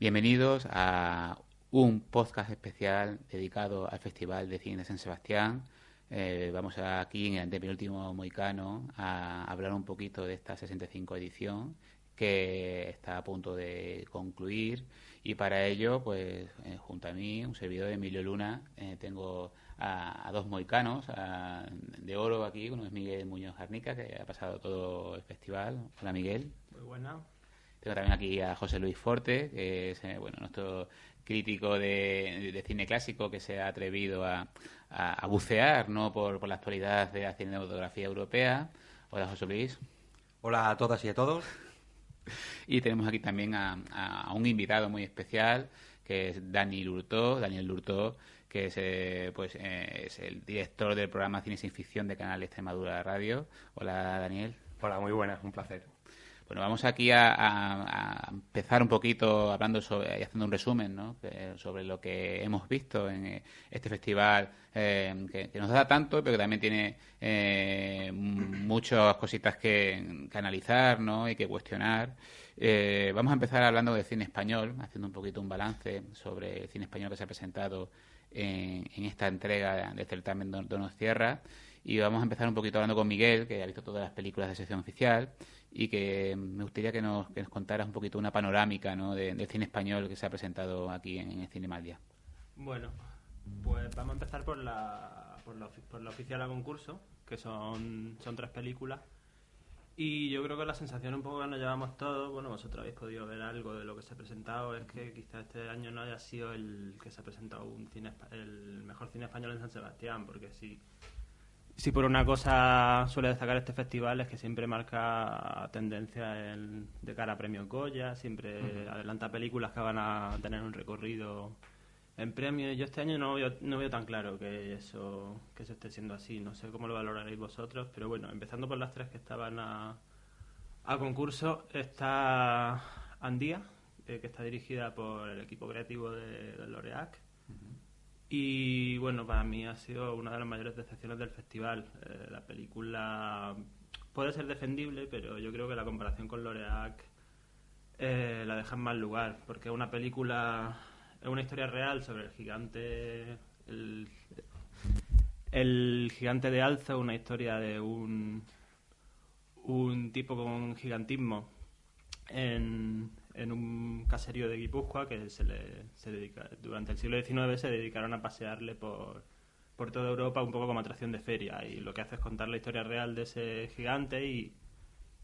Bienvenidos a un podcast especial dedicado al Festival de Cine de San Sebastián. Vamos aquí en el antepenúltimo Moicano a hablar un poquito de esta 65 edición que está a punto de concluir, y para ello, pues junto a mí, un servidor Emilio Luna, tengo a dos moicanos de oro aquí. Uno es Miguel Muñoz Garnica, que ha pasado todo el festival. Hola, Miguel. Muy buena. Tengo también aquí a José Luis Forte, que es nuestro crítico de cine clásico, que se ha atrevido a bucear, ¿no?, por la actualidad de la cinematografía europea. Hola, José Luis. Hola a todas y a todos. Y tenemos aquí también a un invitado muy especial, que es Daniel Lurtó, que es, es el director del programa Cine Sin Ficción de Canal Extremadura Radio. Hola, Daniel. Hola, muy buenas, un placer. Bueno, vamos aquí a empezar un poquito hablando y haciendo un resumen, ¿no?, sobre lo que hemos visto en este festival, que nos da tanto, pero que también tiene muchas cositas que analizar, ¿no?, y que cuestionar. Vamos a empezar hablando de cine español, haciendo un poquito un balance sobre el cine español que se ha presentado en esta entrega del certamen Donostiarra. Y vamos a empezar un poquito hablando con Miguel, que ha visto todas las películas de sección oficial, y que me gustaría que nos contaras un poquito una panorámica, ¿no?, del cine español que se ha presentado aquí en Cinemalia. Bueno, pues vamos a empezar por la oficial a concurso, que son tres películas. Y yo creo que la sensación un poco que nos llevamos todos, bueno, vosotros habéis podido ver algo de lo que se ha presentado, es que quizás este año no haya sido el que se ha presentado el mejor cine español en San Sebastián, porque si por una cosa suele destacar este festival, es que siempre marca tendencia de cara a premios Goya, siempre adelanta películas que van a tener un recorrido en premios. Yo este año no veo tan claro que eso esté siendo así. No sé cómo lo valoraréis vosotros, pero bueno, empezando por las tres que estaban a concurso, está Andía, que está dirigida por el equipo creativo de Loreac. Y bueno, para mí ha sido una de las mayores decepciones del festival. La película puede ser defendible, pero yo creo que la comparación con Loreac la deja en mal lugar, porque es una historia real sobre el gigante, el gigante de Alzo, una historia de un tipo con gigantismo en un caserío de Guipúzcoa que se dedica, durante el siglo XIX se dedicaron a pasearle por toda Europa un poco como atracción de feria, y lo que hace es contar la historia real de ese gigante y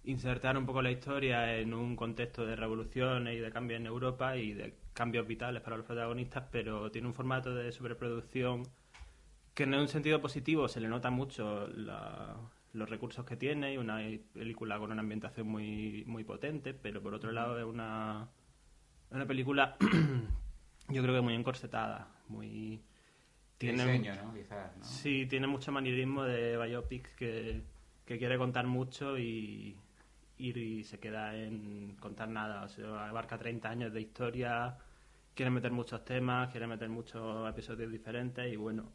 insertar un poco la historia en un contexto de revoluciones y de cambios en Europa y de cambios vitales para los protagonistas, pero tiene un formato de superproducción que en un sentido positivo se le nota mucho los recursos que tiene, y una película con una ambientación muy, muy potente, pero por otro lado es una película yo creo que muy encorsetada, muy... Tiene diseño, ¿no? Quizás, ¿no? Sí, tiene mucho manierismo de biopic que quiere contar mucho y se queda en contar nada. O sea, abarca 30 años de historia, quiere meter muchos temas, quiere meter muchos episodios diferentes, y bueno,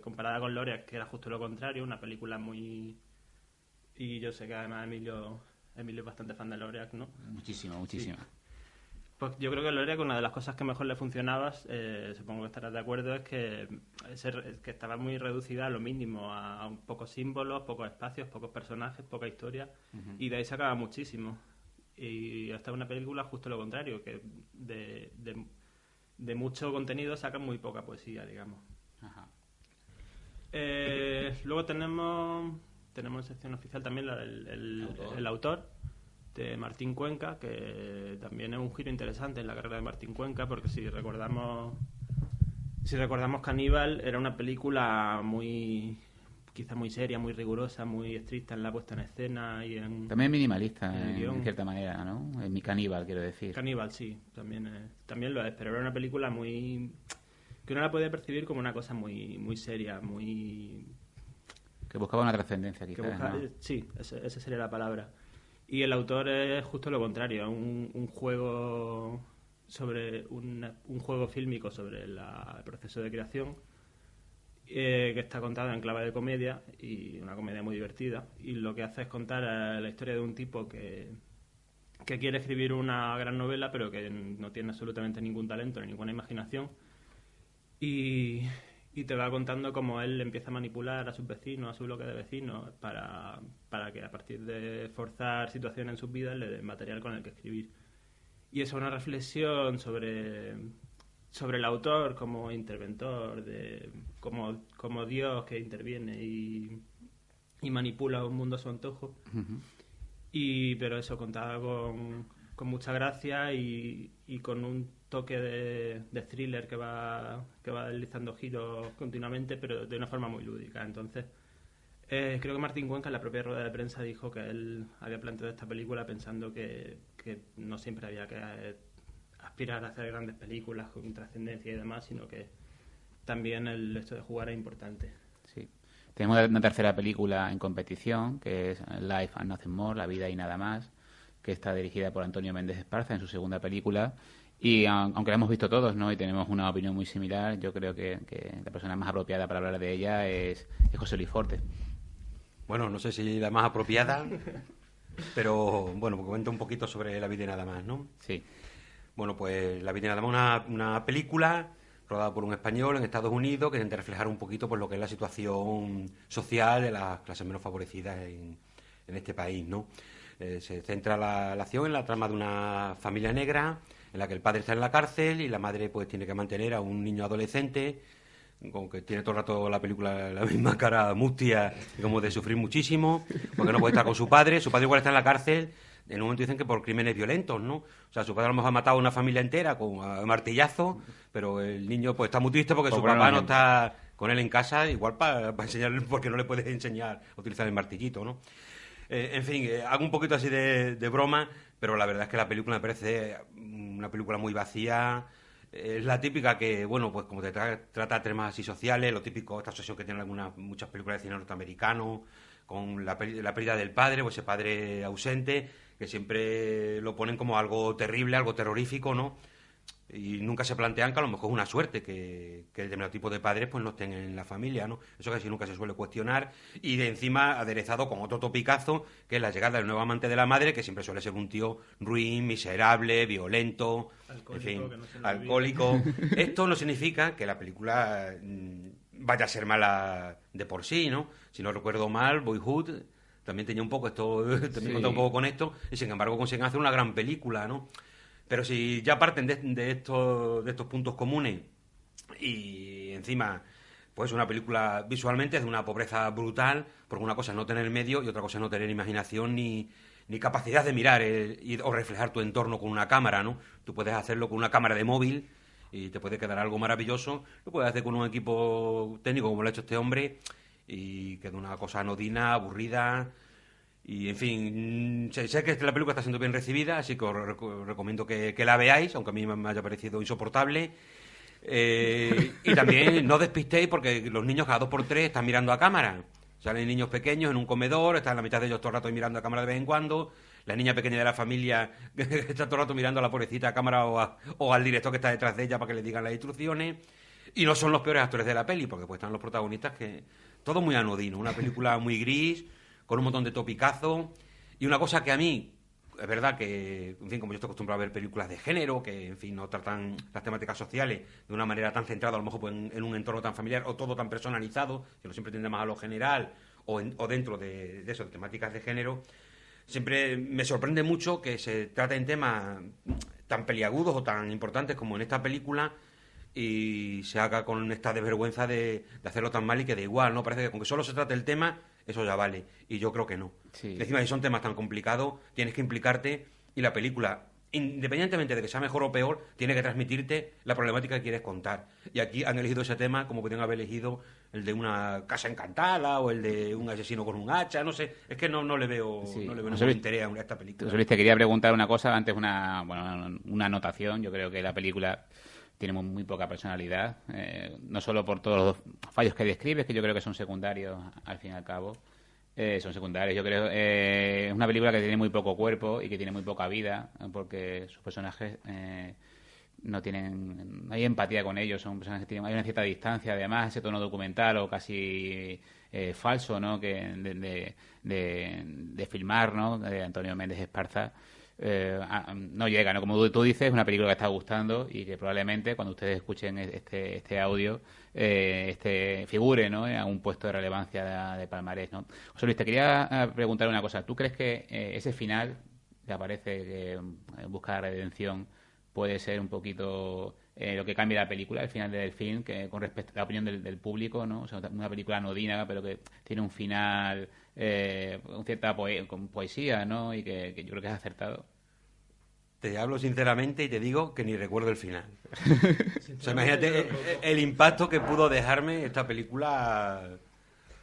comparada con Loria, que era justo lo contrario, una película muy... Y yo sé que además Emilio es bastante fan de Loria, ¿no? Muchísimo. Sí. Pues yo creo que Loria, una de las cosas que mejor le funcionaba, supongo que estarás de acuerdo, es que estaba muy reducida a lo mínimo, a pocos símbolos, pocos espacios, pocos personajes, poca historia, y de ahí sacaba muchísimo. Y esta es una película justo lo contrario, que de mucho contenido sacan muy poca poesía, digamos. Ajá. Luego tenemos en sección oficial también el autor, de Martín Cuenca, que también es un giro interesante en la carrera de Martín Cuenca, porque si recordamos Caníbal, era una película quizá muy seria, muy rigurosa, muy estricta en la puesta en escena y también minimalista guión. en cierta manera, ¿no? En mi Caníbal, quiero decir. Caníbal, sí, también lo es, pero era una película que uno la podía percibir como una cosa muy, muy seria, muy... Que buscaba una trascendencia, quizás, ¿no? Sí, esa sería la palabra. Y el autor es justo lo contrario, un juego sobre un juego fílmico sobre el proceso de creación, que está contado en clave de comedia, y una comedia muy divertida, y lo que hace es contar la historia de un tipo que que quiere escribir una gran novela, pero que no tiene absolutamente ningún talento ni ninguna imaginación. Y te va contando cómo él empieza a manipular a sus vecinos, a su bloque de vecinos, para que a partir de forzar situaciones en sus vidas le den material con el que escribir. Y eso es una reflexión sobre el autor como interventor, como Dios que interviene y manipula un mundo a su antojo. Uh-huh. Pero eso, contaba con mucha gracia y con un toque de thriller que va deslizando giros continuamente, pero de una forma muy lúdica. Entonces, creo que Martín Cuenca en la propia rueda de prensa dijo que él había planteado esta película pensando que no siempre había que aspirar a hacer grandes películas con trascendencia y demás, sino que también el hecho de jugar es importante. Sí. Tenemos una tercera película en competición, que es Life and Nothing More, La vida y nada más, que está dirigida por Antonio Méndez Esparza en su segunda película. Y aunque la hemos visto todos, ¿no?, y tenemos una opinión muy similar, yo creo que la persona más apropiada para hablar de ella es José Luis Forte. Bueno, no sé si la más apropiada, pero bueno, comenta un poquito sobre La vida y nada más, ¿no? Sí. Bueno, pues La vida y nada más, una película rodada por un español en Estados Unidos que intenta reflejar un poquito pues lo que es la situación social de las clases menos favorecidas en este país, ¿no? Se centra la acción en la trama de una familia negra en la que el padre está en la cárcel y la madre pues tiene que mantener a un niño adolescente, como que tiene todo el rato la película la misma cara mustia y como de sufrir muchísimo, porque no puede estar con su padre igual está en la cárcel. En un momento dicen que por crímenes violentos, ¿no? O sea, su padre a lo mejor ha matado a una familia entera con martillazo, pero el niño pues está muy triste porque su papá no está con él en casa, igual para enseñarle, porque no le puedes enseñar a utilizar el martillito, ¿no? En fin, hago un poquito así de broma, pero la verdad es que la película me parece una película muy vacía. Es la típica que, bueno, pues como te trata temas así sociales, lo típico, esta obsesión que tienen muchas películas de cine norteamericano, con la pérdida del padre o ese padre ausente, que siempre lo ponen como algo terrible, algo terrorífico, ¿no? Y nunca se plantean que a lo mejor es una suerte que determinado tipo de padres pues no estén en la familia, ¿no? Eso casi nunca se suele cuestionar. Y de encima aderezado con otro topicazo, que es la llegada del nuevo amante de la madre, que siempre suele ser un tío ruin, miserable, violento, alcohólico, en fin, alcohólico. Esto no significa que la película vaya a ser mala de por sí, ¿no? Si no recuerdo mal, Boyhood también tenía un poco esto, también contaba un poco con esto, y sin embargo consiguen hacer una gran película, ¿no? Pero si ya parten de estos puntos comunes y encima pues una película visualmente es de una pobreza brutal, porque una cosa es no tener medio y otra cosa es no tener imaginación ni capacidad de mirar o reflejar tu entorno con una cámara, ¿no? Tú puedes hacerlo con una cámara de móvil y te puede quedar algo maravilloso, lo puedes hacer con un equipo técnico como lo ha hecho este hombre y queda una cosa anodina, aburrida. Y, en fin, sé que la película está siendo bien recibida, así que os recomiendo que la veáis, aunque a mí me haya parecido insoportable. Y también no despistéis porque los niños cada 2x3 están mirando a cámara. Salen niños pequeños en un comedor, están la mitad de ellos todo el rato mirando a cámara de vez en cuando. La niña pequeña de la familia está todo el rato mirando a la pobrecita a cámara o al director que está detrás de ella para que le digan las instrucciones. Y no son los peores actores de la peli, porque pues están los protagonistas que... Todo muy anodino, una película muy gris, con un montón de topicazos. Y una cosa que a mí, es verdad que, en fin, como yo estoy acostumbrado a ver películas de género, que, en fin, no tratan las temáticas sociales de una manera tan centrada, a lo mejor pues, en un entorno tan familiar, o todo tan personalizado, que no siempre tiende más a lo general, o dentro de eso, de temáticas de género, siempre me sorprende mucho que se traten temas tan peliagudos o tan importantes como en esta película, y se haga con esta desvergüenza de hacerlo tan mal y que da igual, ¿no? Parece que con que solo se trate el tema, eso ya vale. Y yo creo que no. Sí. Encima, si son temas tan complicados, tienes que implicarte y la película, independientemente de que sea mejor o peor, tiene que transmitirte la problemática que quieres contar. Y aquí han elegido ese tema como podrían haber elegido el de una casa encantada o el de un asesino con un hacha, no sé. Es que no le veo, Sí. no le veo ningún interés a esta película. José Luis, te quería preguntar una cosa, antes una anotación. Yo creo que la película tiene muy poca personalidad, no solo por todos los fallos que describes, que yo creo que son secundarios al fin y al cabo. Son secundarios. Yo creo es una película que tiene muy poco cuerpo y que tiene muy poca vida, porque sus personajes no hay empatía con ellos. Son personajes que hay una cierta distancia, además, ese tono documental o casi falso, ¿no?, que de filmar, ¿no?, de Antonio Méndez Esparza. no llega, ¿no? Como tú dices, es una película que está gustando y que probablemente cuando ustedes escuchen este audio figure, ¿no? En un puesto de relevancia de palmarés, ¿no? José Luis, te quería preguntar una cosa. ¿Tú crees que ese final que aparece que busca la redención puede ser un poquito lo que cambia la película, el final del film, que con respecto a la opinión del público, ¿no? O sea, una película anodina, pero que tiene un final con cierta con poesía, ¿no? Y que yo creo que es acertado. Te hablo sinceramente y te digo que ni recuerdo el final. O sea, imagínate el impacto que pudo dejarme esta película,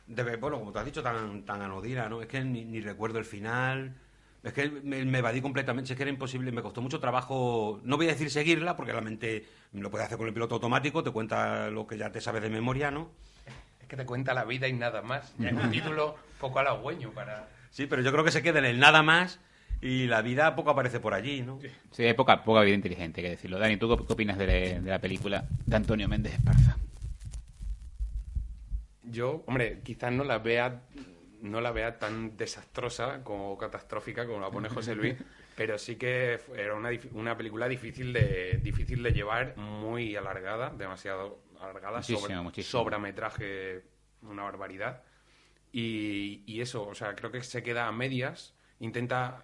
bueno, como te has dicho, tan anodina, ¿no? Es que ni recuerdo el final. Es que me evadí completamente, es que era imposible, me costó mucho trabajo, no voy a decir seguirla, porque la mente lo puede hacer con el piloto automático, te cuenta lo que ya te sabes de memoria, ¿no? Es que te cuenta la vida y nada más. Ya es un título poco halagüeño para... Sí, pero yo creo que se queda en el nada más y la vida poco aparece por allí, ¿no? Sí, hay poca vida inteligente, hay que decirlo. Dani, ¿tú qué opinas de la película de Antonio Méndez Esparza? Yo, hombre, quizás no la vea tan desastrosa como catastrófica como la pone José Luis, pero sí que era una película difícil de llevar, muy alargada, demasiado alargada, muchísimo. sobrametraje, una barbaridad. Y eso, o sea, creo que se queda a medias, intenta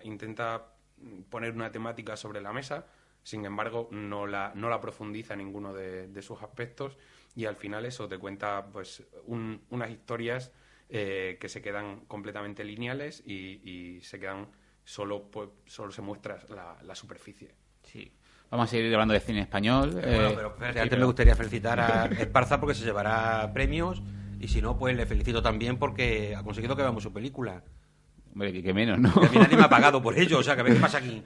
poner una temática sobre la mesa, sin embargo no la profundiza en ninguno de sus aspectos, y al final eso te cuenta pues unas historias que se quedan completamente lineales y se quedan solo se muestra la superficie. Sí. Vamos a seguir hablando de cine español. Bueno, pero espérate, antes me gustaría felicitar a Esparza porque se llevará premios, y si no, pues le felicito también porque ha conseguido que veamos su película. Hombre, que menos, ¿no? Y a mí nadie me ha pagado por ello, o sea, que a ver qué pasa aquí.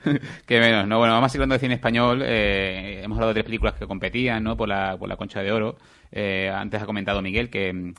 Que menos, ¿no? Bueno, vamos a seguir hablando de cine español. Hemos hablado de 3 películas que competían, ¿no? Por la Concha de Oro. Antes ha comentado Miguel que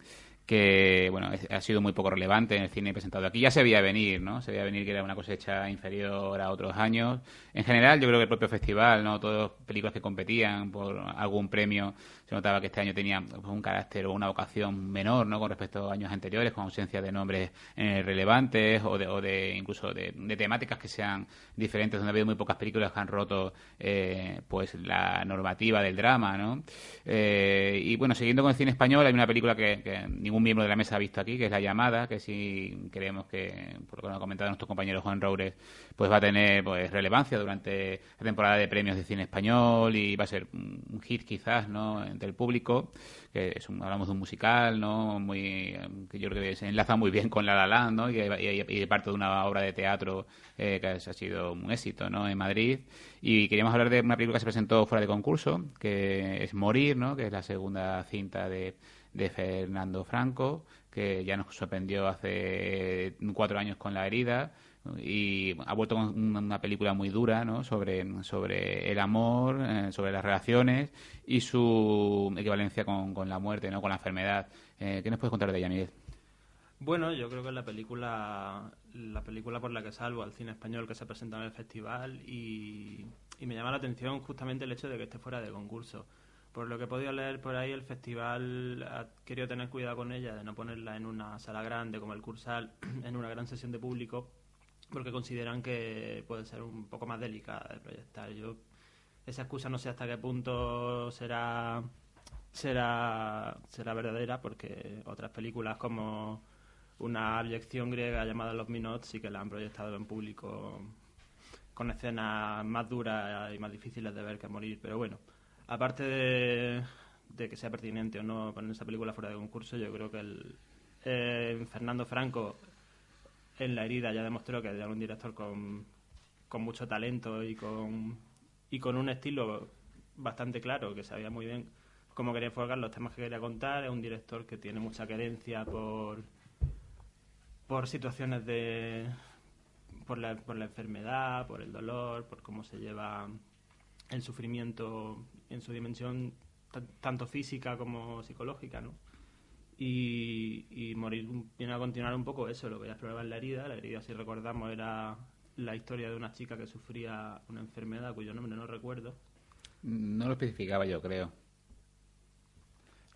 bueno, ha sido muy poco relevante en el cine presentado aquí. Ya se veía venir, ¿no? Se veía venir que era una cosecha inferior a otros años. En general, yo creo que el propio festival, ¿no? Todas las películas que competían por algún premio, se notaba que este año tenía pues, un carácter o una vocación menor, ¿no? Con respecto a años anteriores, con ausencia de nombres relevantes o de incluso de temáticas que sean diferentes, donde ha habido muy pocas películas que han roto pues la normativa del drama, ¿no? Y bueno, siguiendo con el cine español, hay una película que ningún miembro de la mesa ha visto aquí, que es La Llamada, que sí creemos que, por lo que nos ha comentado nuestro compañero Juan Roures, pues va a tener pues relevancia durante la temporada de premios de cine español y va a ser un hit quizás, ¿no? Entre el público, que hablamos de un musical, ¿no? Que yo creo que se enlaza muy bien con La La Land, ¿no? Y parte de una obra de teatro que ha sido un éxito, ¿no? En Madrid. Y queríamos hablar de una película que se presentó fuera de concurso, que es Morir, ¿no? Que es la segunda cinta de Fernando Franco, que ya nos sorprendió hace 4 años con La Herida, y ha vuelto con una película muy dura, ¿no? sobre el amor, sobre las relaciones y su equivalencia con la muerte, ¿no? Con la enfermedad. ¿Qué nos puedes contar de ella, Miguel? Bueno, yo creo que es la película por la que salvo al cine español que se presenta en el festival, y me llama la atención justamente el hecho de que esté fuera de concurso. Por lo que he podido leer por ahí, el festival ha querido tener cuidado con ella, de no ponerla en una sala grande como el Cursal, en una gran sesión de público, porque consideran que puede ser un poco más delicada de proyectar. Esa excusa no sé hasta qué punto será verdadera, porque otras películas como una abyección griega llamada Los Minots sí que la han proyectado en público con escenas más duras y más difíciles de ver que Morir. Pero bueno, aparte de que sea pertinente o no poner esa película fuera de concurso, yo creo que Fernando Franco en La Herida ya demostró que era un director con mucho talento y con un estilo bastante claro, que sabía muy bien cómo quería enfocar los temas que quería contar. Es un director que tiene mucha querencia por situaciones por la enfermedad, por el dolor, por cómo se lleva el sufrimiento en su dimensión tanto física como psicológica, ¿no? Y Morir viene a continuar un poco eso, lo que ya exploraba en La Herida. La Herida, si recordamos, era la historia de una chica que sufría una enfermedad cuyo nombre no recuerdo. No lo especificaba, yo creo.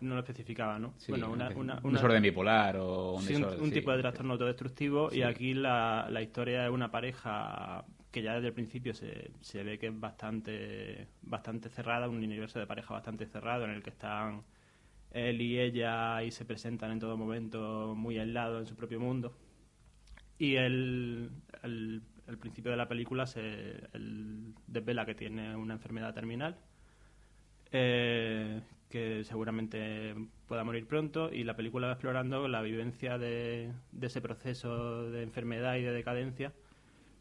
No lo especificaba, ¿no? Sí, bueno, un desorden bipolar o un sí, desorden, un tipo de trastorno autodestructivo. Sí. Y aquí la historia es una pareja que ya desde el principio se ve que es bastante cerrada, un universo de pareja bastante cerrado en el que están él y ella y se presentan en todo momento muy aislados en su propio mundo. Y el principio de la película él desvela que tiene una enfermedad terminal, que seguramente pueda morir pronto, y la película va explorando la vivencia de ese proceso de enfermedad y de decadencia,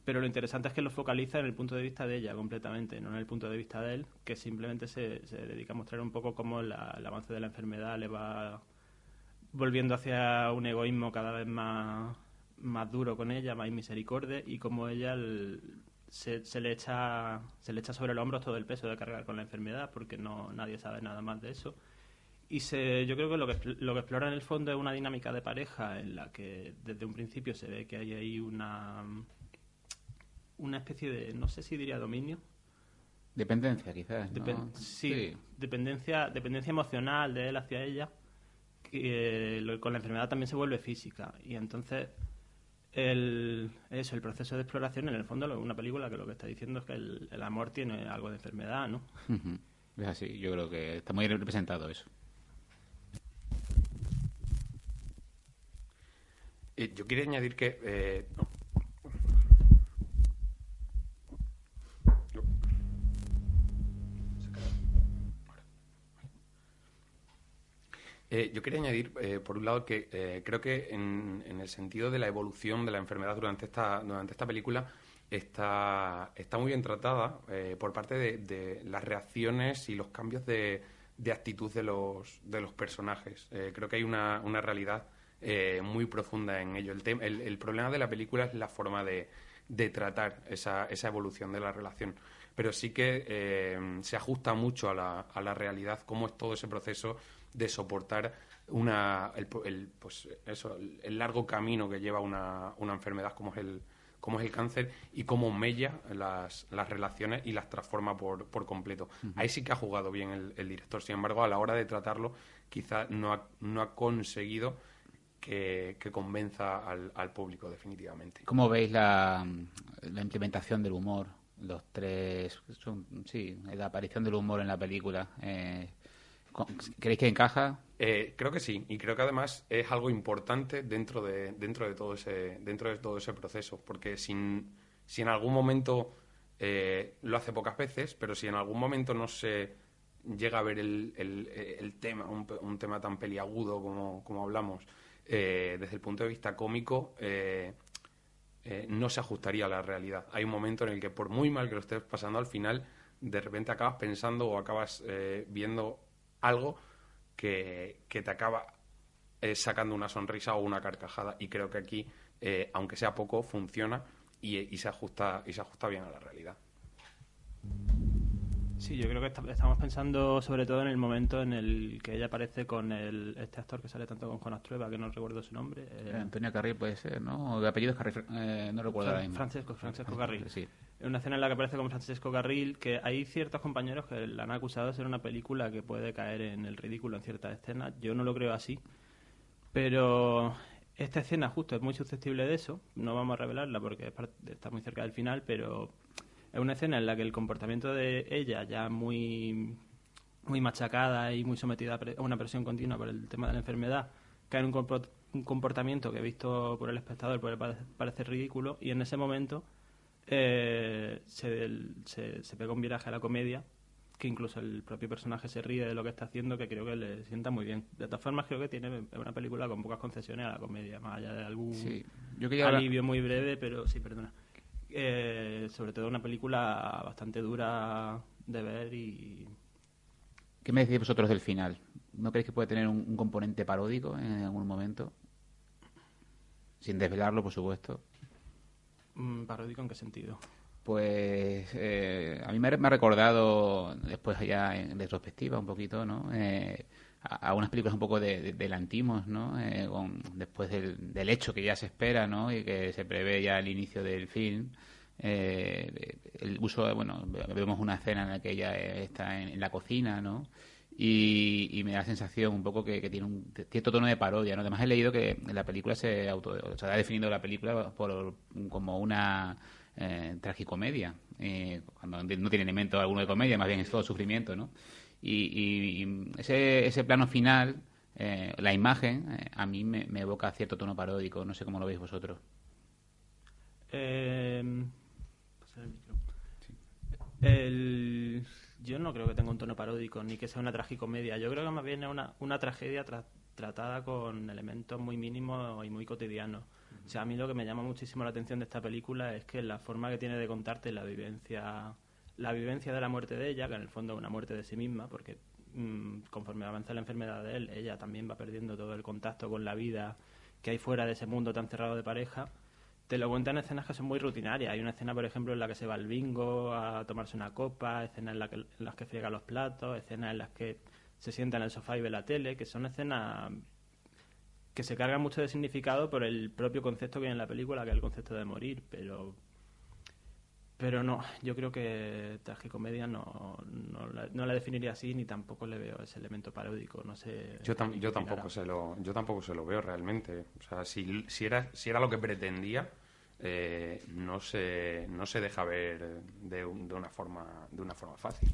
pero lo interesante es que lo focaliza en el punto de vista de ella completamente, no en el punto de vista de él, que simplemente se dedica a mostrar un poco cómo el avance de la enfermedad le va volviendo hacia un egoísmo cada vez más duro con ella, más misericordia, y cómo ella se le echa sobre los hombros todo el peso de cargar con la enfermedad, porque nadie sabe nada más de eso. Y yo creo que lo que explora en el fondo es una dinámica de pareja en la que desde un principio se ve que hay ahí una especie de, no sé si diría dominio. Dependencia, quizás, ¿no? Sí, dependencia emocional de él hacia ella, que con la enfermedad también se vuelve física. Y entonces el proceso de exploración, en el fondo, es una película que lo que está diciendo es que el amor tiene algo de enfermedad, ¿no? Uh-huh. Es así, yo creo que está muy representado eso. Yo quería añadir que... yo quería añadir, por un lado, que creo que en el sentido de la evolución de la enfermedad durante esta película está muy bien tratada por parte de las reacciones y los cambios de actitud de los personajes. Creo que hay una realidad muy profunda en ello. El problema de la película es la forma de tratar esa evolución de la relación. Pero sí que se ajusta mucho a la realidad, cómo es todo ese proceso de soportar el largo camino que lleva una enfermedad como es el cáncer, y cómo mella las relaciones y las transforma por completo. Uh-huh. Ahí sí que ha jugado bien el director. Sin embargo, a la hora de tratarlo, quizás no ha conseguido que convenza al público, definitivamente. ¿Cómo veis la implementación del humor? Los tres, la aparición del humor en la película. ¿Creéis que encaja? Creo que sí, y creo que además es algo importante dentro de todo ese proceso, porque si en algún momento lo hace pocas veces, pero si en algún momento no se llega a ver el tema, un tema tan peliagudo como hablamos, desde el punto de vista cómico, no se ajustaría a la realidad. Hay un momento en el que, por muy mal que lo estés pasando, al final de repente acabas pensando o acabas viendo algo que te acaba sacando una sonrisa o una carcajada, y creo que aquí, aunque sea poco, funciona y se ajusta bien a la realidad. Sí, yo creo que estamos pensando sobre todo en el momento en el que ella aparece con este actor que sale tanto con Jonas Trueba, que no recuerdo su nombre. Antonio Carril puede ser, ¿no? De apellido es Carril, no recuerdo ahora mismo. Francesco Carril. Sí. En una escena en la que aparece con Francesco Carril, que hay ciertos compañeros que la han acusado de ser una película que puede caer en el ridículo en ciertas escenas. Yo no lo creo así, pero esta escena justo es muy susceptible de eso. No vamos a revelarla porque está muy cerca del final, pero es una escena en la que el comportamiento de ella, ya muy machacada y muy sometida a una presión continua por el tema de la enfermedad, cae en un comportamiento que, visto por el espectador, puede parecer ridículo, y en ese momento se pega un viraje a la comedia, que incluso el propio personaje se ríe de lo que está haciendo, que creo que le sienta muy bien. De todas formas, creo que tiene una película con pocas concesiones a la comedia, más allá de algún alivio muy breve, pero sí, perdona. Sobre todo una película bastante dura de ver. Y ¿qué me decís vosotros del final? ¿No creéis que puede tener un componente paródico en algún momento? Sin desvelarlo, por supuesto. ¿Paródico en qué sentido? Pues a mí me ha recordado, después ya en retrospectiva un poquito, ¿no? A unas películas un poco de Lanthimos, ¿no? Después del hecho que ya se espera, ¿no? Y que se prevé ya al inicio del film. El uso, vemos una escena en la que ella está en la cocina, ¿no? Y me da la sensación un poco que tiene un cierto tono de parodia, ¿no? Además he leído que la película ha definido la película como una tragicomedia, cuando no tiene elemento alguno de comedia, más bien es todo sufrimiento, ¿no? Y ese plano final, la imagen, a mí me evoca cierto tono paródico. No sé cómo lo veis vosotros. Pasar el micro. Yo no creo que tenga un tono paródico ni que sea una tragicomedia. Yo creo que más bien es una tragedia tratada con elementos muy mínimos y muy cotidianos. O sea, a mí lo que me llama muchísimo la atención de esta película es que la forma que tiene de contarte la vivencia de la muerte de ella, que en el fondo es una muerte de sí misma, porque conforme avanza la enfermedad de él, ella también va perdiendo todo el contacto con la vida que hay fuera de ese mundo tan cerrado de pareja. Te lo cuentan en escenas que son muy rutinarias. Hay una escena, por ejemplo, en la que se va al bingo a tomarse una copa, escenas en las que friega los platos, escenas en las que se sienta en el sofá y ve la tele, que son escenas que se cargan mucho de significado por el propio concepto que hay en la película, que es el concepto de morir, pero no, yo creo que tragicomedia no la definiría así, ni tampoco le veo ese elemento paródico, no sé. Yo tampoco se lo veo realmente. O sea, si era lo que pretendía, no se deja ver de una forma fácil.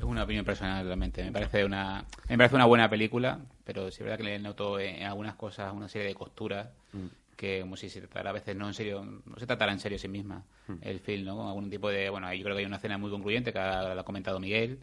Una opinión personal realmente. Me parece una buena película, pero sí es verdad que le noto en algunas cosas una serie de costuras que como si se tratara a veces no se tratara en serio sí misma el film, ¿no? Con algún tipo de... Bueno, yo creo que hay una escena muy concluyente que lo ha comentado Miguel,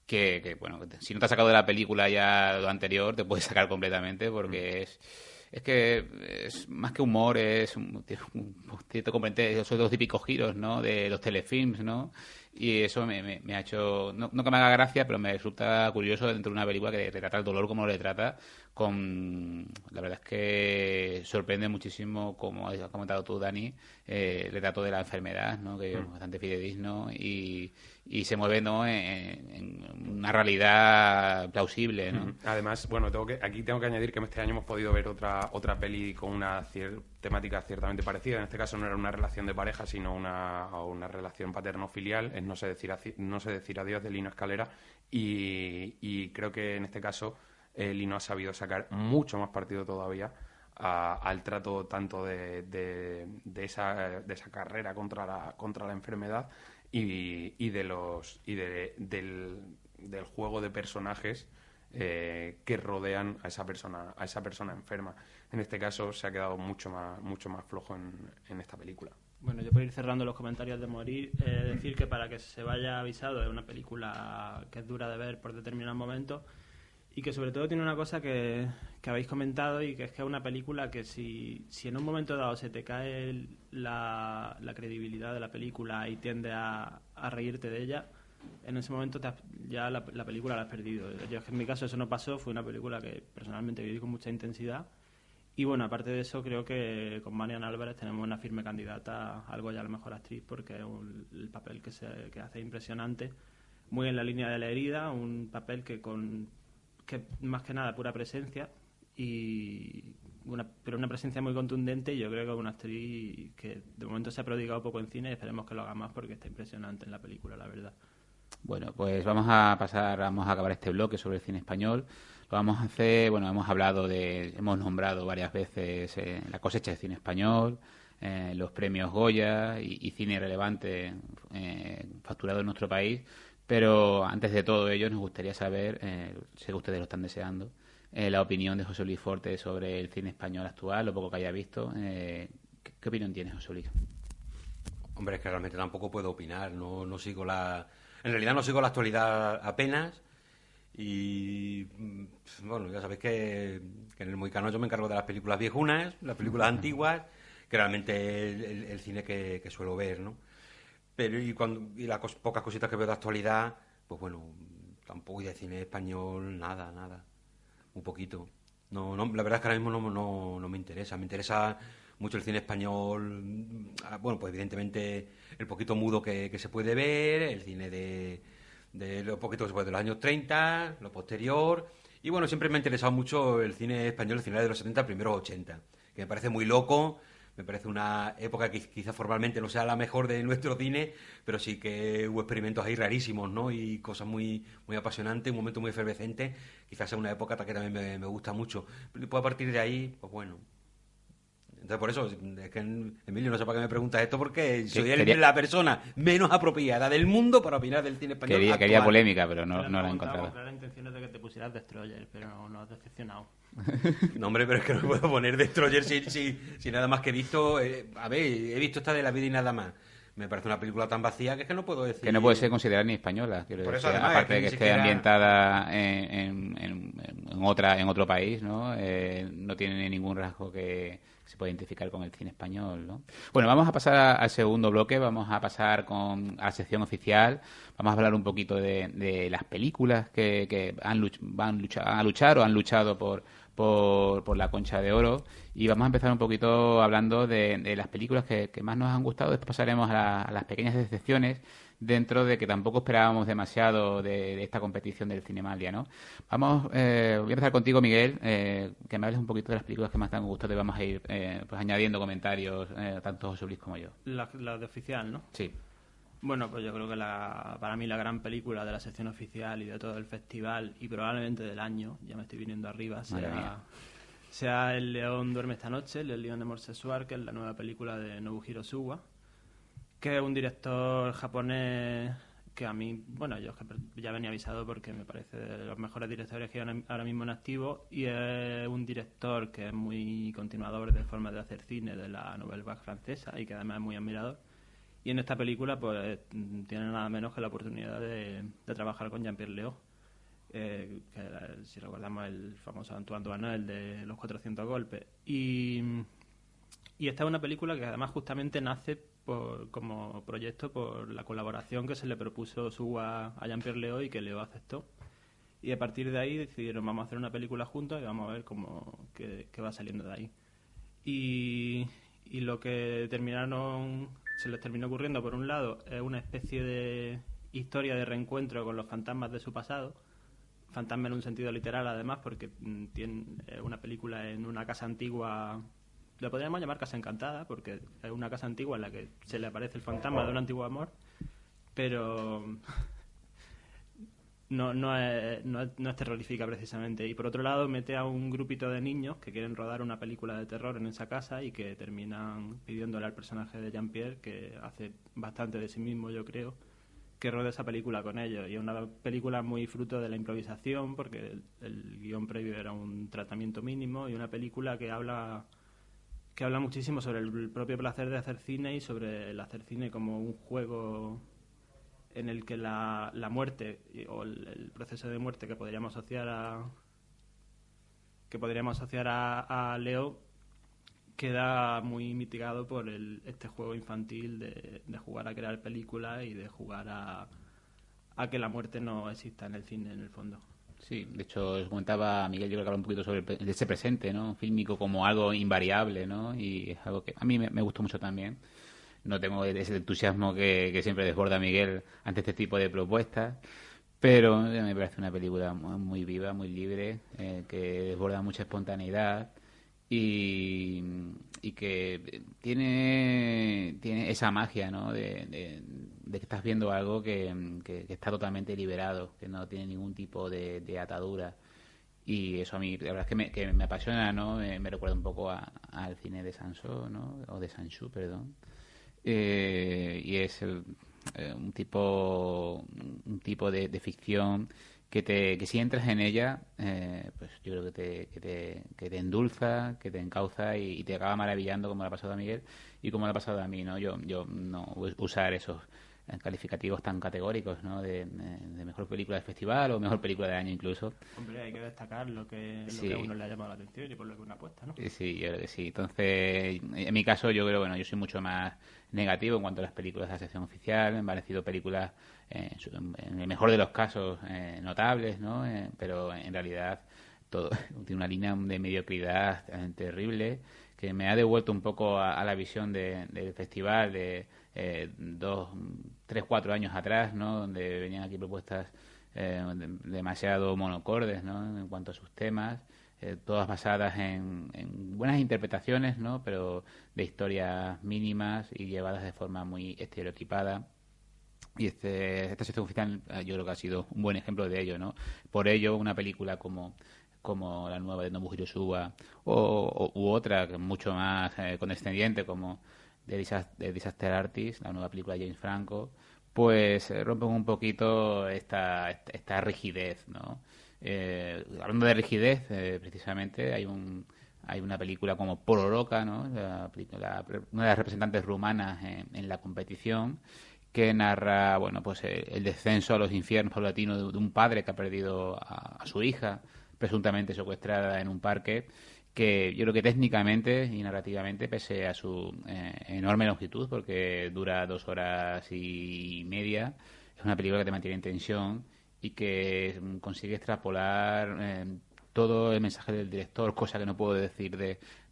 que bueno, si no te has sacado de la película ya lo anterior, te puedes sacar completamente porque es que es más que humor, es un cierto componente, esos dos típicos giros, ¿no? De los telefilms, ¿no? Y eso me ha hecho, no que me haga gracia, pero me resulta curioso dentro de una película que retrata el dolor como lo retrata. La verdad es que sorprende muchísimo, como has comentado tú, Dani, el retrato de la enfermedad, ¿no? Que es bastante fidedigno y se mueve, ¿no? en una realidad plausible, ¿no? Además, bueno, aquí tengo que añadir que este año hemos podido ver otra peli con una temática ciertamente parecida. En este caso no era una relación de pareja, sino una relación paterno-filial. Es No sé decir adiós, de Lino Escalera. Y creo que en este caso Lino ha sabido sacar mucho más partido todavía al trato tanto de esa carrera contra la enfermedad y del juego de personajes que rodean a esa persona enferma. En este caso se ha quedado mucho más flojo en esta película. Bueno, yo por ir cerrando los comentarios de Morir, decir que para que se vaya avisado es una película que es dura de ver por determinados momentos y que sobre todo tiene una cosa que habéis comentado, y que es una película que si en un momento dado se te cae la credibilidad de la película y tiende a reírte de ella, en ese momento ya la película la has perdido. Yo, en mi caso eso no pasó, fue una película que personalmente viví con mucha intensidad. Y bueno, aparte de eso, creo que con Marian Álvarez tenemos una firme candidata a algo ya a la mejor actriz, porque es el papel que hace impresionante, muy en la línea de La herida, un papel que más que nada pura presencia, pero una presencia muy contundente, y yo creo que es una actriz que de momento se ha prodigado poco en cine y esperemos que lo haga más porque está impresionante en la película, la verdad. Bueno, pues vamos a acabar este bloque sobre el cine español. Lo vamos a hacer, bueno, hemos nombrado varias veces la cosecha del cine español, los premios Goya y cine relevante facturado en nuestro país. Pero antes de todo ello nos gustaría saber, sé que ustedes lo están deseando, la opinión de José Luis Forte sobre el cine español actual, lo poco que haya visto. ¿Qué opinión tienes, José Luis? Hombre, es que realmente tampoco puedo opinar, no sigo en realidad no sigo la actualidad apenas. Y bueno, ya sabéis que en el Moicano yo me encargo de las películas viejunas, las películas antiguas, que realmente el cine que suelo ver, ¿no? Pero y las pocas cositas que veo de actualidad, pues bueno, tampoco de cine español, nada, muy poquito. No, la verdad es que ahora mismo no me interesa. Me interesa mucho el cine español, bueno, pues evidentemente el poquito mudo que se puede ver, el cine de lo poquito después de los años 30, lo posterior. Y bueno, siempre me ha interesado mucho el cine español, el cine de los 70, primeros 80, que me parece muy loco, me parece una época que quizás formalmente no sea la mejor de nuestro cine, pero sí que hubo experimentos ahí rarísimos, ¿no? Y cosas muy, muy apasionantes, un momento muy efervescente. Quizás sea una época que también me gusta mucho. Pero a partir de ahí, pues bueno, Entonces, por eso, es que Emilio, no sé para qué me preguntas esto, porque soy quería- la persona menos apropiada del mundo para opinar del cine español Quería actual. polémica, pero no Te la he preguntaba encontrado. con claras intenciones de que te pusieras Destroyer, pero no has decepcionado. No, hombre, pero es que no puedo poner Destroyer si nada más que he visto... a ver, he visto esta de La vida y nada más. Me parece una película tan vacía que es que no puedo decir... Que no puede ser considerada ni española, quiero Por eso, decir, además, aparte es que de que ni esté siquiera- ambientada en otro país, ¿no? No tiene ningún rasgo que se pueda identificar con el cine español, ¿no? Bueno, vamos a pasar al segundo bloque, vamos a pasar a la sección oficial, vamos a hablar un poquito de las películas que van a luchar o han luchado por la Concha de Oro, y vamos a empezar un poquito hablando de las películas que más nos han gustado. Después pasaremos a las pequeñas decepciones, dentro de que tampoco esperábamos demasiado de esta competición del Cinemalia, ¿no? Voy a empezar contigo, Miguel, que me hables un poquito de las películas que más te han gustado, y vamos a ir pues añadiendo comentarios, tanto José Luis como yo. La de oficial, ¿no? Sí. Bueno, pues yo creo que para mí la gran película de la sección oficial y de todo el festival, y probablemente del año, ya me estoy viniendo arriba, Madre mía. sea El león duerme esta noche, El león de Morsesuar, que es la nueva película de Nobuhiro Suwa, que es un director japonés que a mí, bueno, yo ya venía avisado porque me parece de los mejores directores que hay ahora mismo en activo, y es un director que es muy continuador de formas de hacer cine de la Nouvelle Vague francesa y que además es muy admirador. Y en esta película pues tiene nada menos que la oportunidad de trabajar con Jean-Pierre Léaud, que si recordamos el famoso Antoine Doinel, el de los 400 golpes. Y esta es una película que además justamente nace como proyecto por la colaboración que se le propuso Suwa a Jean-Pierre Léaud y que Léaud aceptó. Y a partir de ahí decidieron, vamos a hacer una película juntos y vamos a ver qué va saliendo de ahí. Y lo que se les terminó ocurriendo, por un lado, es una especie de historia de reencuentro con los fantasmas de su pasado. Fantasma en un sentido literal, además, porque tiene una película en una casa antigua. La podríamos llamar Casa Encantada, porque es una casa antigua en la que se le aparece el fantasma de un antiguo amor, pero no es terrorífica precisamente. Y por otro lado mete a un grupito de niños que quieren rodar una película de terror en esa casa y que terminan pidiéndole al personaje de Jean-Pierre, que hace bastante de sí mismo, yo creo, que rode esa película con ellos. Y es una película muy fruto de la improvisación, porque el guión previo era un tratamiento mínimo, y una película que habla muchísimo sobre el propio placer de hacer cine y sobre el hacer cine como un juego en el que la muerte o el proceso de muerte que podríamos asociar a Leo queda muy mitigado por este juego infantil de jugar a crear películas y de jugar a que la muerte no exista en el cine, en el fondo. Sí, de hecho, os comentaba Miguel, yo creo que habla un poquito sobre ese presente, ¿no? Fílmico como algo invariable, ¿no? Y es algo que a mí me gustó mucho también. No tengo ese entusiasmo que siempre desborda Miguel ante este tipo de propuestas, pero me parece una película muy viva, muy libre, que desborda mucha espontaneidad y que tiene esa magia, ¿no? De que estás viendo algo que está totalmente liberado, que no tiene ningún tipo de atadura. Y eso a mí, la verdad es que me apasiona, ¿no? Me recuerda un poco al cine de Sanso, ¿no? O de Sanchu, perdón. Y es un tipo de ficción que si entras en ella, pues yo creo que te endulza, que te encauza y te acaba maravillando, como le ha pasado a Miguel y como le ha pasado a mí, ¿no? Yo no voy a usar esos calificativos tan categóricos, ¿no? De mejor película del festival o mejor película del año incluso. Hombre, hay que destacar lo que Sí. a uno le ha llamado la atención y por lo que una apuesta, ¿no? Sí, yo creo que sí. Entonces, en mi caso, yo creo, bueno, yo soy mucho más negativo en cuanto a las películas de la sección oficial. Me han parecido películas, en el mejor de los casos, notables, ¿no? Pero en realidad todo tiene una línea de mediocridad terrible que me ha devuelto un poco a la visión del festival de 2, 3, 4 años atrás, ¿no? Donde venían aquí propuestas demasiado monocordes, ¿no? En cuanto a sus temas. Todas basadas en buenas interpretaciones, ¿no? Pero de historias mínimas y llevadas de forma muy estereotipada. Y esta sección oficial yo creo que ha sido un buen ejemplo de ello, ¿no? Por ello, una película como como la nueva de Nobuo Hiroshima, u otra que es mucho más condescendiente, como de Disaster Artist, la nueva película de James Franco, pues rompen un poquito esta rigidez, ¿no? Hablando de rigidez, precisamente hay una película como Pororoca, ¿no? Una de las representantes rumanas en la competición, que narra, bueno, pues el descenso a los infiernos paulatinos de un padre que ha perdido a su hija, presuntamente secuestrada en un parque, que yo creo que técnicamente y narrativamente, pese a su enorme longitud, porque dura 2 horas y media, es una película que te mantiene en tensión y que consigue extrapolar todo el mensaje del director, cosa que no puedo decir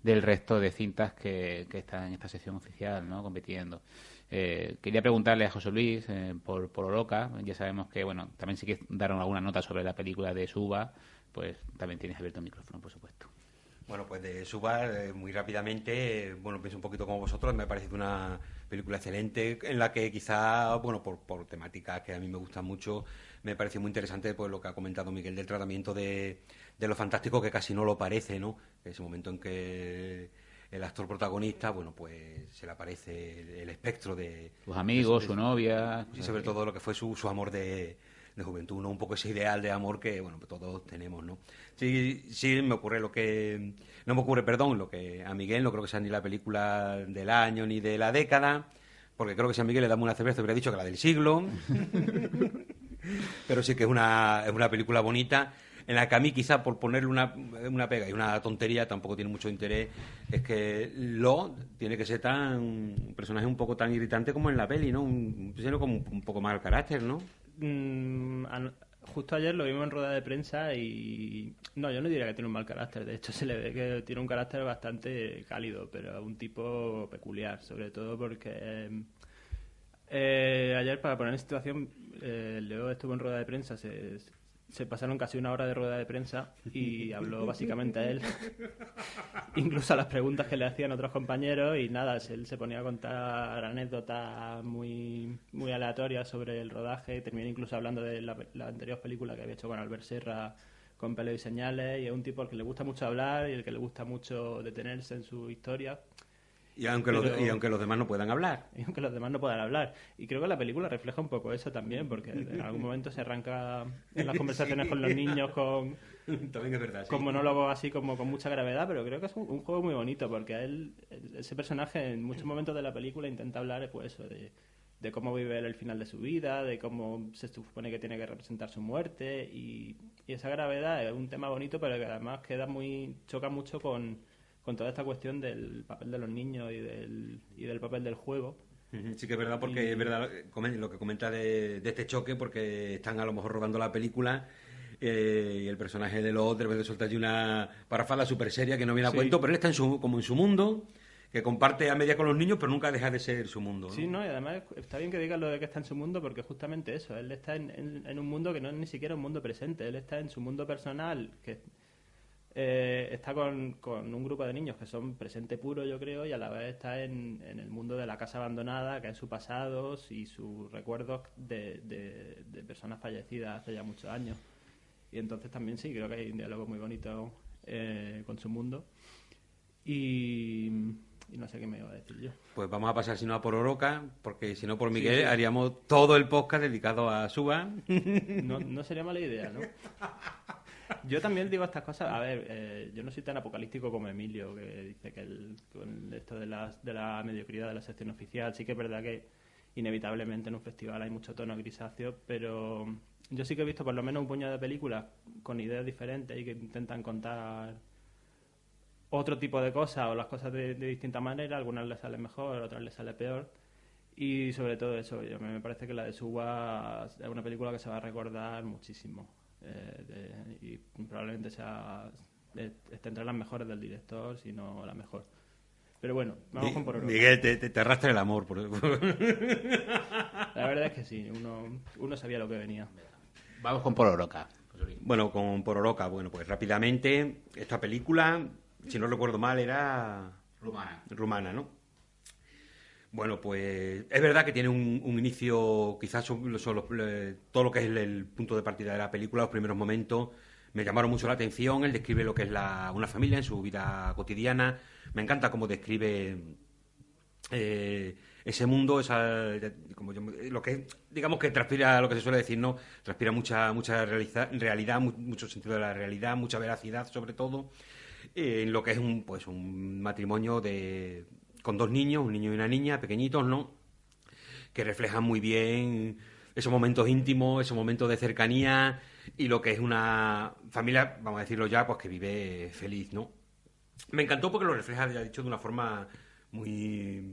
del resto de cintas que están en esta sección oficial, ¿no? Compitiendo. Quería preguntarle a José Luis por Oroca. Ya sabemos que, bueno, también si quieres dar alguna nota sobre la película de Suba, pues también tienes abierto el micrófono, por supuesto. Bueno, pues de Suba, muy rápidamente, bueno, pienso un poquito como vosotros, me ha parecido una película excelente, en la que quizá, bueno, por temáticas que a mí me gustan mucho, me parece muy interesante pues lo que ha comentado Miguel del tratamiento de lo fantástico, que casi no lo parece, ¿no? Ese momento en que el actor protagonista, bueno, pues se le aparece el espectro de sus amigos, su novia, y sobre todo lo que fue su amor de juventud, ¿no? Un poco ese ideal de amor que, bueno, pues todos tenemos, ¿no? Sí, me ocurre lo que... No me ocurre, perdón, lo que a Miguel no creo que sea ni la película del año ni de la década, porque creo que si a Miguel le damos una cerveza hubiera dicho que la del siglo. Pero sí que es una película bonita, en la que a mí quizá por ponerle una pega y una tontería tampoco tiene mucho interés, es que tiene que ser un personaje un poco tan irritante como en la peli, ¿no? Sino como un poco más al carácter, ¿no? Justo ayer lo vimos en rueda de prensa y... No, yo no diría que tiene un mal carácter. De hecho, se le ve que tiene un carácter bastante cálido, pero un tipo peculiar, sobre todo porque... ayer, para poner en situación, Leo estuvo en rueda de prensa, se pasaron casi una hora de rueda de prensa y habló básicamente a él, incluso a las preguntas que le hacían otros compañeros, y nada, él se ponía a contar anécdotas muy, muy aleatorias sobre el rodaje, terminó incluso hablando de la anterior película que había hecho con Albert Serra, con Pelo y Señales, y es un tipo al que le gusta mucho hablar y al que le gusta mucho detenerse en su historia. Y aunque los demás no puedan hablar. Y aunque los demás no puedan hablar. Y creo que la película refleja un poco eso también, porque en algún momento se arranca en las conversaciones Sí. con los niños También es verdad, sí. con monólogos así como con mucha gravedad, pero creo que es un juego muy bonito, porque ese personaje en muchos momentos de la película intenta hablar pues eso, de cómo vive él el final de su vida, de cómo se supone que tiene que representar su muerte, y esa gravedad es un tema bonito, pero que además choca mucho con toda esta cuestión del papel de los niños y del papel del juego. Sí que es verdad, porque es verdad lo que comenta de este choque, porque están a lo mejor rodando la película y el personaje de Lot de repente suelta allí una parafada súper seria que no viene a cuento, pero él está como en su mundo, que comparte a media con los niños, pero nunca deja de ser su mundo, ¿no? Sí, ¿no? Y además está bien que digas lo de que está en su mundo, porque justamente eso, él está en un mundo que no es ni siquiera un mundo presente, él está en su mundo personal, que está con un grupo de niños que son presente puro, yo creo, y a la vez está en el mundo de la casa abandonada, que es su pasado y sus recuerdos de personas fallecidas hace ya muchos años. Y entonces también sí, creo que hay un diálogo muy bonito con su mundo. Y no sé qué me iba a decir yo. Pues vamos a pasar, si no, a por Oroca, porque si no, por Miguel, sí. Haríamos todo el podcast dedicado a Suba. No sería mala idea, ¿no? Yo también digo estas cosas. A ver, yo no soy tan apocalíptico como Emilio, que dice que con esto de la mediocridad de la sección oficial, sí que es verdad que inevitablemente en un festival hay mucho tono grisáceo, pero yo sí que he visto por lo menos un puñado de películas con ideas diferentes y que intentan contar otro tipo de cosas o las cosas de distinta manera. Algunas les salen mejor, otras les sale peor. Y sobre todo eso, me parece que la de Suba es una película que se va a recordar muchísimo. Y probablemente esté entre las mejores del director, si no la mejor. Pero bueno, vamos con Pororoca. Miguel, te arrastra el amor. La verdad es que sí, uno sabía lo que venía. Vamos con Pororoca. Bueno, con Pororoca, bueno, pues rápidamente, esta película, si no recuerdo mal, era rumana, ¿no? Bueno, pues es verdad que tiene un inicio, quizás todo lo que es el punto de partida de la película, los primeros momentos, me llamaron mucho la atención. Él describe lo que es una familia en su vida cotidiana. Me encanta cómo describe ese mundo, lo que digamos que transpira, lo que se suele decir, ¿no? Transpira mucha realidad, mucho sentido de la realidad, mucha veracidad sobre todo, en lo que es un matrimonio con 2 niños, un niño y una niña, pequeñitos, ¿no? Que reflejan muy bien esos momentos íntimos, esos momentos de cercanía y lo que es una familia, vamos a decirlo ya, pues que vive feliz, ¿no? Me encantó porque lo refleja, ya he dicho, de una forma muy...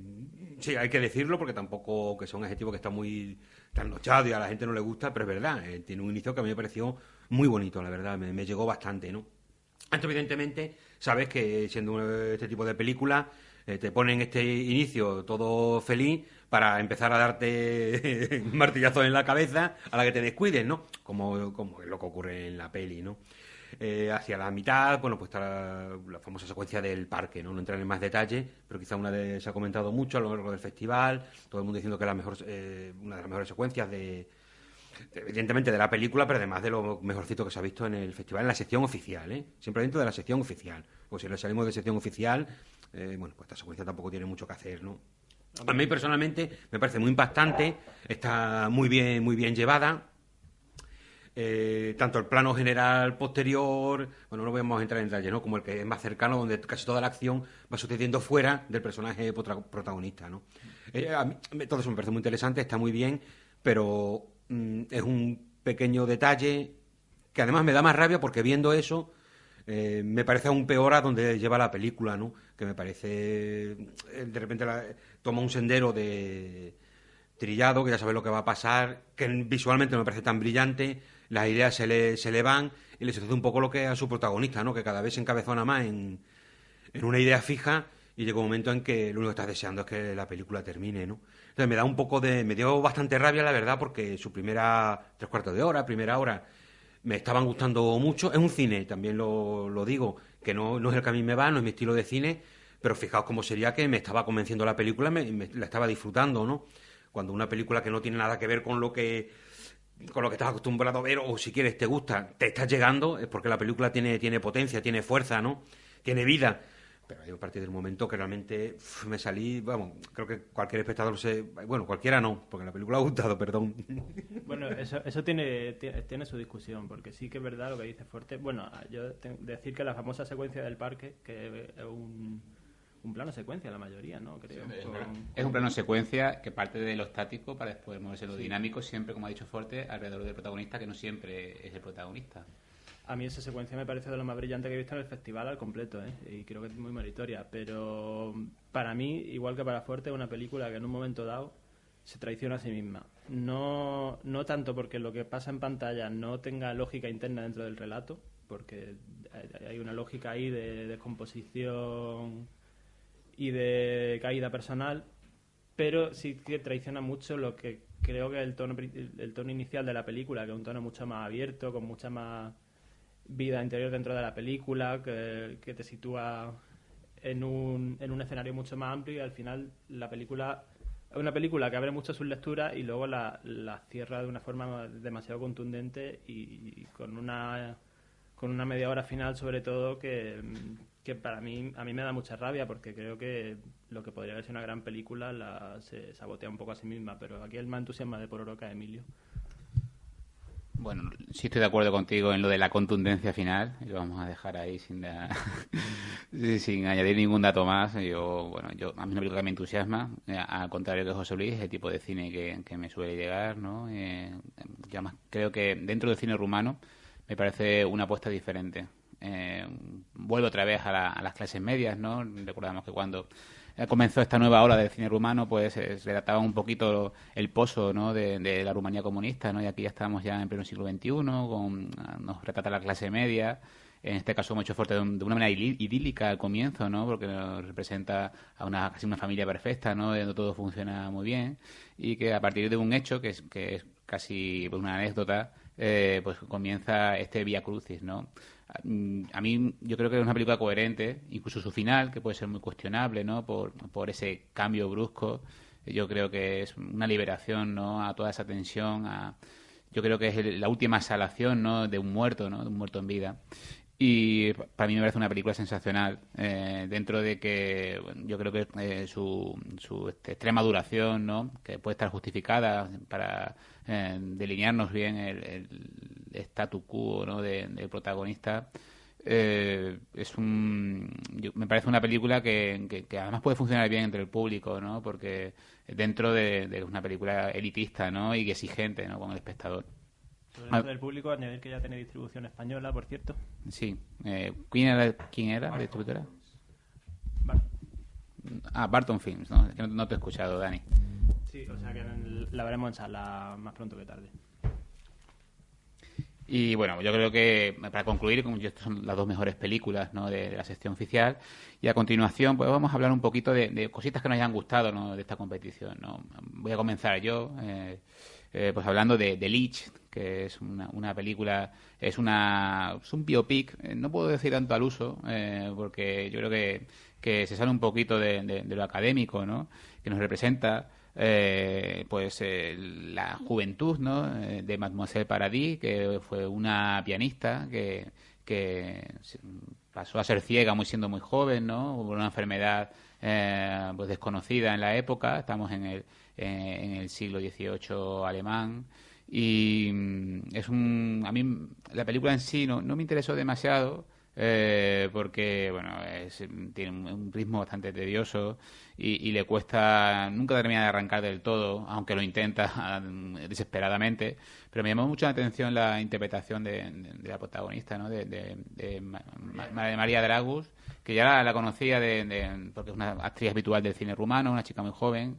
Sí, hay que decirlo porque tampoco que sea un adjetivo que está muy trasnochado y a la gente no le gusta, pero es verdad, tiene un inicio que a mí me pareció muy bonito, la verdad, me llegó bastante, ¿no? Entonces, evidentemente, sabes que siendo este tipo de película, te ponen este inicio todo feliz para empezar a darte martillazos en la cabeza a la que te descuides, ¿no? Como es lo que ocurre en la peli, ¿no? Hacia la mitad, bueno, pues está la famosa secuencia del parque, ¿no? No entrar en más detalle, pero quizá se ha comentado mucho a lo largo del festival, todo el mundo diciendo que es una de las mejores secuencias evidentemente de la película, pero además de lo mejorcito que se ha visto en el festival, en la sección oficial, ¿eh? Siempre dentro de la sección oficial. Pues si le salimos de sección oficial, bueno, pues esta secuencia tampoco tiene mucho que hacer, ¿no? A mí personalmente me parece muy impactante, está muy bien llevada. Tanto el plano general posterior, bueno, no vamos a entrar en detalle, ¿no? Como el que es más cercano, donde casi toda la acción va sucediendo fuera del personaje protagonista, ¿no? A mí, todo eso me parece muy interesante, está muy bien, pero es un pequeño detalle que además me da más rabia porque viendo eso me parece aún peor a donde lleva la película, ¿no? Que me parece de repente toma un sendero de trillado, que ya sabes lo que va a pasar, que visualmente no me parece tan brillante, las ideas se le van y le sucede un poco lo que a su protagonista, ¿no? Que cada vez se encabezona más en una idea fija y llega un momento en que lo único que estás deseando es que la película termine, ¿no? Entonces me dio bastante rabia, la verdad, porque su primera 3/4 de hora, primera hora, me estaban gustando mucho. Es un cine, también lo digo, que no es el que a mí me va, no es mi estilo de cine, pero fijaos cómo sería que me estaba convenciendo la película, la estaba disfrutando, ¿no? Cuando una película que no tiene nada que ver con lo que estás acostumbrado a ver, o si quieres te gusta, te estás llegando, es porque la película tiene potencia, tiene fuerza, ¿no? Tiene vida. Pero hay a partir del momento que realmente me salí, vamos, creo que cualquier espectador bueno, cualquiera no, porque la película ha gustado, perdón. Bueno, eso tiene su discusión, porque sí que es verdad lo que dice Forte. Bueno, yo decir que la famosa secuencia del parque, que es un plano secuencia la mayoría, ¿no? Creo. Es un plano secuencia que parte de lo estático para después moverse lo dinámico, siempre, como ha dicho Forte, alrededor del protagonista, que no siempre es el protagonista. A mí esa secuencia me parece de lo más brillante que he visto en el festival al completo, ¿eh? Y creo que es muy meritoria, pero para mí, igual que para Forte, es una película que en un momento dado se traiciona a sí misma. No tanto porque lo que pasa en pantalla no tenga lógica interna dentro del relato, porque hay una lógica ahí de descomposición y de caída personal, pero sí que traiciona mucho lo que creo que es el tono inicial de la película, que es un tono mucho más abierto, con mucha más vida interior dentro de la película, que te sitúa en un escenario mucho más amplio, y al final la película es una película que abre mucho sus lecturas y luego la cierra de una forma demasiado contundente y con una media hora final sobre todo que a mí me da mucha rabia, porque creo que lo que podría haber sido una gran película se sabotea un poco a sí misma, pero aquí el más entusiasma de por Oroca, Emilio. Bueno, sí estoy de acuerdo contigo en lo de la contundencia final, y lo vamos a dejar ahí sin añadir ningún dato más. A mí una película que me entusiasma, al contrario que José Luis, es el tipo de cine que me suele llegar, ¿no? Yo además creo que dentro del cine rumano me parece una apuesta diferente. Vuelvo otra vez a las clases medias, ¿no? Recordamos que cuando comenzó esta nueva ola del cine rumano, pues se trataba un poquito el pozo, ¿no? de la Rumanía comunista, ¿no? Y aquí ya estamos ya en pleno siglo XXI, nos retrata la clase media, en este caso mucho fuerte de una manera idílica al comienzo, ¿no? Porque nos representa a casi una familia perfecta, ¿no? Donde todo funciona muy bien, y que a partir de un hecho que es casi una anécdota, pues comienza este vía crucis, ¿no? A mí yo creo que es una película coherente, incluso su final, que puede ser muy cuestionable, ¿no? Por ese cambio brusco. Yo creo que es una liberación, ¿no? A toda esa tensión, yo creo que es la última exhalación, ¿no?, de un muerto, ¿no?, de un muerto en vida. Y para mí me parece una película sensacional, dentro de que bueno, yo creo que su extrema duración, ¿no?, que puede estar justificada para delinearnos bien el statu quo, ¿no?, del protagonista. Me parece una película que además puede funcionar bien entre el público, ¿no?, porque dentro de una película elitista, ¿no?, y exigente, ¿no?, con el espectador. Sobre eso del público, añadir que ya tiene distribución española, por cierto. Sí. ¿Quién era la distribuidora? Vale. Barton Films, ¿no? Es que no te he escuchado, Dani. Sí, o sea que la veremos en sala más pronto que tarde. Y bueno, yo creo que para concluir, como estas son las dos mejores películas, ¿no?, de la sección oficial, y a continuación pues vamos a hablar un poquito de cositas que nos hayan gustado, ¿no?, de esta competición, ¿no? Voy a comenzar yo, pues hablando de Leech, que es una película, es un biopic, no puedo decir tanto al uso, porque yo creo que se sale un poquito de lo académico, ¿no?, que nos representa la juventud, ¿no?, de Mademoiselle Paradis, que fue una pianista que pasó a ser ciega siendo muy joven, ¿no?, por una enfermedad pues desconocida en la época. Estamos en el siglo XVIII alemán. Y a mí la película en sí no me interesó demasiado, porque bueno, tiene un ritmo bastante tedioso y le cuesta, nunca termina de arrancar del todo, aunque lo intenta desesperadamente. Pero me llamó mucho la atención la interpretación de la protagonista, ¿no?, de María Dragus, que ya la conocía porque es una actriz habitual del cine rumano, una chica muy joven.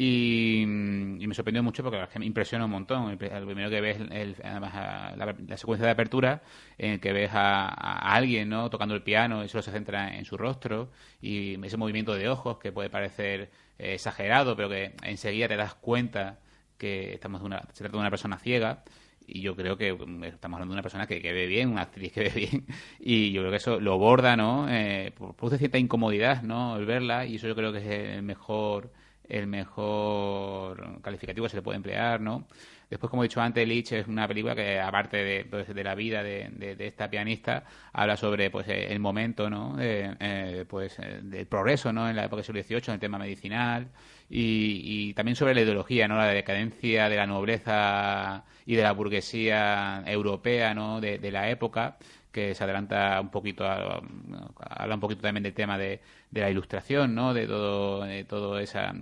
Y me sorprendió mucho porque la verdad es que me impresiona un montón. Lo primero que ves, además, la secuencia de apertura, en el que ves a alguien, ¿no?, tocando el piano y solo se centra en su rostro, y ese movimiento de ojos que puede parecer exagerado, pero que enseguida te das cuenta que se trata de una persona ciega. Y yo creo que estamos hablando de una persona que ve bien, una actriz que ve bien, y yo creo que eso lo borda, ¿no? Produce cierta incomodidad, ¿no?, el verla, y eso yo creo que es el mejor calificativo que se le puede emplear, ¿no? Después, como he dicho antes, Leech es una película que, aparte de la vida de esta pianista, habla sobre pues el momento, ¿no?, del progreso, ¿no?, en la época del siglo XVIII, en el tema medicinal, y también sobre la ideología, ¿no?, la decadencia de la nobleza y de la burguesía europea, ¿no?, de la época, que se adelanta un poquito, habla un poquito también del tema de la ilustración, ¿no?, de todo esa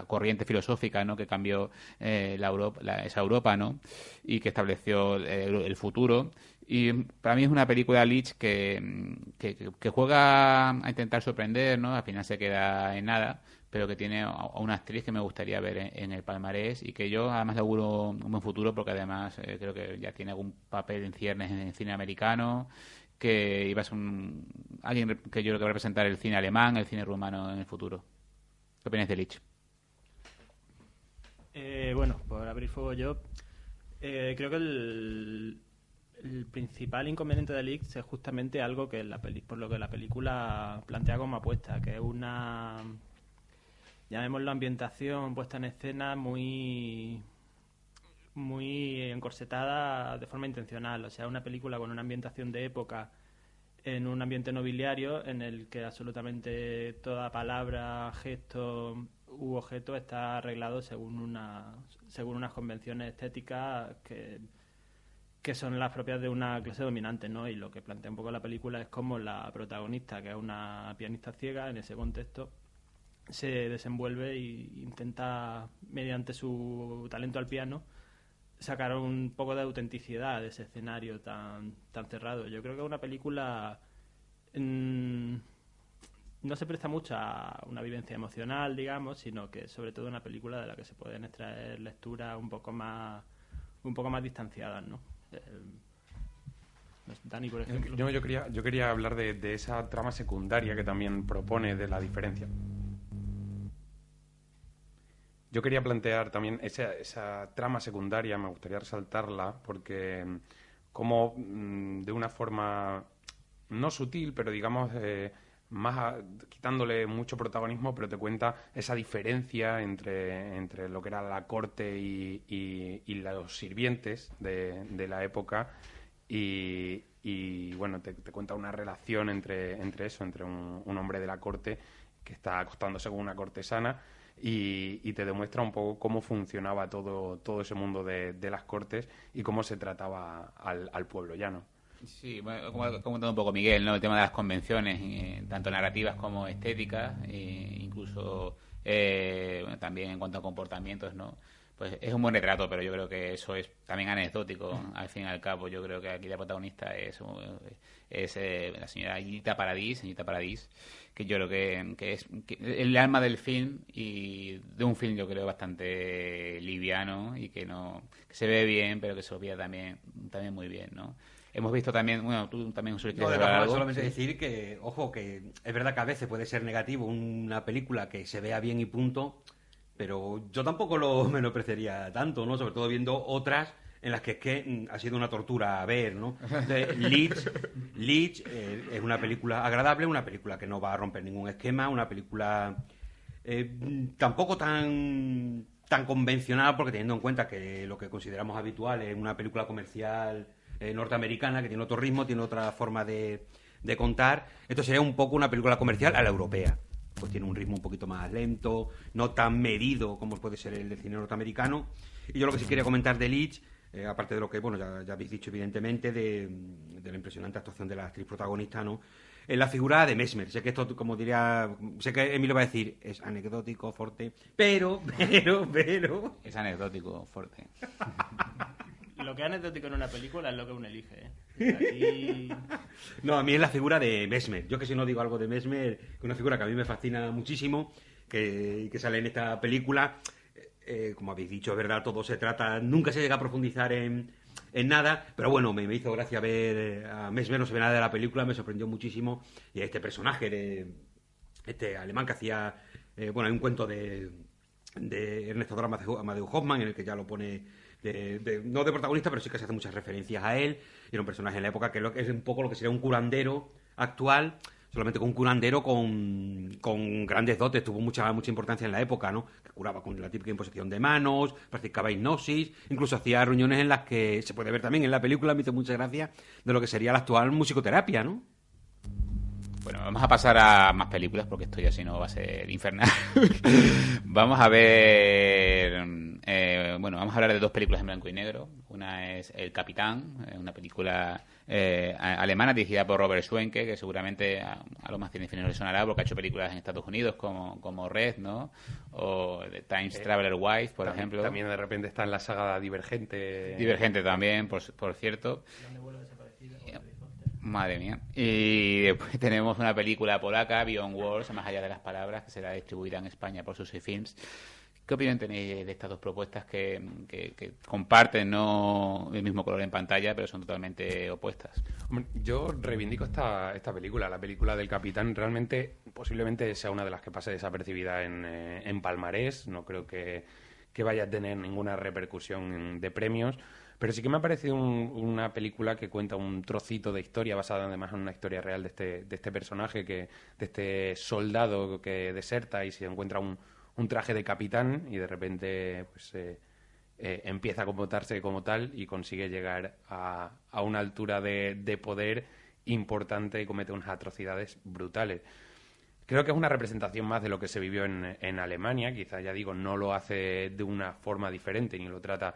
corriente filosófica, ¿no?, que cambió esa Europa, ¿no?, y que estableció el futuro. Y para mí es una película, Leech, que juega a intentar sorprender, ¿no? Al final se queda en nada, pero que tiene a una actriz que me gustaría ver en el palmarés, y que yo además le auguro un buen futuro, porque además creo que ya tiene algún papel en ciernes en el cine americano, que iba a ser alguien que yo creo que va a representar el cine alemán, el cine rumano en el futuro. ¿Qué opinas de Leech? Bueno, por abrir fuego yo, creo que el principal inconveniente de Leech es justamente algo que por lo que la película plantea como apuesta, que es una, llamémoslo, ambientación puesta en escena muy encorsetada de forma intencional. O sea, una película con una ambientación de época en un ambiente nobiliario en el que absolutamente toda palabra, gesto u objeto está arreglado según unas convenciones estéticas que son las propias de una clase dominante, ¿no? Y lo que plantea un poco la película es cómo la protagonista, que es una pianista ciega, en ese contexto se desenvuelve e intenta, mediante su talento al piano, sacar un poco de autenticidad de ese escenario tan cerrado. Yo creo que una película no se presta mucho a una vivencia emocional, digamos, sino que sobre todo una película de la que se pueden extraer lecturas un poco más distanciadas, ¿no? Dani, por ejemplo. Yo quería hablar de esa trama secundaria que también propone, de la diferencia. Yo quería plantear también esa trama secundaria, me gustaría resaltarla, porque como de una forma no sutil, pero digamos quitándole mucho protagonismo, pero te cuenta esa diferencia entre lo que era la corte y los sirvientes de la época y bueno, te cuenta una relación entre un hombre de la corte que está acostándose con una cortesana y te demuestra un poco cómo funcionaba todo ese mundo de las cortes y cómo se trataba al pueblo llano. Sí, bueno, como ha comentado un poco Miguel, ¿no? El tema de las convenciones, tanto narrativas como estéticas, incluso bueno, también en cuanto a comportamientos, ¿no? Pues es un buen retrato, pero yo creo que eso es también anecdótico, al fin y al cabo. Yo creo que aquí la protagonista es la señora Anita Paradis, que yo creo que es el alma del film y de un film yo creo bastante liviano y que se ve bien, pero que se olvida también muy bien, ¿no? Hemos visto también, bueno, tú también No, de todas hablar formas, algo. solamente Sí. decir que, ojo, que es verdad que a veces puede ser negativo una película que se vea bien y punto, pero yo tampoco lo menospreciaría tanto, ¿no? Sobre todo viendo otras en las que es que ha sido una tortura ver, ¿no? Entonces, Leech es una película agradable, una película que no va a romper ningún esquema, una película tampoco tan convencional, porque teniendo en cuenta que lo que consideramos habitual es una película comercial norteamericana, que tiene otro ritmo, tiene otra forma de contar, esto sería un poco una película comercial a la europea. Pues tiene un ritmo un poquito más lento, no tan medido como puede ser el del cine norteamericano. Y yo lo que sí quería comentar de Leech, aparte de lo que, bueno, ya habéis dicho evidentemente, de la impresionante actuación de la actriz protagonista, ¿no? En la figura de Mesmer. Sé que esto, como diría, sé que Emilio va a decir, es anecdótico, fuerte, pero... Es anecdótico, fuerte. Lo que es anecdótico en una película es lo que uno elige, ¿eh? Aquí... No, a mí es la figura de Mesmer. Yo que si no digo algo de Mesmer, que es una figura que a mí me fascina muchísimo, que sale en esta película. Como habéis dicho, es verdad, todo se trata, nunca se llega a profundizar en nada, pero bueno, me hizo gracia ver a Mesmer, no se ve nada de la película, me sorprendió muchísimo, y a este personaje de este alemán que hacía, bueno, hay un cuento de Ernesto Amadeus Hoffmann en el que ya lo pone no de protagonista, pero sí que se hace muchas referencias a él. Y era un personaje en la época que es un poco lo que sería un curandero actual, solamente con un curandero con grandes dotes. Tuvo mucha importancia en la época, ¿no? Que curaba con la típica imposición de manos, practicaba hipnosis, incluso hacía reuniones en las que se puede ver también en la película, me hizo mucha gracia, de lo que sería la actual musicoterapia, ¿no? Bueno, vamos a pasar a más películas porque esto ya si no va a ser infernal. Vamos a ver... bueno, vamos a hablar de dos películas en blanco y negro. Una es El Capitán, una película alemana dirigida por Robert Schwenke, que seguramente a los más cinéfilos le sonará porque ha hecho películas en Estados Unidos como Red, ¿no? O The Times Traveler Wife, por ejemplo. También de repente está en la saga Divergente. Divergente también, por cierto. Madre mía. Y después tenemos una película polaca, Beyond Words, Más allá de las palabras, que será distribuida en España por Susy Films. ¿Qué opinión tenéis de estas dos propuestas que comparten no el mismo color en pantalla, pero son totalmente opuestas? Hombre, yo reivindico esta película. La película del Capitán realmente posiblemente sea una de las que pase desapercibida en palmarés. No creo que vaya a tener ninguna repercusión de premios. Pero sí que me ha parecido una película que cuenta un trocito de historia basada además en una historia real de este personaje, de este soldado que deserta y se encuentra un traje de capitán y de repente pues empieza a comportarse como tal y consigue llegar a una altura de poder importante y comete unas atrocidades brutales. Creo que es una representación más de lo que se vivió en Alemania. Quizá, ya digo, no lo hace de una forma diferente ni lo trata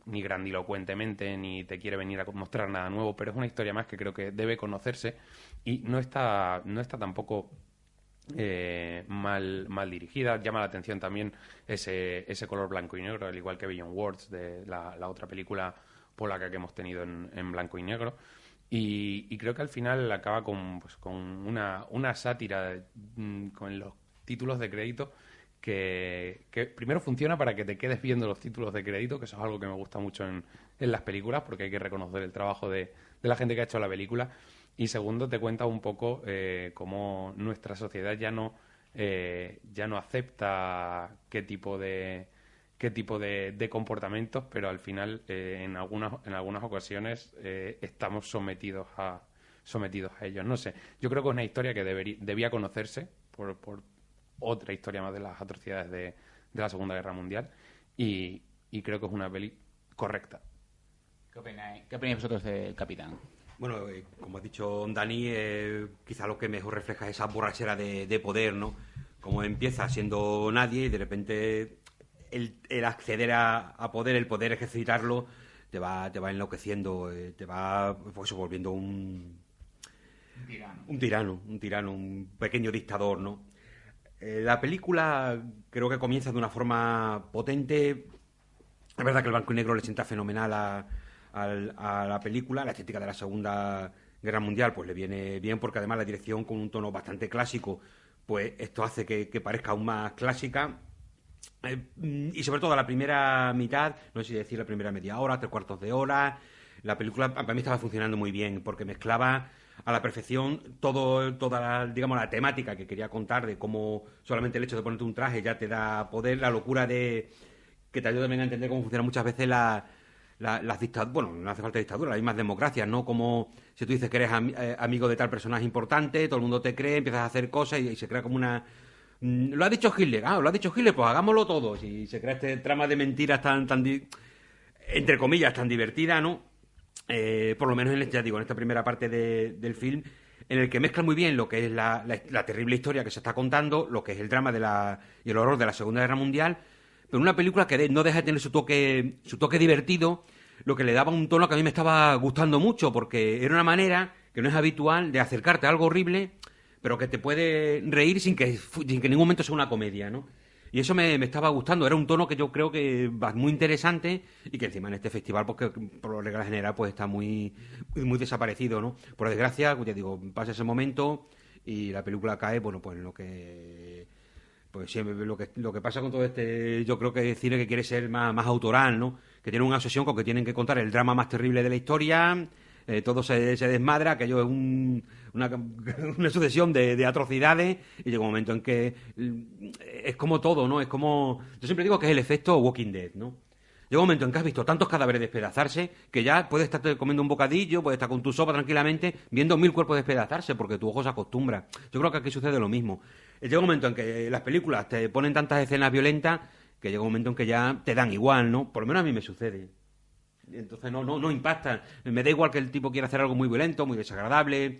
ni grandilocuentemente, ni te quiere venir a mostrar nada nuevo, pero es una historia más que creo que debe conocerse y no está tampoco mal dirigida. Llama la atención también ese color blanco y negro, al igual que Beyond Words, de la otra película polaca que hemos tenido en blanco y negro. Y creo que al final acaba con una sátira con los títulos de crédito que primero funciona para que te quedes viendo los títulos de crédito, que eso es algo que me gusta mucho en las películas, porque hay que reconocer el trabajo de la gente que ha hecho la película. Y segundo, te cuenta un poco cómo nuestra sociedad ya no acepta qué tipo de comportamientos, pero al final en algunas ocasiones estamos sometidos sometidos a ellos. No sé, yo creo que es una historia que debía conocerse por otra historia más de las atrocidades de la Segunda Guerra Mundial y creo que es una peli correcta. ¿Qué opináis vosotros del Capitán? Bueno, como ha dicho Dani, quizá lo que mejor refleja es esa borrachera de poder, ¿no? Como empieza siendo nadie y de repente el acceder a poder, el poder ejercitarlo, te va enloqueciendo, te va pues, volviendo un tirano, un pequeño dictador, ¿no? La película creo que comienza de una forma potente. Es verdad que el blanco y negro le sienta fenomenal a la película. La estética de la Segunda Guerra Mundial pues le viene bien, porque además la dirección, con un tono bastante clásico, pues esto hace que parezca aún más clásica. Y sobre todo la primera mitad, no sé si decir la primera media hora, 3/4 de hora, la película para mí estaba funcionando muy bien, porque mezclaba a la perfección toda la temática que quería contar, de cómo solamente el hecho de ponerte un traje ya te da poder, la locura de que te ayuda también a entender cómo funcionan muchas veces las dictaduras. Bueno, no hace falta dictadura, las mismas democracias, ¿no? Como si tú dices que eres amigo de tal personaje importante, todo el mundo te cree, empiezas a hacer cosas y se crea como una... Lo ha dicho Hitler, lo ha dicho Hitler, pues hagámoslo todos. Y se crea este trama de mentiras entre comillas, tan divertida, ¿no? Por lo menos ya digo, en esta primera parte del film, en el que mezcla muy bien lo que es la terrible historia que se está contando, lo que es el drama y el horror de la Segunda Guerra Mundial, pero una película que no deja de tener su toque divertido, lo que le daba un tono que a mí me estaba gustando mucho, porque era una manera que no es habitual de acercarte a algo horrible, pero que te puede reír sin que en ningún momento sea una comedia, ¿no? Y eso me estaba gustando. Era un tono que yo creo que va muy interesante y que encima en este festival, porque por regla general, pues está muy, muy desaparecido, ¿no? Por desgracia, ya digo, pasa ese momento y la película cae, bueno, pues en lo que... Pues siempre lo que pasa con todo yo creo que es cine que quiere ser más autoral, ¿no? Que tiene una obsesión con que tienen que contar el drama más terrible de la historia, todo se desmadra, aquello es una sucesión de atrocidades y llega un momento en que es como todo, ¿no? Es como... Yo siempre digo que es el efecto Walking Dead, ¿no? Llega un momento en que has visto tantos cadáveres despedazarse que ya puedes estar comiendo un bocadillo, puedes estar con tu sopa tranquilamente viendo 1000 cuerpos despedazarse porque tu ojo se acostumbra. Yo creo que aquí sucede lo mismo. Llega un momento en que las películas te ponen tantas escenas violentas que llega un momento en que ya te dan igual, ¿no? Por lo menos a mí me sucede. Entonces no impacta. Me da igual que el tipo quiera hacer algo muy violento, muy desagradable,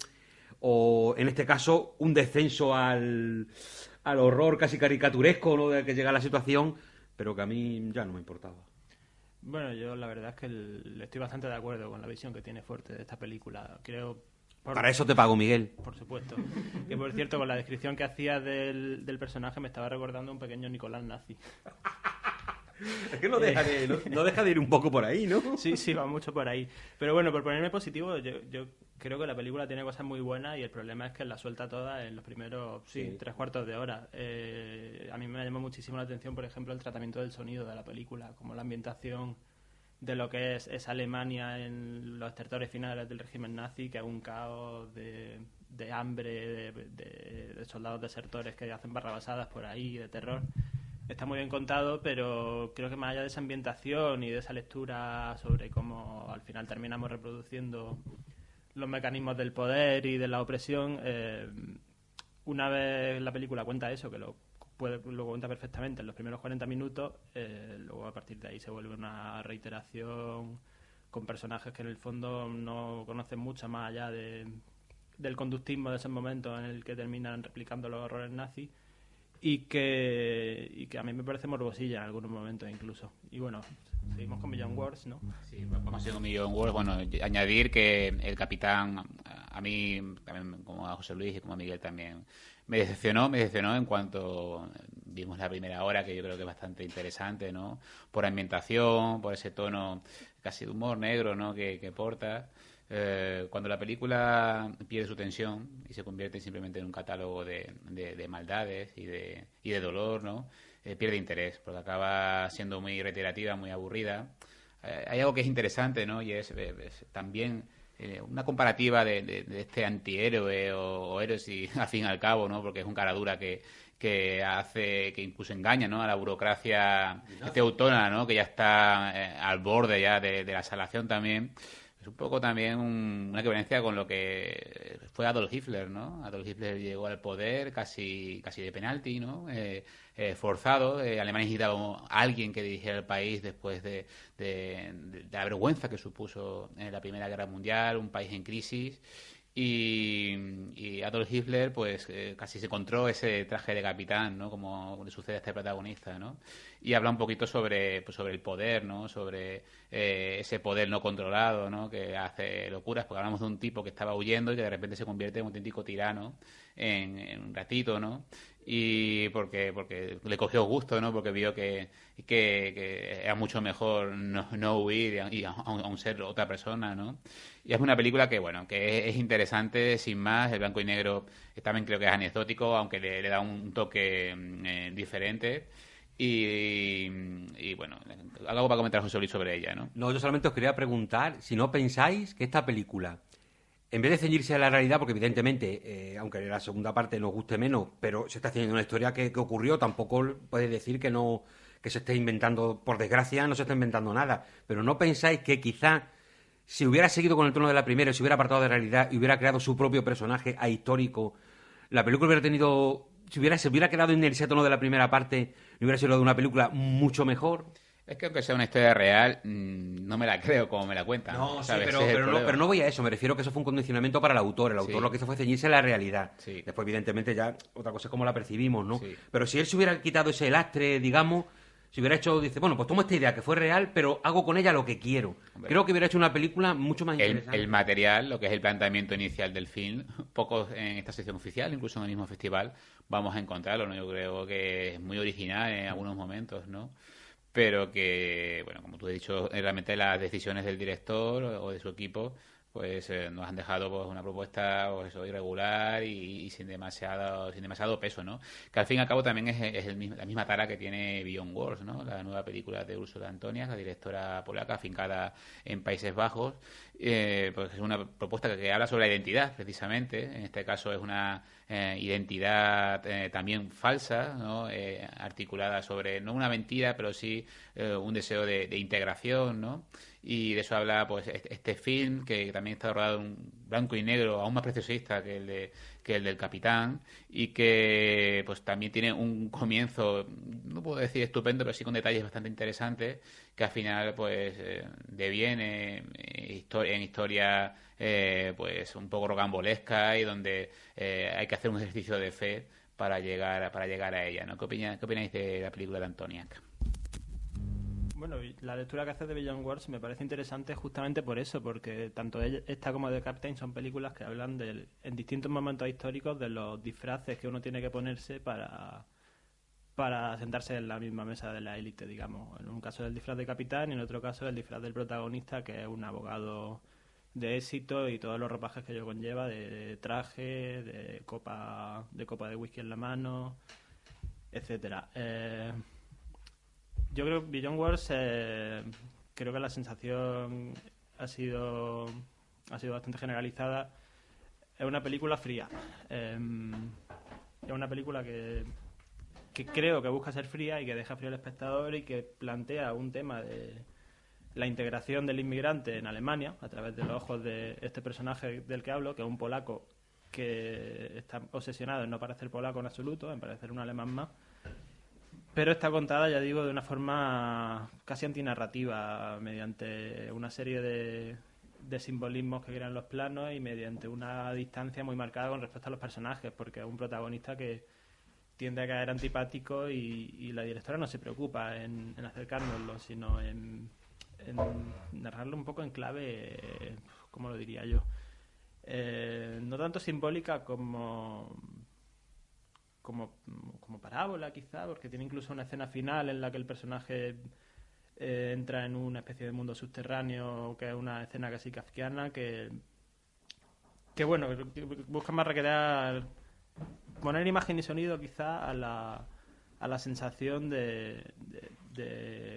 o en este caso un descenso al horror casi caricaturesco, ¿no? De que llega la situación, pero que a mí ya no me importaba. Bueno, yo la verdad es que estoy bastante de acuerdo con la visión que tiene Fuerte de esta película. Creo... Para eso te pago, Miguel. Por supuesto. Que por cierto, con la descripción que hacía del personaje me estaba recordando un pequeño Nicolás nazi. Es que no deja de ir un poco por ahí, ¿no? Sí, va mucho por ahí. Pero bueno, por ponerme positivo, yo creo que la película tiene cosas muy buenas y el problema es que la suelta toda en los primeros 3/4 de hora. A mí me llamó muchísimo la atención, por ejemplo, el tratamiento del sonido de la película, como la ambientación de lo que es Alemania en los territorios finales del régimen nazi, que es un caos de hambre, de soldados desertores que hacen barrabasadas por ahí, de terror. Está muy bien contado, pero creo que más allá de esa ambientación y de esa lectura sobre cómo al final terminamos reproduciendo los mecanismos del poder y de la opresión, una vez la película cuenta eso, que lo cuenta perfectamente en los primeros 40 minutos, luego a partir de ahí se vuelve una reiteración con personajes que en el fondo no conocen mucho más allá del conductismo de esos momentos en el que terminan replicando los horrores nazis. Y que a mí me parece morbosilla en algunos momentos incluso. Y bueno, seguimos con Million Words, ¿no? Sí, vamos a seguir con Million Words. Bueno, añadir que el Capitán, a mí, también como a José Luis y como a Miguel también, me decepcionó en cuanto vimos la primera hora, que yo creo que es bastante interesante, ¿no? Por la ambientación, por ese tono casi de humor negro, ¿no? que porta. Cuando la película pierde su tensión y se convierte simplemente en un catálogo de maldades y de dolor, ¿no? Pierde interés porque acaba siendo muy reiterativa, muy aburrida. Hay algo que es interesante, ¿no? Y es también una comparativa de este antihéroe o héroe, si al fin y al cabo, ¿no? Porque es un cara dura que hace, que incluso engaña, ¿no? A la burocracia teutona, ¿no? Que ya está al borde ya de la salación también. Es un poco también una equivalencia con lo que fue Adolf Hitler, ¿no? Adolf Hitler llegó al poder casi de penalti, ¿no? Forzado. Alemania necesitaba a alguien que dirigiera el país después de la vergüenza que supuso la Primera Guerra Mundial, un país en crisis. Y Adolf Hitler, pues casi se encontró ese traje de capitán, ¿no? Como le sucede a este protagonista, ¿no? Y habla un poquito sobre el poder, ¿no? Sobre ese poder no controlado, ¿no? Que hace locuras, porque hablamos de un tipo que estaba huyendo y que de repente se convierte en un auténtico tirano en un ratito, ¿no? Y porque le cogió gusto, ¿no? Porque vio que era mucho mejor no huir y aún ser otra persona, ¿no? Y es una película que, bueno, que es interesante, sin más. El blanco y negro también creo que es anecdótico, aunque le da un toque diferente. Y bueno, algo para comentar, José Luis, sobre ella, ¿no? No, yo solamente os quería preguntar si no pensáis que esta película, en vez de ceñirse a la realidad, porque evidentemente, aunque la segunda parte nos guste menos, pero se está haciendo una historia que ocurrió, tampoco puedes decir que no, que se esté inventando, por desgracia, no se está inventando nada. Pero ¿no pensáis que quizá si hubiera seguido con el tono de la primera, si hubiera apartado de realidad y hubiera creado su propio personaje ahistórico, la película hubiera tenido... Si se hubiera quedado en ese tono de la primera parte, hubiera sido de una película mucho mejor? Es que aunque sea una historia real, no me la creo como me la cuentan. No, sí, ¿sabes? pero no voy a eso. Me refiero que eso fue un condicionamiento para el autor. El autor lo que hizo fue ceñirse a la realidad. Sí. Después, evidentemente, ya otra cosa es cómo la percibimos, ¿no? Sí. Pero si él se hubiera quitado ese lastre, digamos, si hubiera hecho, dice, bueno, pues tomo esta idea que fue real, pero hago con ella lo que quiero. Hombre. Creo que hubiera hecho una película mucho más interesante. El material, lo que es el planteamiento inicial del film, pocos en esta sección oficial, incluso en el mismo festival, vamos a encontrarlo, ¿no? Yo creo que es muy original en algunos momentos, ¿no? Pero que, bueno, como tú has dicho, realmente las decisiones del director o de su equipo pues nos han dejado pues una propuesta pues eso, irregular y sin demasiado peso, ¿no? Que al fin y al cabo también es la misma tara que tiene Beyond Words, ¿no? La nueva película de Ursula Antoniak, la directora polaca afincada en Países Bajos, pues es una propuesta que habla sobre la identidad, precisamente. En este caso es una identidad también falsa, ¿no? Articulada sobre, no una mentira, pero sí un deseo de integración, ¿no? Y de eso habla pues este film, que también está rodado en blanco y negro, aún más preciosista que el del Capitán, y que pues también tiene un comienzo, no puedo decir estupendo, pero sí con detalles bastante interesantes, que al final pues deviene en historia pues un poco rocambolesca y donde hay que hacer un ejercicio de fe para llegar a ella, ¿no? ¿Qué opináis de la película de Antoniak? Bueno, la lectura que haces de Beyond Words me parece interesante justamente por eso, porque tanto esta como The Captain son películas que hablan en distintos momentos históricos de los disfraces que uno tiene que ponerse para sentarse en la misma mesa de la élite, digamos. En un caso el disfraz de capitán y en otro caso el disfraz del protagonista, que es un abogado de éxito y todos los ropajes que ello conlleva, de traje, de copa de whisky en la mano, etcétera. Yo creo que Beyond Words, creo que la sensación ha sido bastante generalizada. Es una película fría. Es una película que creo que busca ser fría y que deja frío al espectador y que plantea un tema de la integración del inmigrante en Alemania a través de los ojos de este personaje del que hablo, que es un polaco que está obsesionado en no parecer polaco en absoluto, en parecer un alemán más. Pero está contada, ya digo, de una forma casi antinarrativa, mediante una serie de simbolismos que crean los planos y mediante una distancia muy marcada con respecto a los personajes, porque es un protagonista que tiende a caer antipático y la directora no se preocupa en acercárnoslo, sino en narrarlo un poco en clave, ¿cómo lo diría yo? No tanto simbólica como parábola, quizá, porque tiene incluso una escena final en la que el personaje entra en una especie de mundo subterráneo, que es una escena casi kafkiana, que bueno, busca más recrear, poner imagen y sonido quizá a la sensación de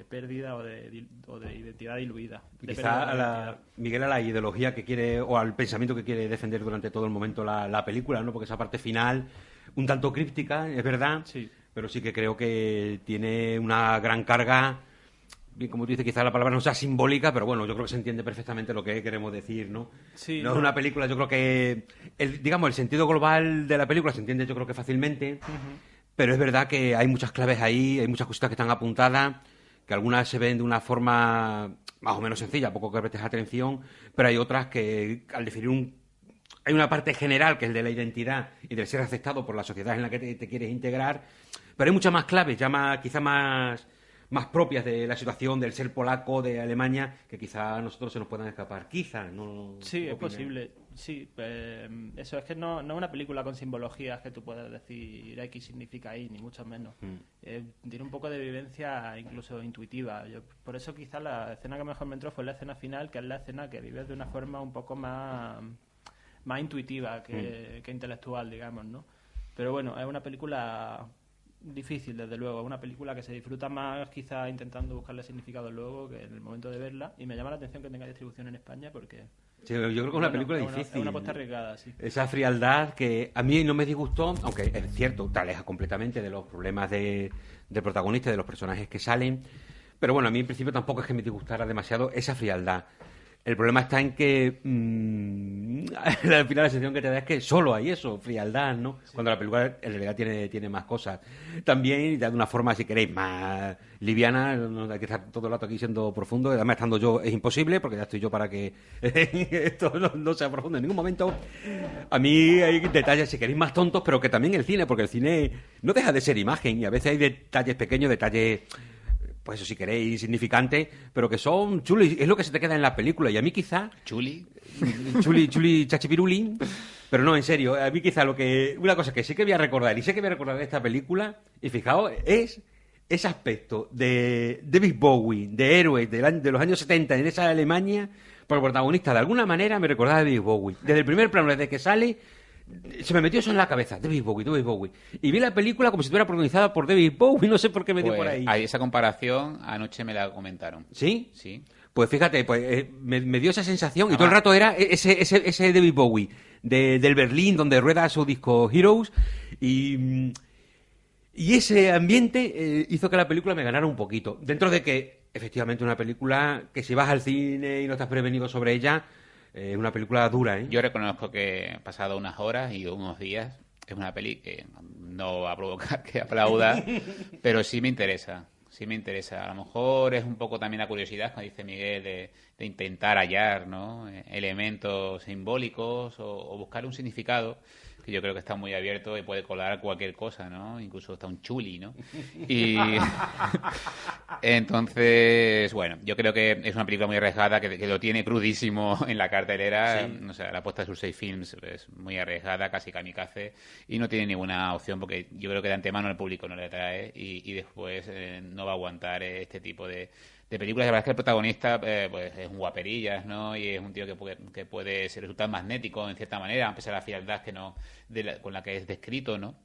pérdida o de identidad diluida. Quizá Miguel, a la ideología que quiere, o al pensamiento que quiere defender durante todo el momento la película, ¿no? Porque esa parte final, un tanto críptica, es verdad, sí, pero sí que creo que tiene una gran carga bien, como tú dices, quizás la palabra no sea simbólica, pero bueno, yo creo que se entiende perfectamente lo que queremos decir, ¿no? Sí, No es una película, yo creo que, digamos, el sentido global de la película se entiende yo creo que fácilmente, pero es verdad que hay muchas claves ahí, hay muchas cositas que están apuntadas, que algunas se ven de una forma más o menos sencilla, poco que prestes atención, pero hay otras que al definir hay una parte general que es el de la identidad y del ser aceptado por la sociedad en la que te quieres integrar, pero hay muchas más claves, quizá más propias de la situación del ser polaco, de Alemania, que quizá a nosotros se nos puedan escapar. Quizá, ¿no? Sí, es ¿Qué opinas? posible. Sí, eso es que no es una película con simbologías que tú puedas decir X significa Y, ni mucho menos. Tiene un poco de vivencia incluso intuitiva. Por eso quizá la escena que mejor me entró fue la escena final, que es la escena que vives de una forma un poco más intuitiva que intelectual, digamos, ¿no? Pero bueno, es una película difícil, desde luego. Es una película que se disfruta más quizá intentando buscarle significado luego que en el momento de verla. Y me llama la atención que tenga distribución en España porque... Sí, yo creo que es una película es difícil. Es una apuesta arriesgada, sí. Esa frialdad que a mí no me disgustó, aunque es cierto, te aleja completamente de los problemas del protagonista y de los personajes que salen. Pero bueno, a mí en principio tampoco es que me disgustara demasiado esa frialdad. El problema está en que al final la sensación que te da es que solo hay eso, frialdad, ¿no? Sí. Cuando la película en realidad tiene más cosas. También, de una forma, si queréis, más liviana, no hay que estar todo el rato aquí siendo profundo, además estando yo es imposible, porque ya estoy yo para que esto no sea profundo en ningún momento. A mí hay detalles, si queréis, más tontos, pero que también el cine, porque el cine no deja de ser imagen, y a veces hay detalles pequeños, detalles... pues eso si queréis, insignificantes, pero que son chulos, es lo que se te queda en la película. Y a mí quizá... Chuli, chachipiruli. Pero no, en serio, a mí quizá una cosa que sí que voy a recordar, y sé que voy a recordar de esta película, y fijaos, es ese aspecto de David Bowie, de héroes de los años 70 en esa Alemania, por el protagonista, de alguna manera me recordaba a David Bowie. Desde el primer plano, desde que sale... se me metió eso en la cabeza, David Bowie. Y vi la película como si estuviera protagonizada por David Bowie, no sé por qué me dio por ahí. Esa comparación anoche me la comentaron. ¿Sí? Sí. Pues fíjate, me dio esa sensación y todo el rato era ese David Bowie del Berlín donde rueda su disco Heroes y ese ambiente hizo que la película me ganara un poquito. Dentro de que, efectivamente, una película que si vas al cine y no estás prevenido sobre ella... es una película dura, ¿eh? Yo reconozco que pasado unas horas y unos días es una peli que no va a provocar que aplauda, pero sí me interesa. Sí me interesa. A lo mejor es un poco también la curiosidad, como dice Miguel, de intentar hallar, ¿no? Elementos simbólicos o buscar un significado que yo creo que está muy abierto y puede colar cualquier cosa, ¿no? Incluso está un chuli, ¿no? Y entonces, bueno, yo creo que es una película muy arriesgada, que lo tiene crudísimo en la cartelera. Sí. O sea, la apuesta de sus 6 films es muy arriesgada, casi kamikaze, y no tiene ninguna opción porque yo creo que de antemano el público no le atrae y después no va a aguantar este tipo de películas. La verdad es que el protagonista pues es un guaperillas, ¿no? Y es un tío que puede resultar magnético en cierta manera, a pesar de la frialdad con la que es descrito, ¿no?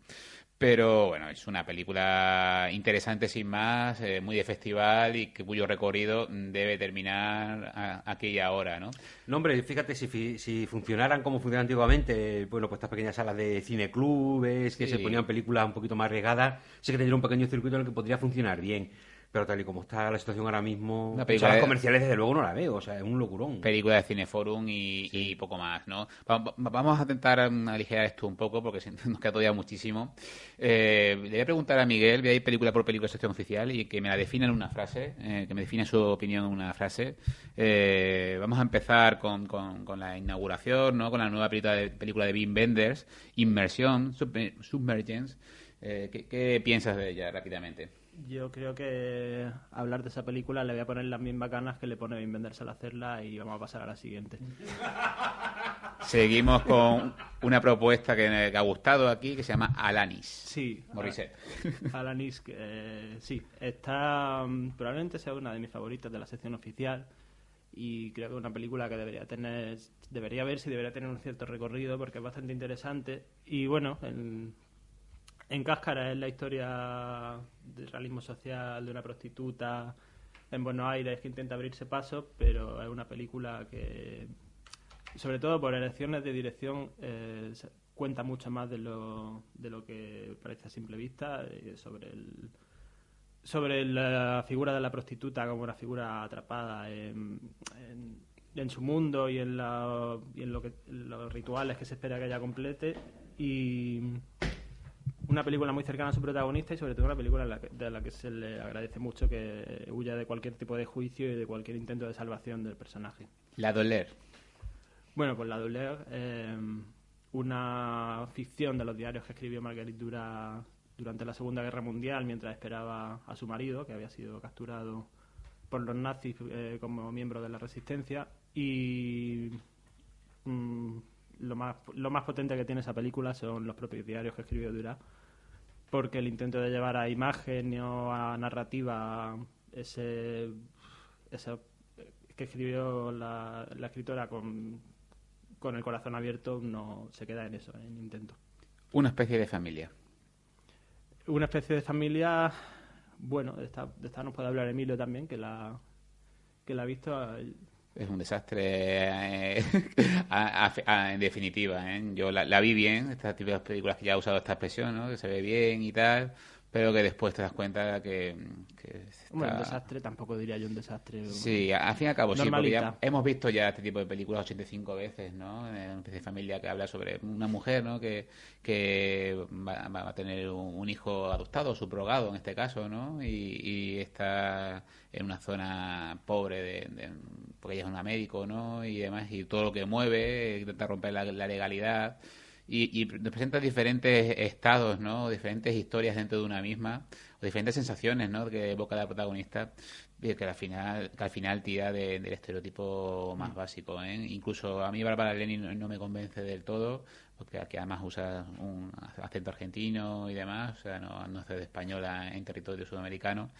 Pero bueno, es una película interesante sin más, muy de festival y cuyo recorrido debe terminar aquí y ahora, ¿no? No, hombre, fíjate, si funcionaran como funcionaban antiguamente, bueno, pues estas pequeñas salas de cineclubes, que se ponían películas un poquito más arriesgadas, sí que tendría un pequeño circuito en el que podría funcionar bien. Pero tal y como está la situación ahora mismo, las comerciales desde luego no la veo, o sea, es un locurón. Película de Cineforum y poco más, ¿no? Vamos a intentar aligerar esto un poco porque nos queda todavía muchísimo. Le voy a preguntar a Miguel, voy a ir película por película de sección oficial y que me la defina en una frase, que me define su opinión en una frase. Vamos a empezar con la inauguración, ¿no? Con la nueva película de Wim Wenders, Inmersión, Submergence. ¿Qué piensas de ella rápidamente? Yo creo que hablar de esa película le voy a poner las mismas ganas que le pone Wim Wenders al hacerla y vamos a pasar a la siguiente. Seguimos con una propuesta que ha gustado aquí, que se llama Alanis. Sí. Morissette. Alanis, sí. Probablemente sea una de mis favoritas de la sección oficial y creo que es una película que debería verse y debería tener un cierto recorrido porque es bastante interesante y bueno, en Cáscara es la historia del realismo social de una prostituta en Buenos Aires que intenta abrirse paso, pero es una película que, sobre todo por elecciones de dirección, cuenta mucho más de lo que parece a simple vista sobre la figura de la prostituta como una figura atrapada en su mundo y en los rituales que se espera que ella complete, y una película muy cercana a su protagonista, y sobre todo una película de la que se le agradece mucho que huya de cualquier tipo de juicio y de cualquier intento de salvación del personaje. La Doler. Bueno, pues La Douleur, una ficción de los diarios que escribió Marguerite Duras durante la Segunda Guerra Mundial, mientras esperaba a su marido, que había sido capturado por los nazis como miembro de la resistencia. Y lo más potente que tiene esa película son los propios diarios que escribió Duras, porque el intento de llevar a imagen o a narrativa ese que escribió la escritora con el corazón abierto, no se queda en eso, en intento. Una especie de familia. Una especie de familia, bueno, de esta nos puede hablar Emilio también, que la ha visto. Es un desastre en definitiva, ¿eh? Yo la vi bien, estas típicas películas que ya ha usado esta expresión, ¿no? Que se ve bien y tal, pero que después te das cuenta que está... Bueno, un desastre, tampoco diría yo un desastre. Sí, al fin y al cabo normalita. Sí, porque ya hemos visto ya este tipo de películas 85 veces, ¿no? Una especie de familia que habla sobre una mujer, ¿no? Que va a tener un hijo adoptado, subrogado en este caso, ¿no? Y está en una zona pobre porque ella es una médico, ¿no? Y demás, y todo lo que mueve, intenta romper la legalidad. Y representa diferentes estados, ¿no? Diferentes historias dentro de una misma, o diferentes sensaciones, ¿no? Que evoca la protagonista, que al final tira del estereotipo más básico, ¿eh? Incluso a mí Bárbara Lenin no me convence del todo, porque aquí además usa un acento argentino y demás, o sea, no es de española en territorio sudamericano.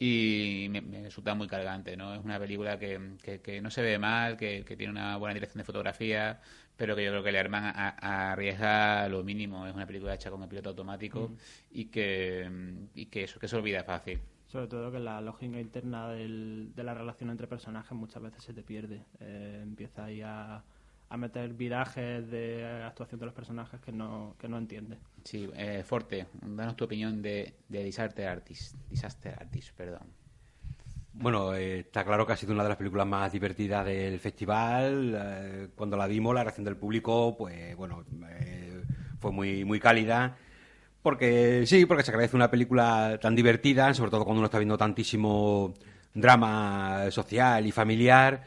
Y me resulta muy cargante, ¿no? Es una película que no se ve mal, que tiene una buena dirección de fotografía, pero que yo creo que Lerman arriesga lo mínimo. Es una película hecha con el piloto automático y que se olvida fácil. Sobre todo que la lógica interna de la relación entre personajes muchas veces se te pierde. Empieza ahí a meter virajes de actuación de los personajes que no entiendes. Sí, Forte, danos tu opinión de Disaster Artist, perdón. Bueno, está claro que ha sido una de las películas más divertidas del festival. Cuando la vimos, la reacción del público, pues bueno, fue muy, muy cálida. Porque se agradece una película tan divertida, sobre todo cuando uno está viendo tantísimo drama social y familiar.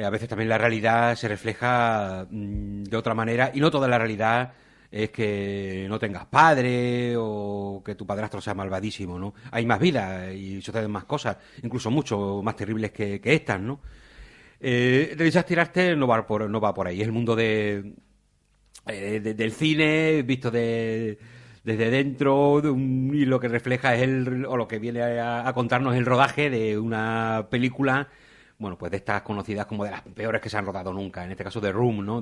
A veces también la realidad se refleja de otra manera, y no toda la realidad es que no tengas padre o que tu padrastro sea malvadísimo, ¿no? Hay más vida y suceden más cosas, incluso mucho más terribles que estas, ¿no? The Disaster Artist no va por ahí. Es el mundo del cine visto desde dentro, y lo que refleja es lo que viene a contarnos el rodaje de una película, bueno, pues de estas conocidas como de las peores que se han rodado nunca. En este caso de Room, ¿no?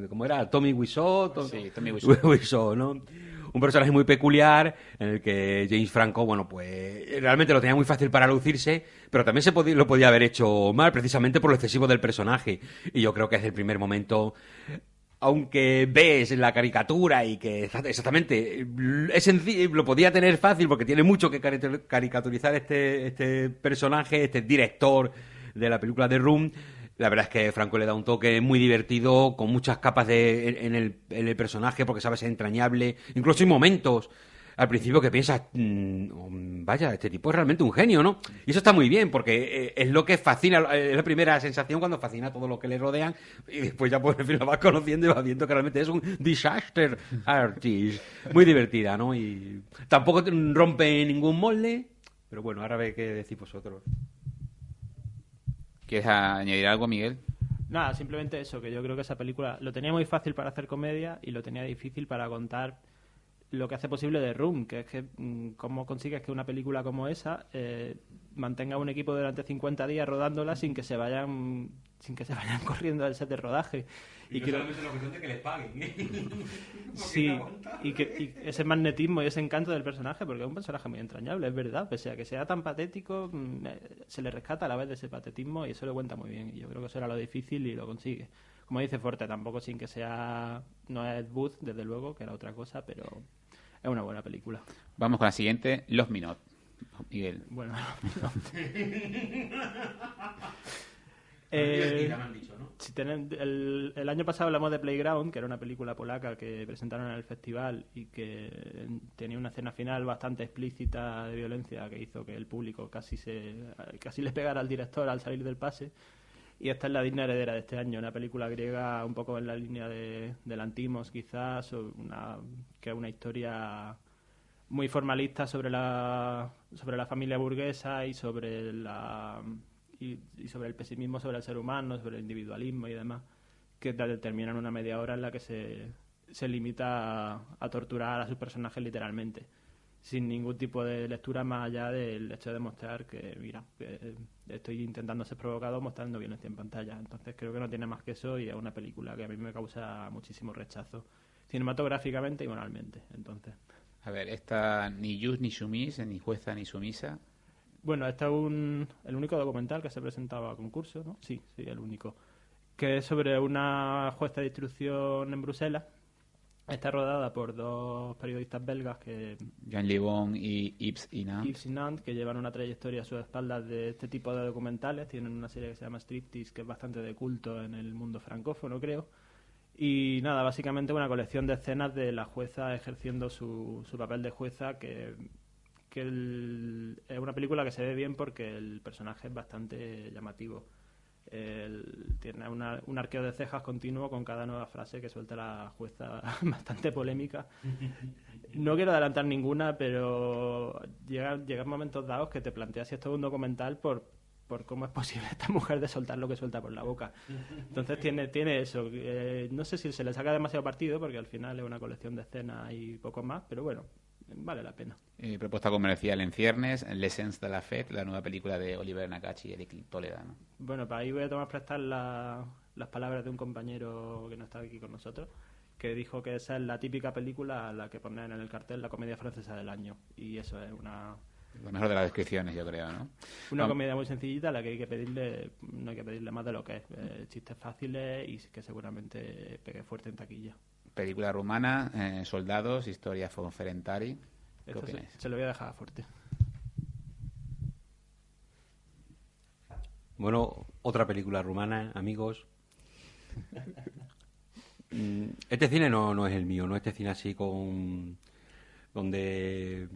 ¿Cómo era? Tommy Wiseau. Sí, Tommy Wiseau, ¿no? Un personaje muy peculiar en el que James Franco, bueno, pues realmente lo tenía muy fácil para lucirse, pero también lo podía haber hecho mal, precisamente por lo excesivo del personaje. Y yo creo que desde el primer momento, aunque ves la caricatura y que exactamente es sencillo, lo podía tener fácil porque tiene mucho que caricaturizar este personaje, este director de la película The Room. La verdad es que Franco le da un toque muy divertido, con muchas capas en el personaje, porque sabes, es entrañable. Incluso hay momentos al principio que piensas, vaya, este tipo es realmente un genio, ¿no? Y eso está muy bien, porque es lo que fascina, es la primera sensación cuando fascina todo lo que le rodean, y después ya por fin lo vas conociendo y vas viendo que realmente es un disaster artist. Muy divertida, ¿no? Y tampoco rompe ningún molde, pero bueno, ahora ve qué decís vosotros. ¿Quieres añadir algo, Miguel? Nada, simplemente eso, que yo creo que esa película lo tenía muy fácil para hacer comedia y lo tenía difícil para contar lo que hace posible The Room, que es que cómo consigues que una película como esa mantenga un equipo durante 50 días rodándola sin que se vayan corriendo al set de rodaje. Y no solamente es la cuestión de que les paguen. Sí, y ese magnetismo y ese encanto del personaje, porque es un personaje muy entrañable, es verdad, pese a que sea tan patético, se le rescata a la vez de ese patetismo y eso lo cuenta muy bien. Y yo creo que eso era lo difícil y lo consigue. Como dice Forte, tampoco sin que sea... No es Ed Wood, desde luego, que era otra cosa, pero es una buena película. Vamos con la siguiente, Los Minot. Miguel. Bueno, el año pasado hablamos de Playground, que era una película polaca que presentaron en el festival y que tenía una escena final bastante explícita de violencia que hizo que el público casi le pegara al director al salir del pase. Y esta es la digna heredera de este año, una película griega un poco en la línea del Antimos, quizás, que es una historia muy formalista sobre la familia burguesa y sobre y sobre el pesimismo sobre el ser humano, sobre el individualismo y demás, que termina en una media hora en la que se limita a torturar a sus personajes literalmente, sin ningún tipo de lectura más allá del hecho de mostrar que, mira, que estoy intentando ser provocado mostrando violencia en pantalla. Entonces creo que no tiene más que eso y es una película que a mí me causa muchísimo rechazo, cinematográficamente y moralmente. Entonces, a ver, esta ni jus ni sumis, ni jueza ni sumisa. bueno, este es el único documental que se presentaba a concurso, ¿no? Sí, el único. Que es sobre una jueza de instrucción en Bruselas. Está rodada por dos periodistas belgas, Jean Libon y Yves Inant. Yves Inant, que llevan una trayectoria a sus espaldas de este tipo de documentales. Tienen una serie que se llama Striptease, que es bastante de culto en el mundo francófono, creo. Y nada, básicamente una colección de escenas de la jueza ejerciendo su papel de jueza, que es una película que se ve bien porque el personaje es bastante llamativo. Tiene un arqueo de cejas continuo con cada nueva frase que suelta la jueza, bastante polémica. No quiero adelantar ninguna, pero llegan momentos dados que te planteas si esto es un documental por cómo es posible esta mujer de soltar lo que suelta por la boca. Entonces tiene eso. No sé si se le saca demasiado partido, porque al final es una colección de escenas y poco más, pero bueno, vale la pena. Propuesta comercial en ciernes, L'Essence de la Fête, la nueva película de Oliver Nakache y Eric Toledano. Bueno, para ahí voy a tomar prestar las palabras de un compañero que no está aquí con nosotros, que dijo que esa es la típica película a la que ponen en el cartel la comedia francesa del año. Y eso es lo mejor de las descripciones, yo creo, ¿no? Una comedia muy sencillita a la que no hay que pedirle más de lo que es. Chistes fáciles y que seguramente pegue fuerte en taquilla. Película rumana, Soldados, Historia Fonferentari. ¿Qué opináis? Se lo voy a dejar a fuerte. Bueno, otra película rumana, amigos. Este cine no es el mío, ¿no? Este cine así donde...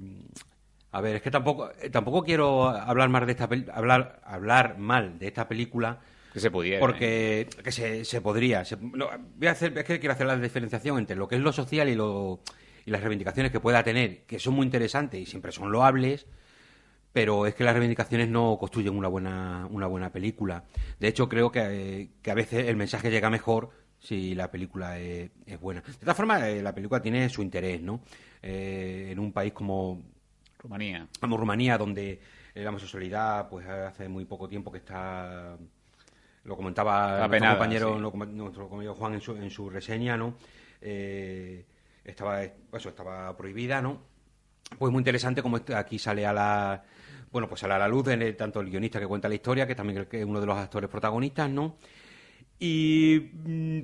A ver, es que tampoco quiero hablar mal de esta hablar mal de esta película. Que se pudiera. Porque que se podría. Es que quiero hacer la diferenciación entre lo que es lo social y las reivindicaciones que pueda tener, que son muy interesantes y siempre son loables, pero es que las reivindicaciones no construyen una buena película. De hecho, creo que a veces el mensaje llega mejor si la película es buena. De todas formas, la película tiene su interés, ¿no? En un país como Rumanía, donde la homosexualidad pues hace muy poco tiempo que está... Lo comentaba nuestro compañero Juan en su reseña, ¿no? Estaba prohibida, ¿no? Pues muy interesante como aquí sale a la luz tanto el guionista que cuenta la historia, que también es uno de los actores protagonistas, ¿no? Y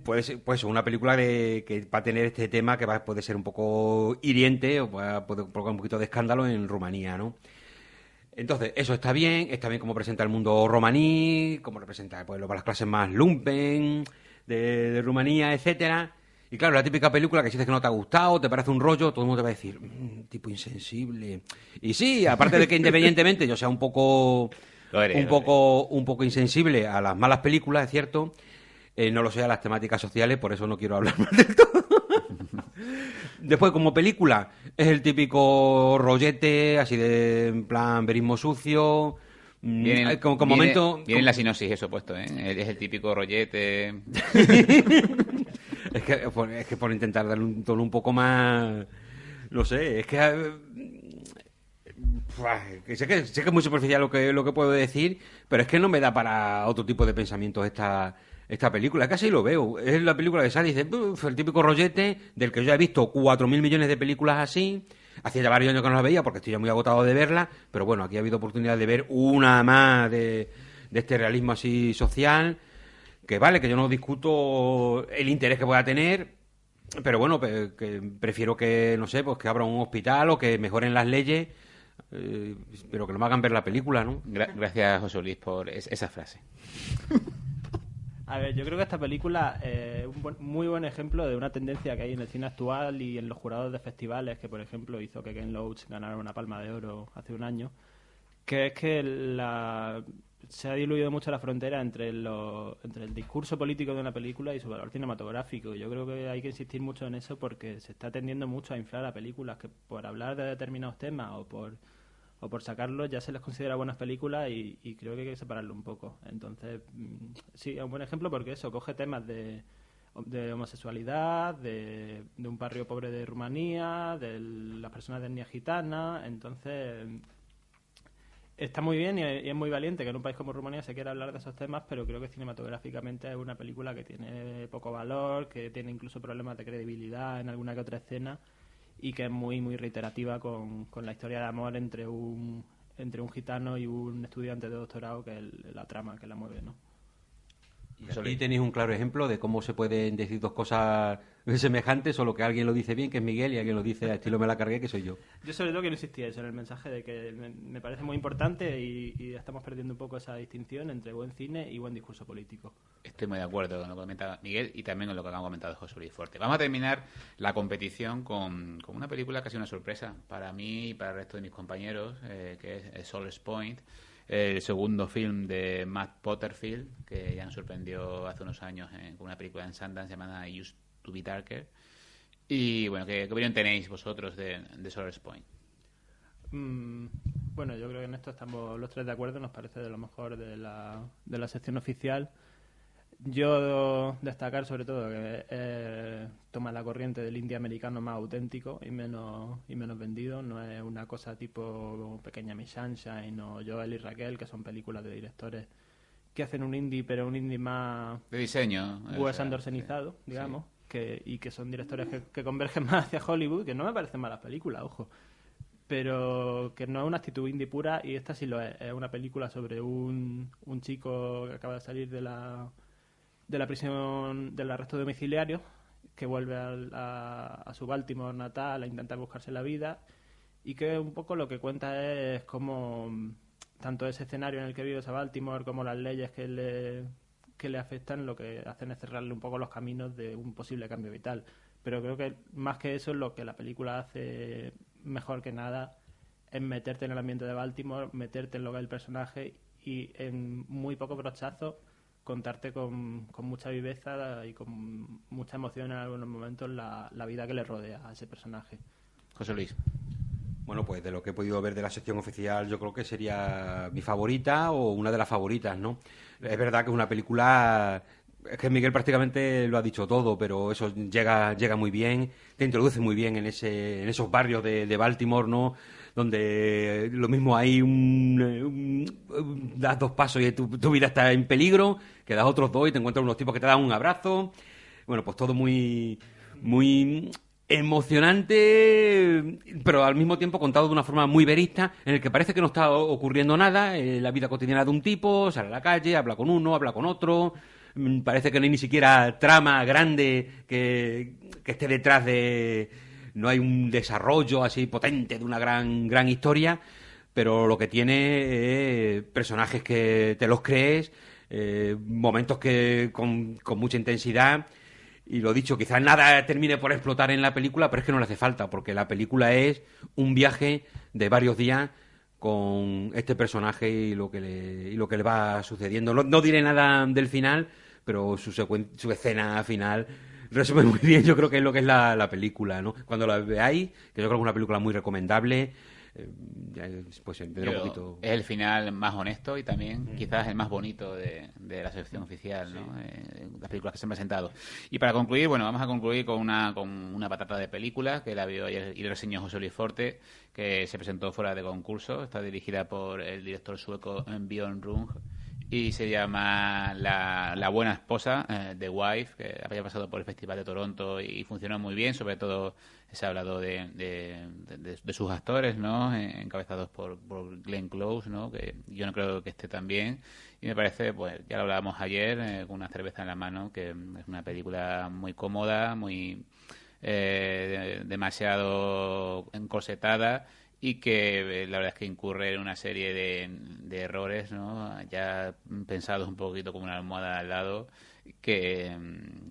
pues una película que va a tener este tema que puede ser un poco hiriente o puede provocar un poquito de escándalo en Rumanía, ¿no? Entonces, eso está bien como presenta el mundo romaní, como representa pues, las clases más lumpen de Rumanía, etcétera. Y claro, la típica película que si dices que no te ha gustado, te parece un rollo, todo el mundo te va a decir, tipo insensible. Y sí, aparte de que independientemente yo sea un poco insensible a las malas películas, es cierto, no lo sé a las temáticas sociales, por eso no quiero hablar más del todo. Después, como película, es el típico rollete, así de en plan verismo sucio. Viene en la sinopsis eso puesto, ¿eh? Es el típico rollete. es que por intentar darle un tono un poco más... No sé, es que sé que es muy superficial lo que puedo decir, pero es que no me da para otro tipo de pensamientos esta película. Casi lo veo. Es la película que sale y dice, el típico rollete del que yo he visto 4.000 millones de películas así. Hacía ya varios años que no la veía porque estoy ya muy agotado de verla, pero bueno, aquí ha habido oportunidad de ver una más de este realismo así social, que vale, que yo no discuto el interés que pueda tener, pero bueno, que prefiero que, no sé, pues que abra un hospital o que mejoren las leyes pero que no me hagan ver la película, ¿no? Gracias, José Luis, por esa frase. A ver, yo creo que esta película es un muy buen ejemplo de una tendencia que hay en el cine actual y en los jurados de festivales, que por ejemplo hizo que Ken Loach ganara una Palma de Oro hace un año, que es que se ha diluido mucho la frontera entre el discurso político de una película y su valor cinematográfico. Yo creo que hay que insistir mucho en eso porque se está tendiendo mucho a inflar a películas que por hablar de determinados temas o por sacarlos ya se les considera buenas películas y creo que hay que separarlo un poco. Entonces, sí, es un buen ejemplo porque eso coge temas de homosexualidad, de un barrio pobre de Rumanía, de las personas de etnia gitana. Entonces, está muy bien y es muy valiente que en un país como Rumanía se quiera hablar de esos temas, pero creo que cinematográficamente es una película que tiene poco valor, que tiene incluso problemas de credibilidad en alguna que otra escena y que es muy muy reiterativa con la historia de amor entre un gitano y un estudiante de doctorado, que es la trama que la mueve, ¿no? Y aquí tenéis un claro ejemplo de cómo se pueden decir dos cosas semejantes, solo que alguien lo dice bien, que es Miguel, y alguien lo dice a estilo me la cargué, que soy yo. Yo sobre todo quiero insistir eso, en el mensaje de que me parece muy importante y estamos perdiendo un poco esa distinción entre buen cine y buen discurso político. Estoy muy de acuerdo con lo que comenta Miguel y también con lo que ha comentado José Luis Forte. Vamos a terminar la competición con una película que ha sido una sorpresa para mí y para el resto de mis compañeros, que es Sollers Point, el segundo film de Matt Potterfield, que ya nos sorprendió hace unos años con una película en Sundance llamada Used to Be Darker. Y bueno, ¿qué opinión tenéis vosotros de Sollers Point? Bueno, yo creo que en esto estamos los tres de acuerdo, nos parece de lo mejor de la sección oficial. Yo destacar sobre todo que toma la corriente del indie americano más auténtico y menos vendido. No es una cosa tipo Pequeña Miss Sunshine o Joel y Raquel, que son películas de directores que hacen un indie, pero un indie más de diseño, Wes Andersonizado, sí, digamos, sí. Y que son directores que convergen más hacia Hollywood, que no me parecen malas películas, ojo, pero que no es una actitud indie pura, y esta sí lo es. Es una película sobre un chico que acaba de salir de la prisión del arresto domiciliario, que vuelve a su Baltimore natal a intentar buscarse la vida, y que un poco lo que cuenta es cómo tanto ese escenario en el que vive esa Baltimore como las leyes que le afectan lo que hacen es cerrarle un poco los caminos de un posible cambio vital. Pero creo que más que eso, lo que la película hace mejor que nada es meterte en el ambiente de Baltimore, meterte en lo que es el personaje y en muy poco brochazo contarte con mucha viveza y con mucha emoción en algunos momentos la vida que le rodea a ese personaje. José Luis. Bueno, pues de lo que he podido ver de la sección oficial, yo creo que sería mi favorita o una de las favoritas, ¿no? Es verdad que es una película... Es que Miguel prácticamente lo ha dicho todo, pero eso llega muy bien, te introduce muy bien en esos barrios de Baltimore, ¿no? Donde lo mismo hay das dos pasos y tu vida está en peligro, que das otros dos y te encuentras unos tipos que te dan un abrazo. Bueno, pues todo muy, muy emocionante, pero al mismo tiempo contado de una forma muy verista, en el que parece que no está ocurriendo nada, la vida cotidiana de un tipo, sale a la calle, habla con uno, habla con otro, parece que no hay ni siquiera trama grande que esté detrás de... No hay un desarrollo así potente de una gran historia, pero lo que tiene es personajes que te los crees, momentos que con mucha intensidad. Y lo dicho, quizás nada termine por explotar en la película, pero es que no le hace falta, porque la película es un viaje de varios días con este personaje y lo que le va sucediendo. No diré nada del final, pero su escena final resume muy bien, yo creo que es lo que es la película, ¿no? Cuando la veáis, que yo creo que es una película muy recomendable, pues tendrá un poquito... Es el final más honesto y también quizás el más bonito de la sección oficial, ¿no? Las películas que se han presentado. Y para concluir, bueno, vamos a concluir con una patata de película que la vio ayer y reseñó José Luis Forte, que se presentó fuera de concurso. Está dirigida por el director sueco Björn Rung y se llama La buena esposa, The Wife, que había pasado por el Festival de Toronto y funcionó muy bien. Sobre todo se ha hablado de sus actores, ¿no? Encabezados por Glenn Close, ¿no? Que yo no creo que esté tan bien. Y me parece, pues ya lo hablábamos ayer, con una cerveza en la mano, que es una película muy cómoda, muy demasiado encorsetada y que la verdad es que incurre en una serie de errores, ¿no? Ya pensados un poquito como una almohada al lado, que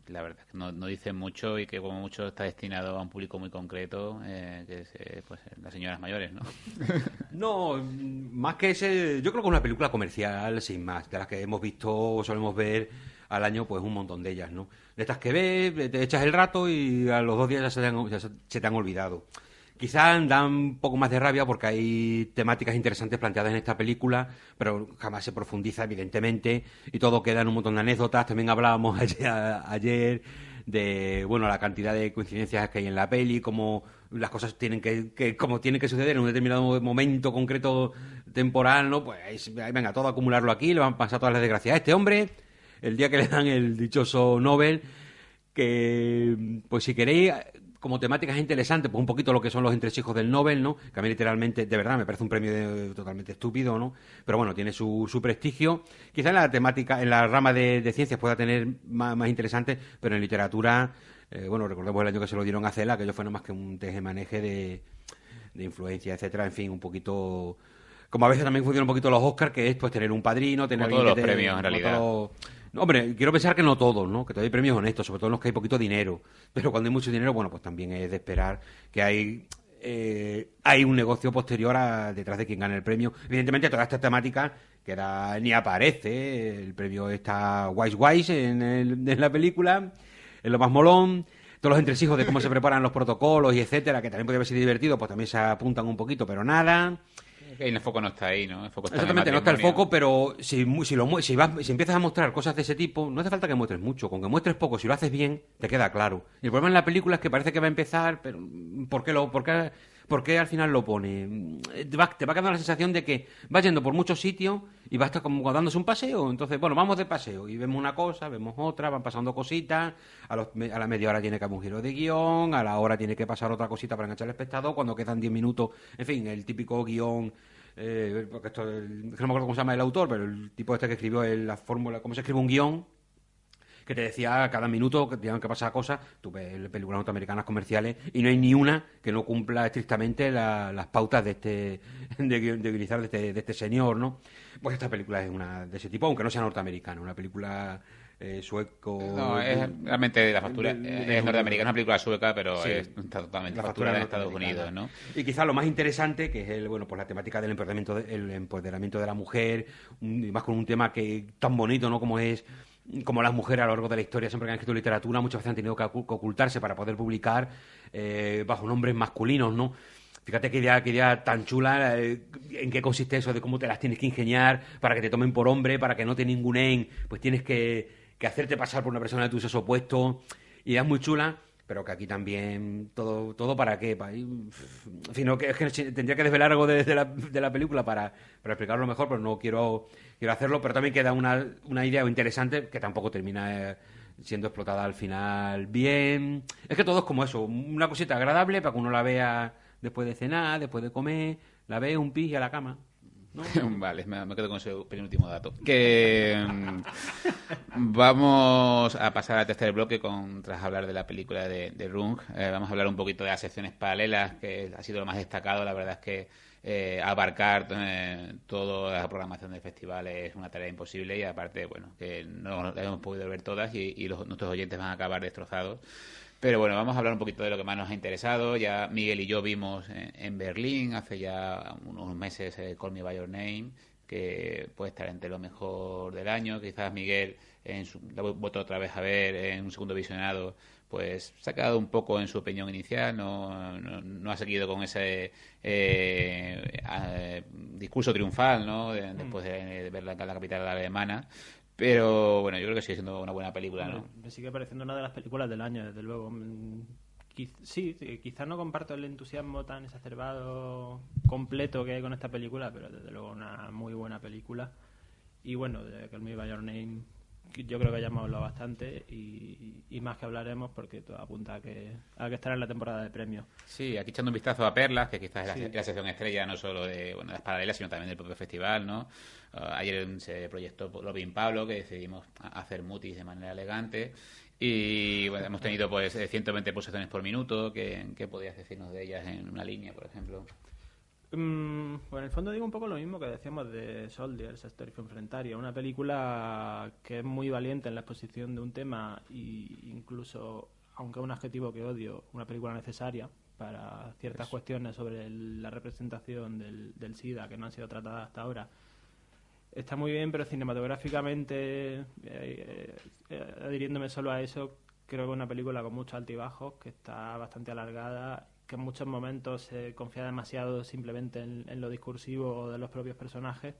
la verdad es que no dicen mucho y que como mucho está destinado a un público muy concreto, que es pues las señoras mayores, ¿no? No, más que ese, yo creo que es una película comercial sin más, de las que hemos visto o solemos ver al año, pues un montón de ellas, ¿no? De estas que ves, te echas el rato y a los 2 días ya se te han olvidado. Quizás dan un poco más de rabia porque hay temáticas interesantes planteadas en esta película, pero jamás se profundiza, evidentemente, y todo queda en un montón de anécdotas. También hablábamos ayer de, bueno, la cantidad de coincidencias que hay en la peli, cómo las cosas como tienen que suceder en un determinado momento concreto temporal, ¿no? Pues venga, todo acumularlo aquí, le van a pasar todas las desgracias a este hombre, el día que le dan el dichoso Nobel, que, pues si queréis, como temáticas interesantes, pues un poquito lo que son los entresijos del Nobel, ¿no? Que a mí literalmente, de verdad, me parece un premio totalmente estúpido, ¿no? Pero bueno, tiene su prestigio. Quizá en la temática, en la rama de ciencias pueda tener más interesante, pero en literatura, bueno, recordemos el año que se lo dieron a Cela, que ello fue no más que un teje-maneje de influencia, etcétera, en fin, un poquito... Como a veces también funcionan un poquito los Oscars, que es pues tener un padrino, tener Como todos los premios, en realidad. No, hombre, quiero pensar que no todos, ¿no? Que todavía hay premios honestos, sobre todo en los que hay poquito dinero. Pero cuando hay mucho dinero, bueno, pues también es de esperar que hay un negocio posterior detrás de quien gane el premio. Evidentemente, toda esta temática ni aparece. El premio está Wise en la película, en lo más molón. Todos los entresijos de cómo se preparan los protocolos y etcétera, que también podría haber sido divertido, pues también se apuntan un poquito, pero nada. El foco no está ahí, ¿no? El foco está Exactamente, en no el está el matrimonio. foco, pero si empiezas a mostrar cosas de ese tipo, no hace falta que muestres mucho. Con que muestres poco, si lo haces bien, te queda claro. Y el problema en la película es que parece que va a empezar, pero ¿por qué al final lo pone? Te va quedando la sensación de que va yendo por muchos sitios y va a estar como dándose un paseo. Entonces, bueno, vamos de paseo y vemos una cosa, vemos otra, van pasando cositas. A la media hora tiene que haber un giro de guión, a la hora tiene que pasar otra cosita para enganchar al espectador. Cuando quedan 10 minutos, en fin, el típico guión. Porque esto, que no me acuerdo cómo se llama el autor, pero el tipo este que escribió la fórmula, cómo se escribe un guión, que te decía cada minuto que tenían que pasar cosas. Tú ves películas norteamericanas comerciales y no hay ni una que no cumpla estrictamente las pautas de guionizar de este señor, ¿no? Pues esta película es una de ese tipo, aunque no sea norteamericana, una película sueco. No, es realmente la factura. Es norteamericana, es una película sueca, pero Sí. está totalmente La facturada en factura Estados Unidos, norteamericana. ¿no? Y quizás lo más interesante, que es pues la temática del empoderamiento de la mujer, y más con un tema que tan bonito, ¿no? Como las mujeres a lo largo de la historia, siempre que han escrito literatura, muchas veces han tenido que ocultarse para poder publicar bajo nombres masculinos, ¿no? Fíjate qué idea tan chula, en qué consiste eso, de cómo te las tienes que ingeniar para que te tomen por hombre, para que no te ninguneen, pues tienes que hacerte pasar por una persona de tu sexo opuesto. Ideas muy chulas, pero que aquí también todo para qué. En fin, es que tendría que desvelar algo de la película para explicarlo mejor, pero no quiero hacerlo. Pero también queda una idea interesante que tampoco termina siendo explotada al final bien. Es que todo es como eso, una cosita agradable para que uno la vea después de cenar, después de comer, la ve un pis y a la cama. ¿No? Vale, me quedo con ese penúltimo dato. Que vamos a pasar al tercer bloque tras hablar de la película de Rung. Vamos a hablar un poquito de las secciones paralelas, que ha sido lo más destacado. La verdad es que abarcar toda la programación del festival es una tarea imposible y aparte, bueno, que no las hemos podido ver todas y nuestros oyentes van a acabar destrozados. Pero bueno, vamos a hablar un poquito de lo que más nos ha interesado. Ya Miguel y yo vimos en Berlín hace ya unos meses Call Me By Your Name, que puede estar entre lo mejor del año. Quizás Miguel la ha vuelto otra vez a ver en un segundo visionado, pues se ha quedado un poco en su opinión inicial, no ha seguido con ese discurso triunfal, ¿no? Después de ver la capital alemana. Pero bueno, yo creo que sigue siendo una buena película, ¿no? Me sigue pareciendo una de las películas del año, desde luego. Sí, quizás no comparto el entusiasmo tan exacerbado, completo que hay con esta película, pero desde luego una muy buena película. Y bueno, de Call Me By Your Name, yo creo que ya hemos hablado bastante y más que hablaremos porque todo apunta a que estará en la temporada de premios. Sí, aquí echando un vistazo a Perlas, que quizás es la sección estrella no solo de las paralelas, sino también del propio festival, ¿no? Ayer se proyectó Robin Pablo, que decidimos hacer mutis de manera elegante. Y bueno, hemos tenido pues 120 pulsaciones por minuto. ¿Qué podías decirnos de ellas en una línea, por ejemplo? Bueno, en el fondo digo un poco lo mismo que decíamos de Soldiers, A Story from Frontier, una película que es muy valiente en la exposición de un tema e incluso, aunque es un adjetivo que odio, una película necesaria para ciertas cuestiones sobre la representación del SIDA que no han sido tratadas hasta ahora. Está muy bien, pero cinematográficamente, adhiriéndome solo a eso, creo que es una película con muchos altibajos, que está bastante alargada, que en muchos momentos se confía demasiado simplemente en lo discursivo de los propios personajes.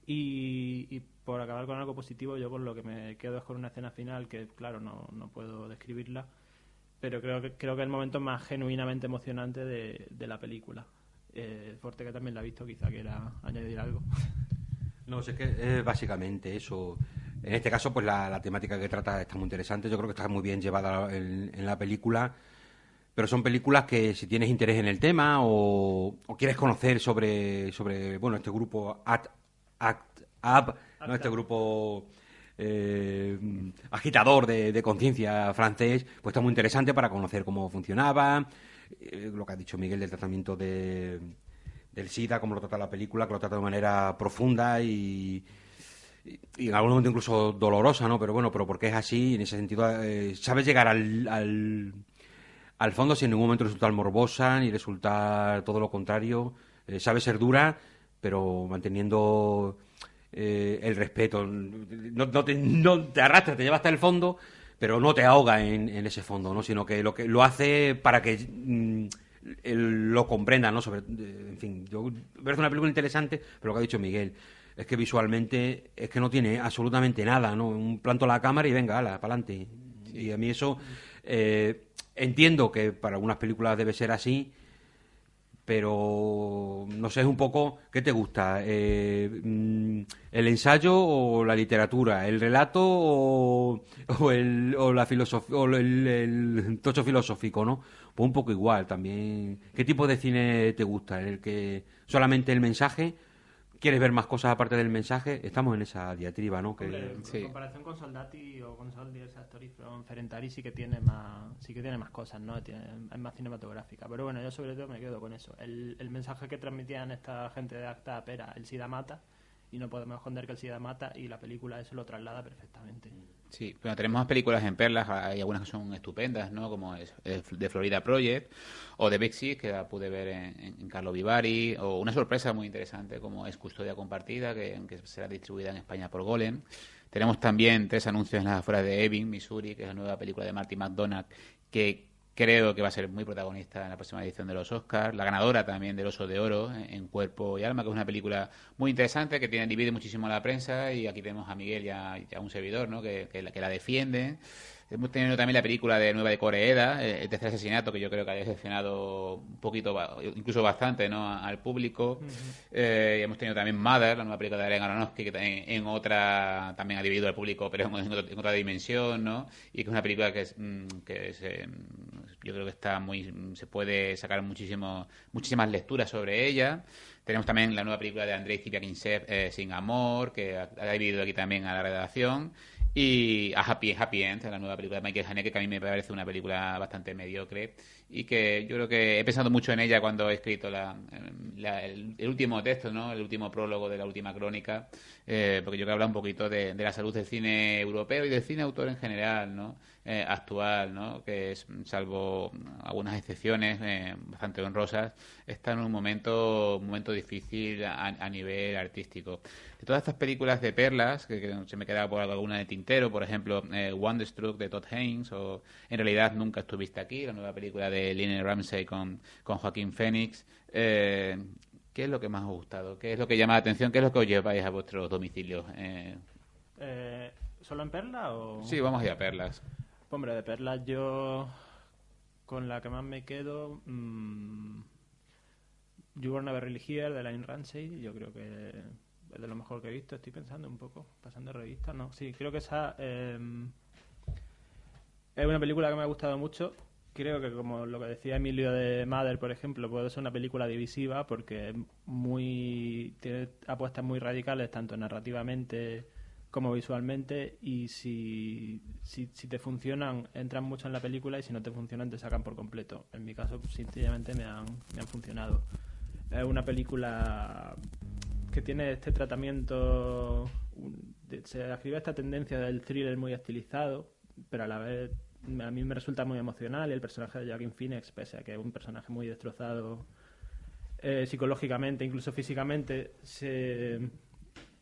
Y por acabar con algo positivo, yo por lo que me quedo es con una escena final que, claro, no puedo describirla, pero creo que el momento más genuinamente emocionante de la película. Forte, que también la ha visto, quizá quiera añadir algo. No, es que básicamente eso. En este caso, pues la temática que trata está muy interesante. Yo creo que está muy bien llevada en la película. Pero son películas que si tienes interés en el tema o quieres conocer sobre bueno, este grupo Act Up, ¿no? Este grupo agitador de conciencia francés, pues está muy interesante para conocer cómo funcionaba, lo que ha dicho Miguel del tratamiento del SIDA, cómo lo trata la película, que lo trata de manera profunda y en algún momento incluso dolorosa, ¿no? Pero bueno, pero porque es así, en ese sentido, sabes llegar al fondo sin en ningún momento resultar morbosa ni resultar todo lo contrario. Sabe ser dura, pero manteniendo el respeto. No te arrastra, te lleva hasta el fondo, pero no te ahoga en ese fondo, ¿no? Sino que lo hace para que lo comprenda, ¿no? En fin, me parece una película interesante, pero lo que ha dicho Miguel es que visualmente es que no tiene absolutamente nada, ¿no? Un planto a la cámara y venga, ala, para adelante. Sí. Y a mí eso entiendo que para algunas películas debe ser así, pero no sé, es un poco, ¿qué te gusta? ¿El ensayo o la literatura? ¿El relato o la filosofía o el tocho filosófico, ¿no? Pues un poco igual también. ¿Qué tipo de cine te gusta? ¿El que solamente el mensaje? ¿Quieres ver más cosas aparte del mensaje? Estamos en esa diatriba, ¿no? En comparación con Soldati o con Soldiers, A Story from Ferentari sí que tiene más cosas, ¿no? Es más cinematográfica. Pero bueno, yo sobre todo me quedo con eso. El mensaje que transmitían esta gente de ACT UP era el SIDA mata, y no podemos esconder que el SIDA mata, y la película eso lo traslada perfectamente. Sí, bueno, tenemos más películas en Perlas, hay algunas que son estupendas, ¿no? Como es de Florida Project, o de Big Six, que la pude ver en Carlo Vivari, o una sorpresa muy interesante como es Custodia Compartida, que será distribuida en España por Golem. Tenemos también 3 anuncios en las afueras de Ebbing, Missouri, que es la nueva película de Marty McDonagh, que creo que va a ser muy protagonista en la próxima edición de los Oscars. La ganadora también del Oso de Oro en Cuerpo y Alma, que es una película muy interesante, que divide muchísimo la prensa, y aquí tenemos a Miguel y a un servidor, ¿no? que la defiende. Hemos tenido también la película de Nueva de Coreeda, el tercer asesinato, que yo creo que ha decepcionado un poquito, incluso bastante, ¿no? al público. Hemos tenido también Mother, la nueva película de Darren Aronofsky, que en otra también ha dividido al público, pero en otra dimensión, ¿no? Y que es una película que yo creo que se puede sacar muchísimas lecturas sobre ella. Tenemos también la nueva película de Andrei Zivia-Kintsev, Sin Amor, que ha dividido aquí también a la redacción. Y a Happy End, la nueva película de Michael Haneke, que a mí me parece una película bastante mediocre y que yo creo que he pensado mucho en ella cuando he escrito el último texto, ¿no? El último prólogo de la última crónica, porque yo quiero hablar un poquito de la salud del cine europeo y del cine autor en general, ¿no? Actual, ¿no? Que es, salvo algunas excepciones bastante honrosas, está en un momento difícil a nivel artístico. De todas estas películas de perlas, que se me queda por alguna de tintero, por ejemplo, Wonderstruck de Todd Haynes, o En realidad nunca estuviste aquí, la nueva película de Lynne Ramsey con Joaquín Phoenix. ¿Qué es lo que más os ha gustado? ¿Qué es lo que llama la atención? ¿Qué es lo que os lleváis a vuestros domicilios? ¿Solo en perlas o...? Sí, vamos a ir a perlas. Hombre, de perlas yo con la que más me quedo... You Were Never Really Here, de Lynne Ramsey, yo creo que es de lo mejor que he visto. Estoy pensando un poco, pasando revistas, ¿no? Sí, creo que esa es una película que me ha gustado mucho. Creo que, como lo que decía Emilio de Mother, por ejemplo, puede ser una película divisiva porque tiene apuestas muy radicales, tanto narrativamente como visualmente, y si te funcionan, entran mucho en la película, y si no te funcionan, te sacan por completo. En mi caso, sencillamente me han funcionado. Es una película que tiene este tratamiento, se escribe esta tendencia del thriller muy estilizado, pero a la vez a mí me resulta muy emocional. Y el personaje de Joaquin Phoenix, pese a que es un personaje muy destrozado psicológicamente, incluso físicamente,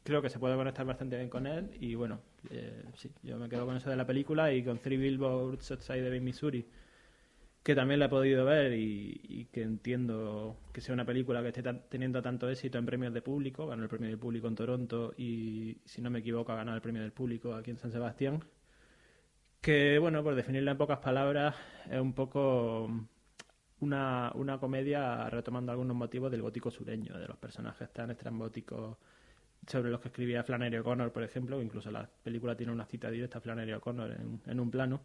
creo que se puede conectar bastante bien con él. Y bueno, sí, yo me quedo con eso de la película y con Three Billboards Outside Ebbing, Missouri, que también la he podido ver y que entiendo que sea una película que esté teniendo tanto éxito en premios de público. Ganó el premio del público en Toronto y, si no me equivoco, ha ganado el premio del público aquí en San Sebastián. Que, bueno, por definirla en pocas palabras, es un poco una comedia retomando algunos motivos del gótico sureño, de los personajes tan estrambóticos sobre los que escribía Flannery O'Connor, por ejemplo. Incluso la película tiene una cita directa a Flannery O'Connor en un plano.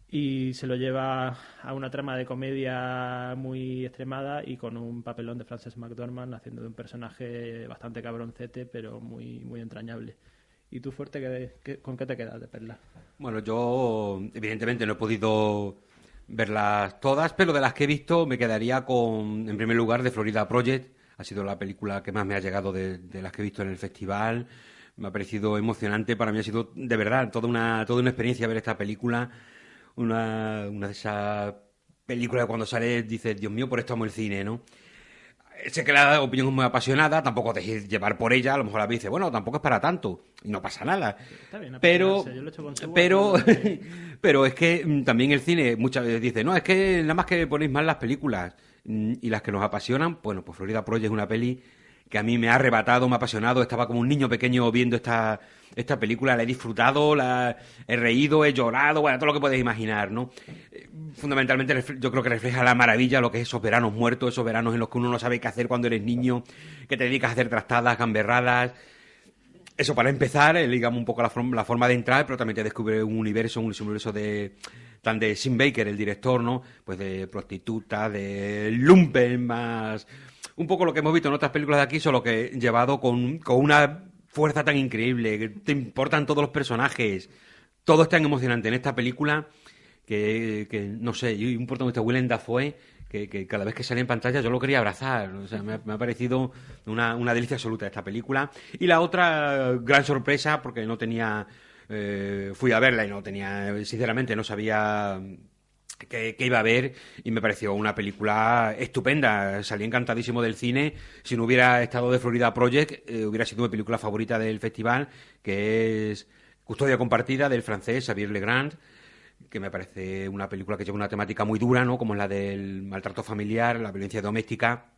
Y se lo lleva a una trama de comedia muy extremada y con un papelón de Frances McDormand haciendo de un personaje bastante cabroncete, pero muy, muy entrañable. ¿Y tú, Fuerte, con qué te quedas de Perla? Bueno, yo evidentemente no he podido verlas todas, pero de las que he visto me quedaría con, en primer lugar, de Florida Project. Ha sido la película que más me ha llegado de las que he visto en el festival. Me ha parecido emocionante. Para mí ha sido, de verdad, toda una experiencia ver esta película. Una de esas películas que cuando sale dices, Dios mío, por esto amo el cine, ¿no? Sé que la opinión es muy apasionada, tampoco te dejes llevar por ella, a lo mejor la dice, bueno, tampoco es para tanto, y no pasa nada. Está bien, pero, yo lo he hecho con pero es que también el cine muchas veces dice, no, es que nada más que ponéis mal las películas y las que nos apasionan, bueno, pues Florida Project es una peli que a mí me ha arrebatado, me ha apasionado, estaba como un niño pequeño viendo esta película, la he disfrutado, la he reído, he llorado, bueno, todo lo que podéis imaginar, ¿no? Fundamentalmente yo creo que refleja la maravilla, lo que es esos veranos muertos, esos veranos en los que uno no sabe qué hacer cuando eres niño, que te dedicas a hacer trastadas, gamberradas. Eso para empezar, digamos un poco la forma de entrar, pero también te descubre un universo de Sim Baker, el director, ¿no? Pues de prostituta, de lumpen, más un poco lo que hemos visto en otras películas de aquí, solo que llevado con una fuerza tan increíble, que te importan todos los personajes, todo es tan emocionante en esta película que no sé, y un protagonista, Willem Dafoe, que cada vez que sale en pantalla yo lo quería abrazar. O sea, me ha parecido una delicia absoluta esta película. Y la otra gran sorpresa, porque no tenía... fui a verla y no tenía... Sinceramente, no sabía que iba a ver, y me pareció una película estupenda. Salí encantadísimo del cine. Si no hubiera estado de Florida Project, hubiera sido mi película favorita del festival, que es Custodia Compartida, del francés Xavier Legrand, que me parece una película que lleva una temática muy dura, ¿no? Como es la del maltrato familiar, la violencia doméstica,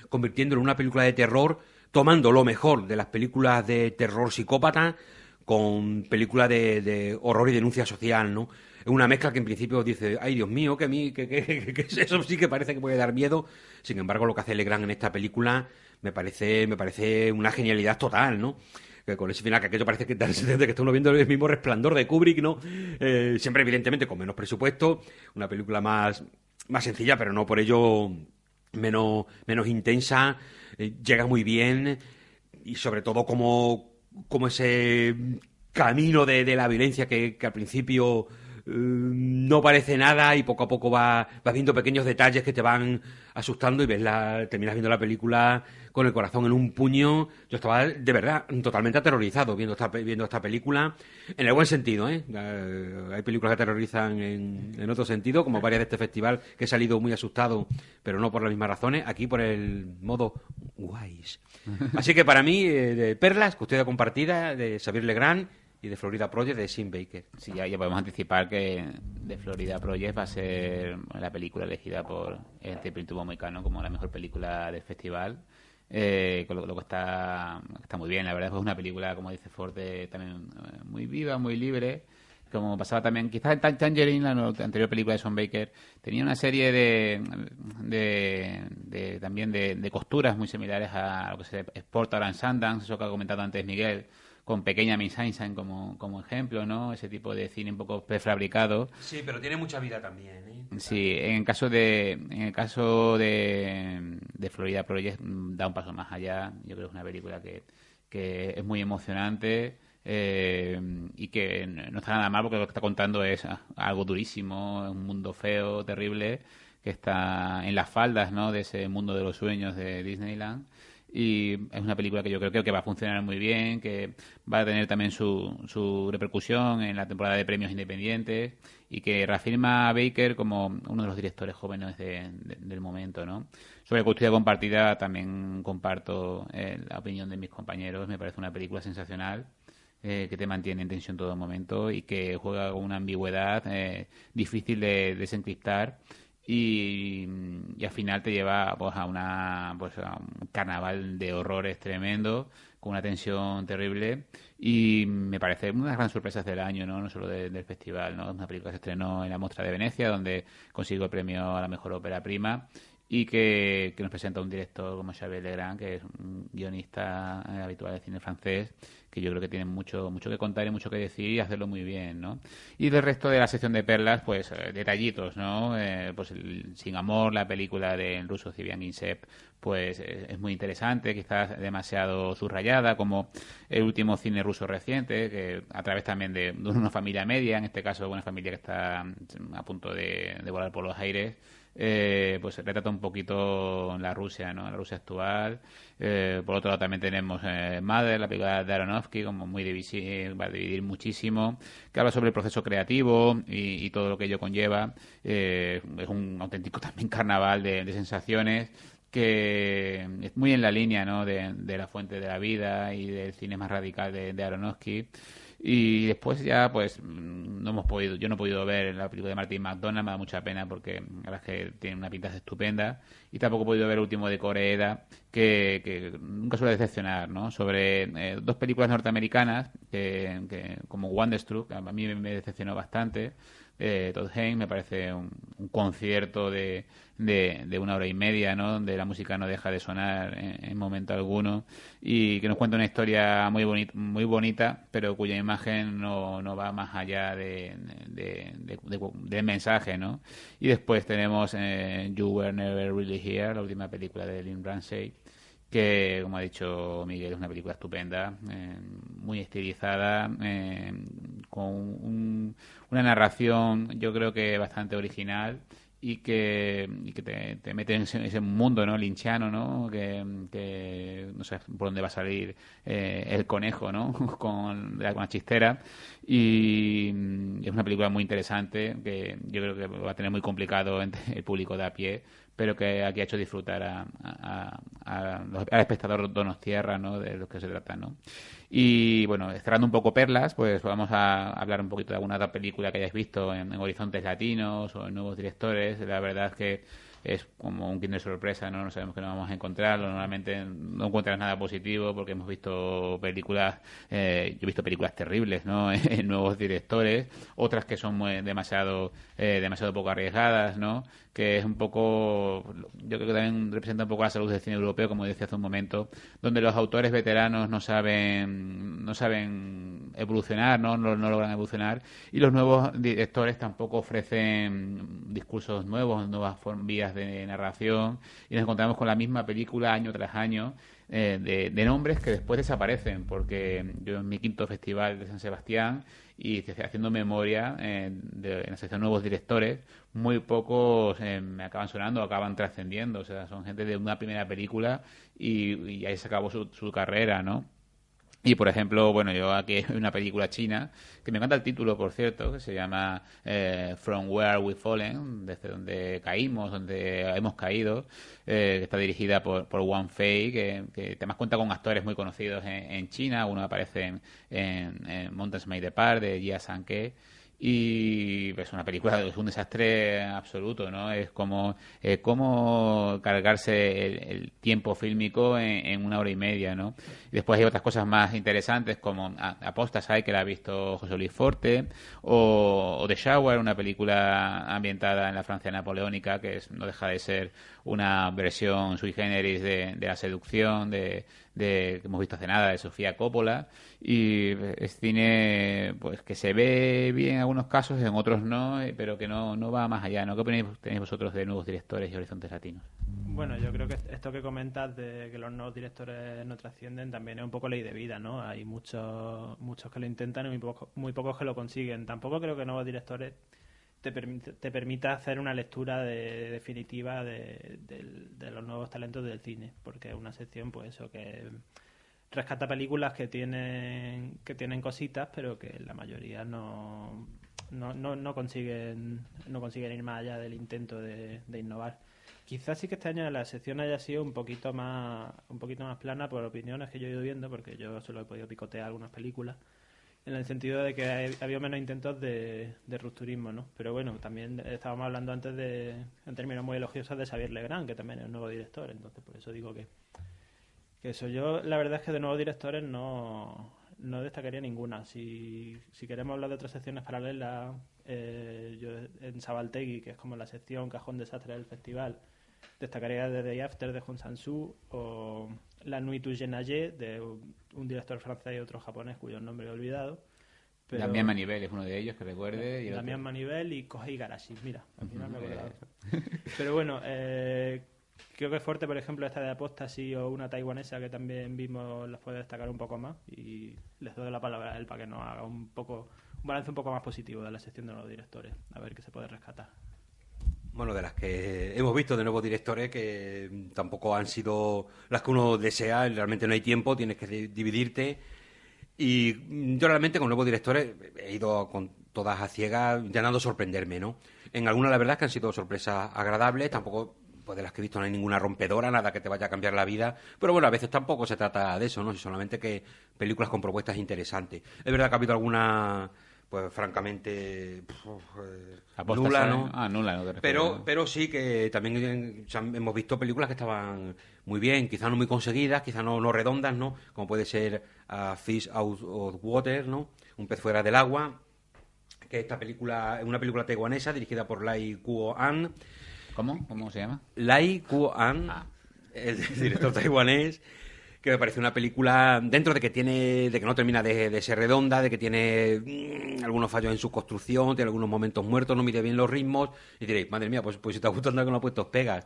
convirtiéndolo en una película de terror, tomando lo mejor de las películas de terror psicópata con películas de horror y denuncia social, ¿no? Es una mezcla que en principio dice, ay, Dios mío, que eso sí que parece que puede dar miedo. Sin embargo, lo que hace Legrand en esta película me parece una genialidad total, ¿no? Que con ese final, que aquello parece que da la sensación de que estamos viendo el mismo Resplandor de Kubrick, ¿no? Siempre, evidentemente, con menos presupuesto, una película más sencilla, pero no por ello menos intensa. Llega muy bien, y sobre todo como ese camino de la violencia que al principio no parece nada, y poco a poco vas viendo pequeños detalles que te van asustando, y terminas viendo la película con el corazón en un puño. Yo estaba de verdad totalmente aterrorizado viendo esta película, en el buen sentido, ¿eh? Hay películas que aterrorizan en otro sentido, como varias de este festival, que he salido muy asustado, pero no por las mismas razones. Aquí por el modo guays. Así que para mí, de Perlas, Custodia Compartida, de Xavier Legrand, y de Florida Project, de Sim Baker. Sí, ya podemos anticipar que de Florida Project va a ser la película elegida por el Espíritu Moicano como la mejor película del festival. Con lo que está muy bien, la verdad. Es una película, como dice Ford, también muy viva, muy libre. Como pasaba también, quizás en Tangerine, la anterior película de Sean Baker, tenía una serie también de costuras muy similares a lo que se exporta ahora en Sundance, eso que ha comentado antes Miguel, con Pequeña Miss Sunshine como ejemplo, ¿no? Ese tipo de cine un poco prefabricado. Sí, pero tiene mucha vida también, ¿eh? Sí, en el caso de Florida Project da un paso más allá. Yo creo que es una película que es muy emocionante, y que no está nada mal, porque lo que está contando es algo durísimo, un mundo feo, terrible, que está en las faldas, ¿no?, de ese mundo de los sueños de Disneyland. Y es una película que yo creo que va a funcionar muy bien, que va a tener también su repercusión en la temporada de premios independientes y que reafirma a Baker como uno de los directores jóvenes del momento, ¿no? Sobre Custodia Compartida también comparto la opinión de mis compañeros. Me parece una película sensacional, que te mantiene en tensión todo el momento y que juega con una ambigüedad difícil de desencriptar y al final te lleva pues a un carnaval de horrores tremendo con una tensión terrible y me parece una de las grandes sorpresas del año, no solo del festival, ¿no? Es una película que se estrenó en la Mostra de Venecia, donde consiguió el premio a la mejor ópera prima y que nos presenta un director como Xavier Legrand, que es un guionista habitual de cine francés, que yo creo que tiene mucho que contar y mucho que decir y hacerlo muy bien, ¿no? Y del resto de la sección de perlas, pues detallitos, ¿no? Pues Sin Amor, la película del ruso Zivian Guinsepp, pues es muy interesante, quizás demasiado subrayada, como el último cine ruso reciente, que a través también de una familia media, en este caso una familia que está a punto de volar por los aires, pues retrata un poquito la Rusia, ¿no? La Rusia actual. Por otro lado también tenemos Mother, la película de Aronofsky, como muy va a dividir muchísimo, que habla sobre el proceso creativo y todo lo que ello conlleva. Es un auténtico también carnaval de sensaciones que es muy en la línea, ¿no?, de La Fuente de la Vida y del cine más radical de Aronofsky. Y después ya pues yo no he podido ver la película de Martin McDonagh, me da mucha pena porque la verdad es que tiene una pinta estupenda, y tampoco he podido ver el último de Koreeda, que nunca suele decepcionar, ¿no? Sobre dos películas norteamericanas que como Wonderstruck a mí me decepcionó bastante. Todd Haynes me parece un concierto de 1 hora y media, ¿no?, donde la música no deja de sonar en momento alguno y que nos cuenta una historia muy bonita, pero cuya imagen no va más allá del mensaje, ¿no? Y después tenemos You Were Never Really Here, la última película de Lynn Ramsey, que, como ha dicho Miguel, es una película estupenda, muy estilizada, con una narración yo creo que bastante original y que te mete en ese mundo, ¿no?, linchiano, ¿no?, que no sé por dónde va a salir el conejo, ¿no?, con la chistera, y es una película muy interesante que yo creo que va a tener muy complicado entre el público de a pie, pero que aquí ha hecho disfrutar al espectador donostiarra, ¿no?, de lo que se trata, ¿no? Y bueno, cerrando un poco perlas, pues vamos a hablar un poquito de alguna otra película que hayáis visto en horizontes latinos o en nuevos directores. La verdad es que es como un kinder sorpresa, ¿no? No sabemos qué nos vamos a encontrar. Normalmente no encuentras nada positivo porque hemos visto películas, yo he visto películas terribles, ¿no? En nuevos directores, otras que son demasiado poco arriesgadas, ¿no? Que es un poco, yo creo que también representa un poco la salud del cine europeo, como decía hace un momento, donde los autores veteranos no saben evolucionar, no logran evolucionar, y los nuevos directores tampoco ofrecen discursos nuevos, nuevas vías de narración, y nos encontramos con la misma película año tras año, de nombres que después desaparecen, porque yo en mi quinto festival de San Sebastián y haciendo memoria en la sección nuevos directores, muy pocos me acaban sonando, acaban trascendiendo, o sea, son gente de una primera película y ahí se acabó su carrera, ¿no? Y, por ejemplo, bueno, yo aquí hay una película china, que me encanta el título, por cierto, que se llama From Where We Fallen, desde donde caímos, donde hemos caído, que está dirigida por Wang Fei, que además cuenta con actores muy conocidos en China. Uno aparece en Mountains May Depart, de Jia Sankei, y es una película, es un desastre absoluto, ¿no? Es como cómo cargarse el tiempo fílmico en 1 hora y media, ¿no? Y después hay otras cosas más interesantes como Apostasy, que la ha visto José Luis Forte, o The Shower, una película ambientada en la Francia napoleónica, que no deja de ser una versión sui generis de la seducción, que hemos visto hace nada, de Sofía Coppola, y es cine pues que se ve bien en algunos casos, en otros no, pero que no va más allá, ¿no? ¿Qué opináis tenéis vosotros de nuevos directores y horizontes latinos? Bueno, yo creo que esto que comentas de que los nuevos directores no trascienden también es un poco ley de vida, ¿no? Hay muchos que lo intentan y muy pocos que lo consiguen. Tampoco creo que nuevos directores te permita hacer una lectura definitiva de los nuevos talentos del cine, porque es una sección, pues eso, que rescata películas que tienen cositas, pero que la mayoría no consiguen ir más allá del intento de innovar. Quizás sí que este año la sección haya sido un poquito más plana por opiniones que yo he ido viendo, porque yo solo he podido picotear algunas películas, en el sentido de que ha habido menos intentos de rupturismo, ¿no? Pero bueno, también estábamos hablando antes en términos muy elogiosos de Xavier Legrand, que también es un nuevo director, entonces por eso digo que eso. Yo la verdad es que de nuevos directores no destacaría ninguna. Si queremos hablar de otras secciones paralelas, yo en Sabaltegui, que es como la sección cajón desastre del festival, destacaría The Day After de Hong Sang-soo o La Nuit du Genaye de un director francés y otro japonés cuyo nombre he olvidado. Pero Damien Manivel es uno de ellos, que recuerde. Y Damien Manivel y Kohei Igarashi, mira, al final me he acordado. Pero bueno, creo que es fuerte, por ejemplo, esta de Apostasy o una taiwanesa que también vimos, las puede destacar un poco más, y les doy la palabra a él para que nos haga un balance un poco más positivo de la sección de los directores, a ver qué se puede rescatar. Bueno, de las que hemos visto de nuevos directores, que tampoco han sido las que uno desea, realmente no hay tiempo, tienes que dividirte. Y yo realmente con nuevos directores he ido con todas a ciegas, intentando sorprenderme, ¿no? En algunas la verdad es que han sido sorpresas agradables, tampoco, pues de las que he visto no hay ninguna rompedora, nada que te vaya a cambiar la vida, pero bueno, a veces tampoco se trata de eso, ¿no? Si solamente que películas con propuestas interesantes. Es verdad que ha habido alguna, pues francamente, nula, ¿no? Nula, no te refieres. Pero sí que también hemos visto películas que estaban muy bien, quizás no muy conseguidas, quizás no redondas, ¿no? Como puede ser Fish Out of Water, ¿no? Un pez fuera del agua, que esta película es una película taiwanesa dirigida por Lai Kuo-an. ¿Cómo se llama? Lai Kuo-an, el director taiwanés, que me parece una película, dentro de que no termina de ser redonda, de que tiene algunos fallos en su construcción, tiene algunos momentos muertos, no mide bien los ritmos, y diréis, madre mía, pues si te ha gustado andar que no ha puesto pegas.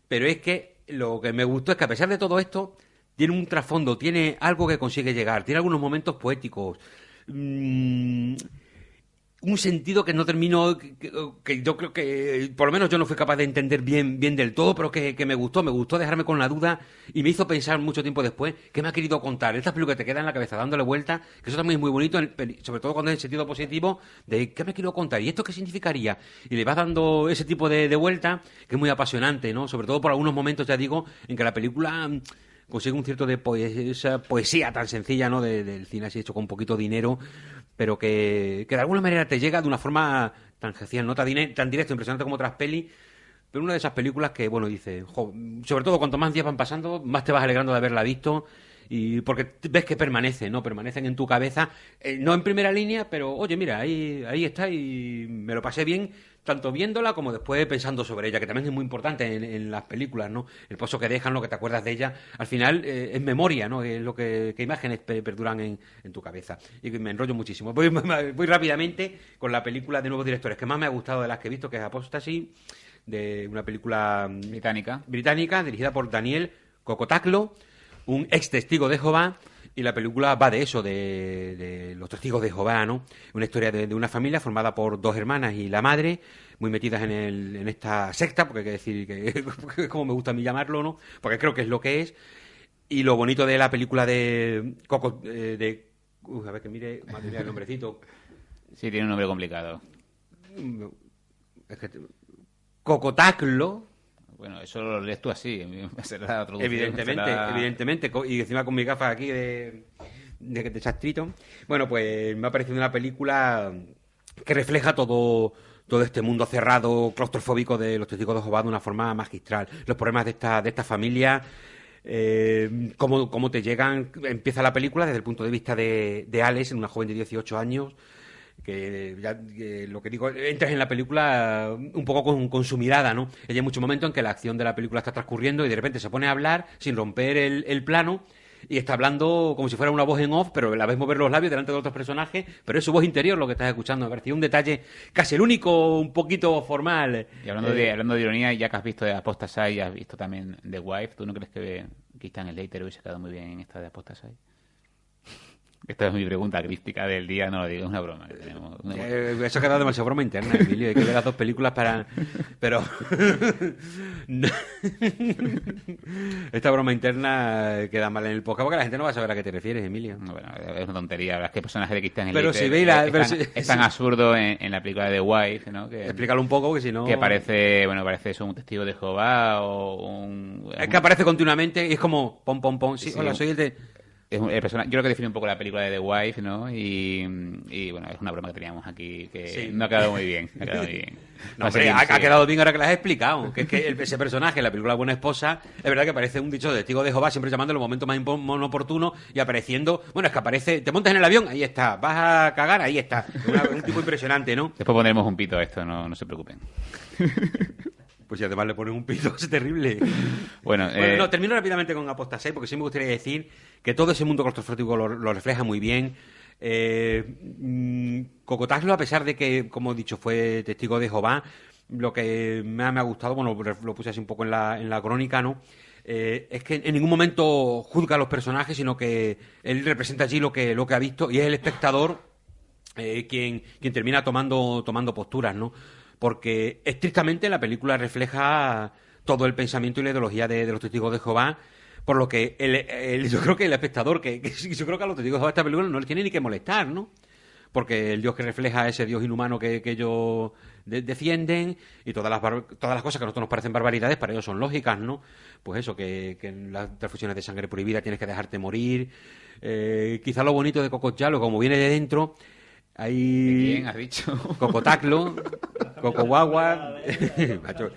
Pero es que lo que me gustó es que a pesar de todo esto, tiene un trasfondo, tiene algo que consigue llegar, tiene algunos momentos poéticos, un sentido que no termino, que yo creo que por lo menos yo no fui capaz de entender bien del todo, pero que me gustó dejarme con la duda y me hizo pensar mucho tiempo después qué me ha querido contar. Estas películas que te quedan en la cabeza dándole vuelta, que eso también es muy bonito, sobre todo cuando es en sentido positivo, de qué me quiero contar y esto qué significaría. Y le vas dando ese tipo de vuelta que es muy apasionante, ¿no? Sobre todo por algunos momentos, ya digo, en que la película consigue un cierto de esa poesía tan sencilla, ¿no? Del cine así hecho con poquito dinero, pero que de alguna manera te llega de una forma tan genial, no tan directo, impresionante como otras pelis, pero una de esas películas que, bueno, dice, sobre todo cuanto más días van pasando, más te vas alegrando de haberla visto, y porque ves que permanecen en tu cabeza, no en primera línea, pero oye, mira, ahí está y me lo pasé bien, tanto viéndola como después pensando sobre ella, que también es muy importante en las películas, ¿no? El pozo que dejan, lo que te acuerdas de ella, al final es memoria, ¿no? Es lo que imágenes perduran en tu cabeza. Y me enrollo muchísimo. Voy rápidamente con la película de nuevos directores que más me ha gustado de las que he visto, que es Apostasy, de una película británica dirigida por Daniel Cocotaclo, un ex testigo de Jehová, y la película va de eso, de los testigos de Jehová, ¿no? Una historia de una familia formada por dos hermanas y la madre, muy metidas en esta secta, porque hay que decir que como me gusta a mí llamarlo, ¿no? Porque creo que es lo que es. Y lo bonito de la película de Coco, a ver que mire, madre mía, el nombrecito. Sí, tiene un nombre complicado. Es que Cocotaclo. Bueno, eso lo lees tú así, será la traducción. Evidentemente, y encima con mis gafas aquí de chastrito. Bueno, pues me ha parecido una película que refleja todo este mundo cerrado, claustrofóbico de los testigos de Jehová de una forma magistral. Los problemas de esta familia, cómo te llegan. Empieza la película desde el punto de vista de Alex, una joven de 18 años, que lo que digo, entras en la película un poco con su mirada, ¿no? Ella hay muchos momentos en que la acción de la película está transcurriendo y de repente se pone a hablar sin romper el plano y está hablando como si fuera una voz en off, pero la ves mover los labios delante de otros personajes, pero es su voz interior lo que estás escuchando. Me pareció un detalle casi el único, un poquito formal. Y hablando de ironía, ya que has visto de Apostasy y has visto también The Wife, ¿tú no crees que Christian Slater hubiese quedado muy bien en esta de Apostasy? Esta es mi pregunta críptica del día, no lo digo, es una broma que tenemos. Eso ha quedado demasiado broma interna, Emilio. Hay que ver las dos películas para... Pero... Esta broma interna queda mal en el podcast porque la gente no va a saber a qué te refieres, Emilio. Bueno, es una tontería. La verdad es que el personaje de Christian Pero Slater si veis la- pero es tan absurdo en la película de The Wife, ¿no? Explícalo un poco, que si no... Que parece eso, un testigo de Jehová o un... Es que aparece continuamente y es como... Pom, pom, pom. Sí, Sí. hola, soy el de... El personaje, yo creo que define un poco la película de The Wife, ¿no? Y bueno, es una broma que teníamos aquí que Sí. no ha quedado muy bien. No ha quedado muy bien. No, Va a hombre, seguir, ha sigue. quedado bien ahora que lo has explicado. Que es que ese personaje en la película Buena Esposa, es verdad que parece un dicho de testigo de Jehová, siempre llamando en los momentos más inoportunos y apareciendo. Bueno, es que aparece, te montas en el avión, ahí está. Vas a cagar, ahí está. Un tipo impresionante, ¿no? Después pondremos un pito a esto, no se preocupen. Pues si además le pones un pito, es terrible. Bueno, Bueno, no, termino rápidamente con Apostasy, porque sí me gustaría decir que todo ese mundo claustrofóbico lo refleja muy bien. Cocotazlo, a pesar de que, como he dicho, fue testigo de Jehová, lo que me ha gustado, bueno, lo puse así un poco en la crónica, ¿no? Es que en ningún momento juzga a los personajes, sino que él representa allí lo que ha visto y es el espectador quien termina tomando posturas, ¿no? Porque estrictamente la película refleja todo el pensamiento y la ideología de los testigos de Jehová, por lo que yo creo que el espectador, yo creo que a los testigos de Jehová esta película no les tiene ni que molestar, ¿no? Porque el Dios que refleja ese Dios inhumano que ellos defienden y todas las cosas que a nosotros nos parecen barbaridades, para ellos son lógicas, ¿no? Pues eso, que en las transfusiones de sangre prohibida tienes que dejarte morir. Quizá lo bonito de Cocotalo, como viene de dentro, hay... ¿de quién has dicho? Cocotaclo, Cocoguagua. Macho,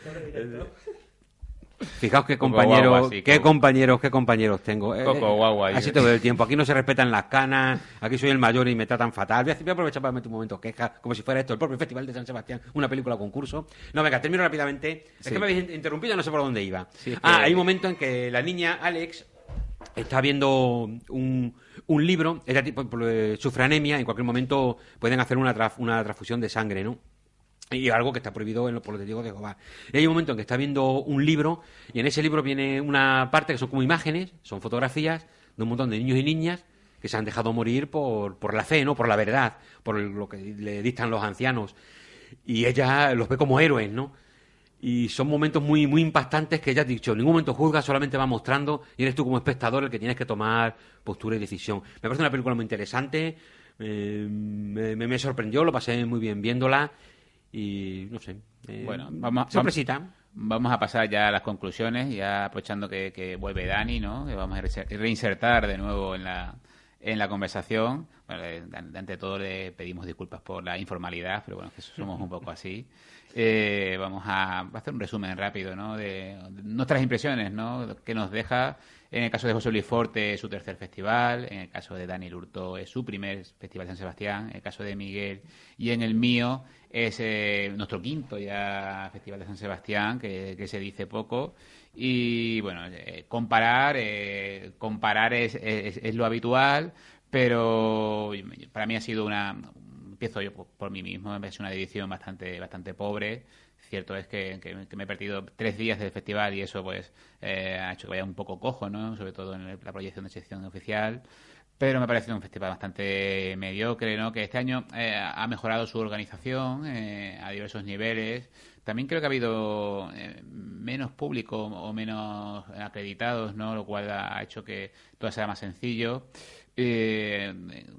fijaos qué compañeros, Cocoguagua, sí, qué compañeros tengo. Cocoguagua, Así yo. todo el tiempo. Aquí no se respetan las canas, aquí soy el mayor y me tratan fatal. Voy a aprovechar para meter un momento queja, como si fuera esto el propio Festival de San Sebastián, una película concurso. No, venga, termino rápidamente. Es Sí. que me habéis interrumpido, no sé por dónde iba. Sí, es que- Hay un momento en que la niña Alex está viendo un libro, ella sufre anemia, en cualquier momento pueden hacer una transfusión de sangre, ¿no? Y algo que está prohibido por los testigos de Jehová. Y hay un momento en que está viendo un libro y en ese libro viene una parte que son como imágenes, son fotografías de un montón de niños y niñas que se han dejado morir por la fe, ¿no? Por la verdad, por lo que le dictan los ancianos. Y ella los ve como héroes, ¿no? Y son momentos muy, muy impactantes que ya has dicho, en ningún momento juzga, solamente va mostrando y eres tú como espectador el que tienes que tomar postura y decisión. Me parece una película muy interesante, me sorprendió, lo pasé muy bien viéndola y no sé. Bueno, sorpresita. Vamos a pasar ya a las conclusiones, ya aprovechando que vuelve Dani, ¿no? Que vamos a reinsertar de nuevo en la conversación. Bueno, ante todo le pedimos disculpas por la informalidad, pero bueno, que somos un poco así. Vamos a hacer un resumen rápido, ¿no? De nuestras impresiones, ¿no? Que nos deja, en el caso de José Luis Forte, su tercer festival, en el caso de Daniel Hurto es su primer Festival de San Sebastián, en el caso de Miguel y en el mío es nuestro quinto ya Festival de San Sebastián, que se dice poco. Y bueno, comparar es lo habitual, pero para mí ha sido empiezo yo por mí mismo, es una edición bastante pobre. Cierto es que me he perdido 3 días del festival y eso pues ha hecho que vaya un poco cojo, ¿no? Sobre todo en la proyección de sección oficial. Pero me ha parecido un festival bastante mediocre, ¿no? Que este año ha mejorado su organización a diversos niveles. También creo que ha habido menos público o menos acreditados, ¿no? Lo cual ha hecho que todo sea más sencillo. No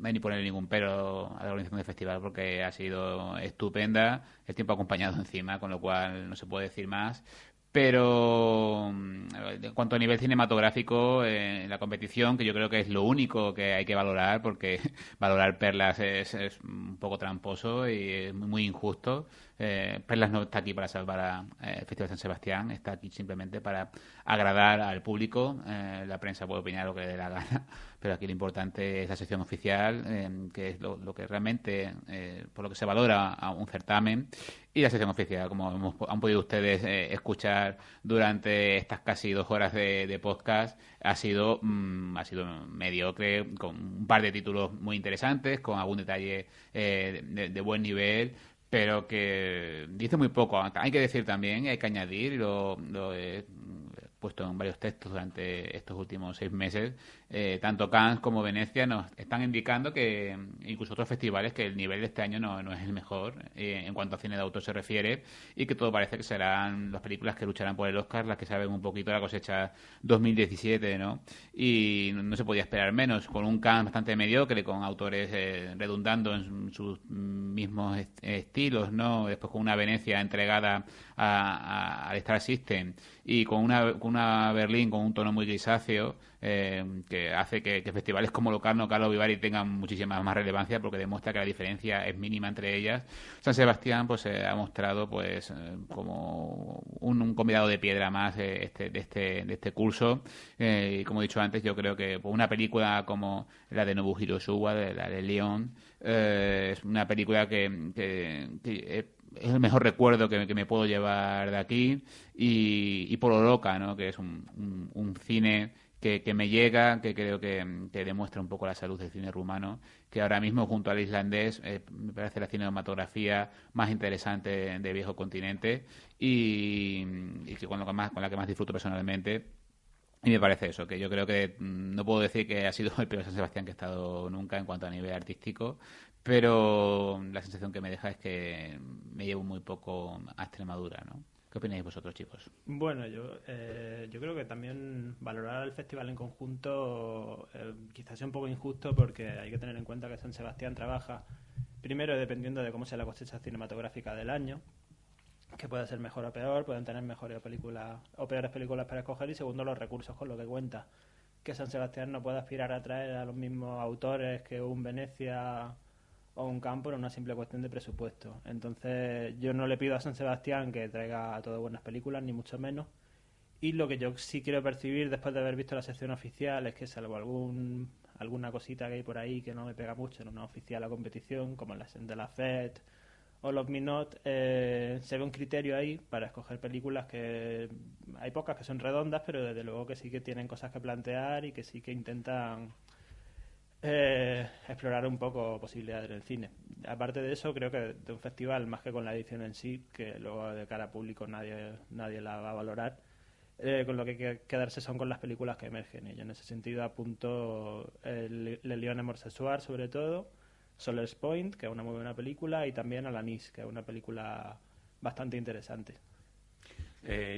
hay ni poner ningún pero a la organización del festival porque ha sido estupenda. El tiempo ha acompañado encima, con lo cual no se puede decir más. Pero en cuanto a nivel cinematográfico, en la competición, que yo creo que es lo único que hay que valorar, porque valorar Perlas es un poco tramposo y es muy injusto. Perlas no está aquí para salvar al Festival de San Sebastián, está aquí simplemente para agradar al público. La prensa puede opinar lo que le dé la gana, pero aquí lo importante es la sección oficial, que es lo que realmente, por lo que se valora a un certamen. Y la sección oficial, como han podido ustedes escuchar durante estas casi 2 horas de podcast, ha sido mediocre, con un par de títulos muy interesantes, con algún detalle de buen nivel, pero que dice muy poco. Hay que decir también, hay que añadir, puesto en varios textos durante estos últimos 6 meses, tanto Cannes como Venecia nos están indicando que, incluso otros festivales, que el nivel de este año no es el mejor en cuanto a cine de autor se refiere, y que todo parece que serán las películas que lucharán por el Oscar las que saben un poquito la cosecha 2017, ¿no? Y no se podía esperar menos, con un Cannes bastante mediocre, con autores redundando en sus mismos estilos, ¿no? Después con una Venecia entregada al Star System, y con una Berlín con un tono muy grisáceo, que hace que festivales como Locarno, Carlo Vivari tengan muchísima más relevancia, porque demuestra que la diferencia es mínima entre ellas. San Sebastián pues ha mostrado pues como un convidado de piedra más de este curso, y como he dicho antes, yo creo que una película como la de Nobuhiro Showa, la de León, es una película que es el mejor recuerdo que me puedo llevar de aquí, y por Oroca, ¿no? Que es un cine que me llega, que creo que demuestra un poco la salud del cine rumano, que ahora mismo, junto al islandés, me parece la cinematografía más interesante de viejo continente, y que con la que más disfruto personalmente. Y me parece eso, que yo creo que no puedo decir que ha sido el peor San Sebastián que he estado nunca en cuanto a nivel artístico, pero la sensación que me deja es que me llevo muy poco a Extremadura, ¿no? ¿Qué opináis vosotros, chicos? Bueno, yo creo que también valorar el festival en conjunto quizás sea un poco injusto, porque hay que tener en cuenta que San Sebastián trabaja, primero, dependiendo de cómo sea la cosecha cinematográfica del año, que puede ser mejor o peor, pueden tener mejores películas o peores películas para escoger, y segundo, los recursos con lo que cuenta, que San Sebastián no puede aspirar a traer a los mismos autores que un Venecia o un Cannes por una simple cuestión de presupuesto. Entonces yo no le pido a San Sebastián que traiga a todas buenas películas, ni mucho menos, y lo que yo sí quiero percibir después de haber visto la sección oficial es que, salvo alguna cosita que hay por ahí que no me pega mucho en una oficial a competición, como la de la FED o los Minot, se ve un criterio ahí para escoger películas que hay pocas que son redondas, pero desde luego que sí que tienen cosas que plantear y que sí que intentan explorar un poco posibilidades del cine. Aparte de eso, creo que de un festival, más que con la edición en sí, que luego de cara a público nadie la va a valorar, con lo que hay que quedarse son con las películas que emergen. Y yo en ese sentido apunto Le Lion Amour ce soir, sobre todo, Soler's Point, que es una muy buena película, y también Alanis, que es una película bastante interesante.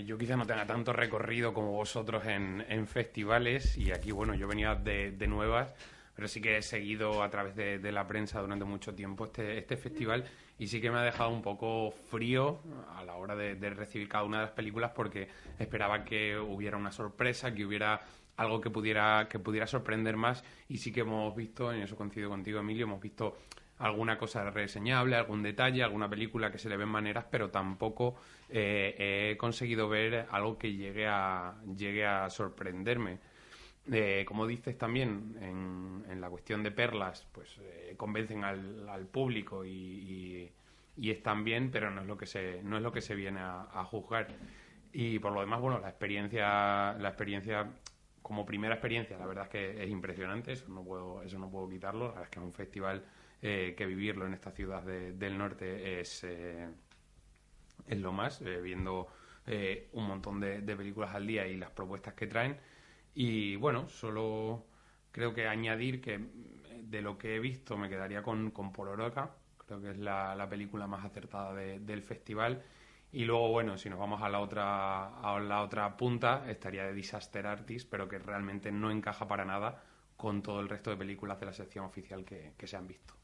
Yo quizás no tenga tanto recorrido como vosotros en festivales, y aquí, bueno, yo venía de nuevas, pero sí que he seguido a través de la prensa durante mucho tiempo este festival, y sí que me ha dejado un poco frío a la hora de recibir cada una de las películas, porque esperaba que hubiera una sorpresa, que hubiera algo que pudiera sorprender más, y sí que hemos visto, en eso coincido contigo, Emilio, hemos visto alguna cosa reseñable, algún detalle, alguna película que se le ven maneras, pero tampoco he conseguido ver algo que llegue a sorprenderme. Como dices también, en la cuestión de perlas, pues convencen al público y están bien, pero no es lo que se viene a juzgar. Y por lo demás, bueno, la experiencia como primera experiencia, la verdad es que es impresionante, eso no puedo quitarlo. La verdad es que es un festival que vivirlo en esta ciudad del norte es lo más, viendo un montón de películas al día y las propuestas que traen. Y bueno, solo creo que añadir que de lo que he visto me quedaría con Pororoca. Creo que es la película más acertada del festival. Y luego, bueno, si nos vamos a la otra punta, estaría de Disaster Artist, pero que realmente no encaja para nada con todo el resto de películas de la sección oficial que se han visto.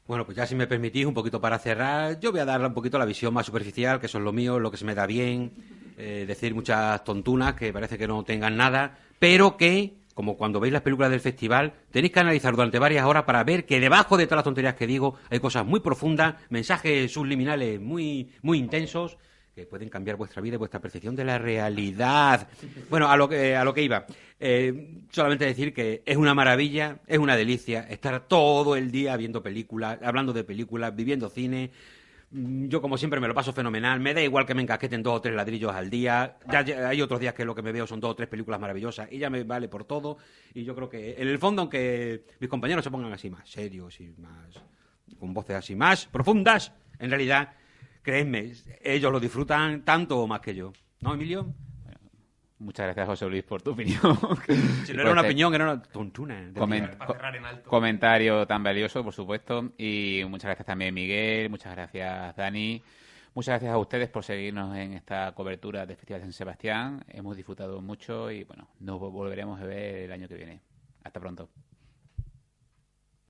Bueno, pues ya, si me permitís, un poquito para cerrar, yo voy a darle un poquito la visión más superficial, que eso es lo mío, lo que se me da bien, decir muchas tontunas que parece que no tengan nada, pero que, como cuando veis las películas del festival, tenéis que analizar durante varias horas para ver que debajo de todas las tonterías que digo hay cosas muy profundas, mensajes subliminales muy, muy intensos, que pueden cambiar vuestra vida y vuestra percepción de la realidad. Bueno, a lo que iba. Solamente decir que es una maravilla, es una delicia estar todo el día viendo películas, hablando de películas, viviendo cine. Yo, como siempre, me lo paso fenomenal. Me da igual que me encasqueten 2 o 3 ladrillos al día. Ya hay otros días que lo que me veo son 2 o 3 películas maravillosas y ya me vale por todo. Y yo creo que, en el fondo, aunque mis compañeros se pongan así más serios y más con voces así más profundas, en realidad, creedme, ellos lo disfrutan tanto o más que yo. ¿No, Emilio? Bueno, Muchas gracias, José Luis, por tu opinión. Si no era una opinión, era una tontuna. Para cerrar en alto. Comentario tan valioso, por supuesto. Y muchas gracias también, Miguel. Muchas gracias, Dani. Muchas gracias a ustedes por seguirnos en esta cobertura del Festival de San Sebastián. Hemos disfrutado mucho y, bueno, nos volveremos a ver el año que viene. Hasta pronto.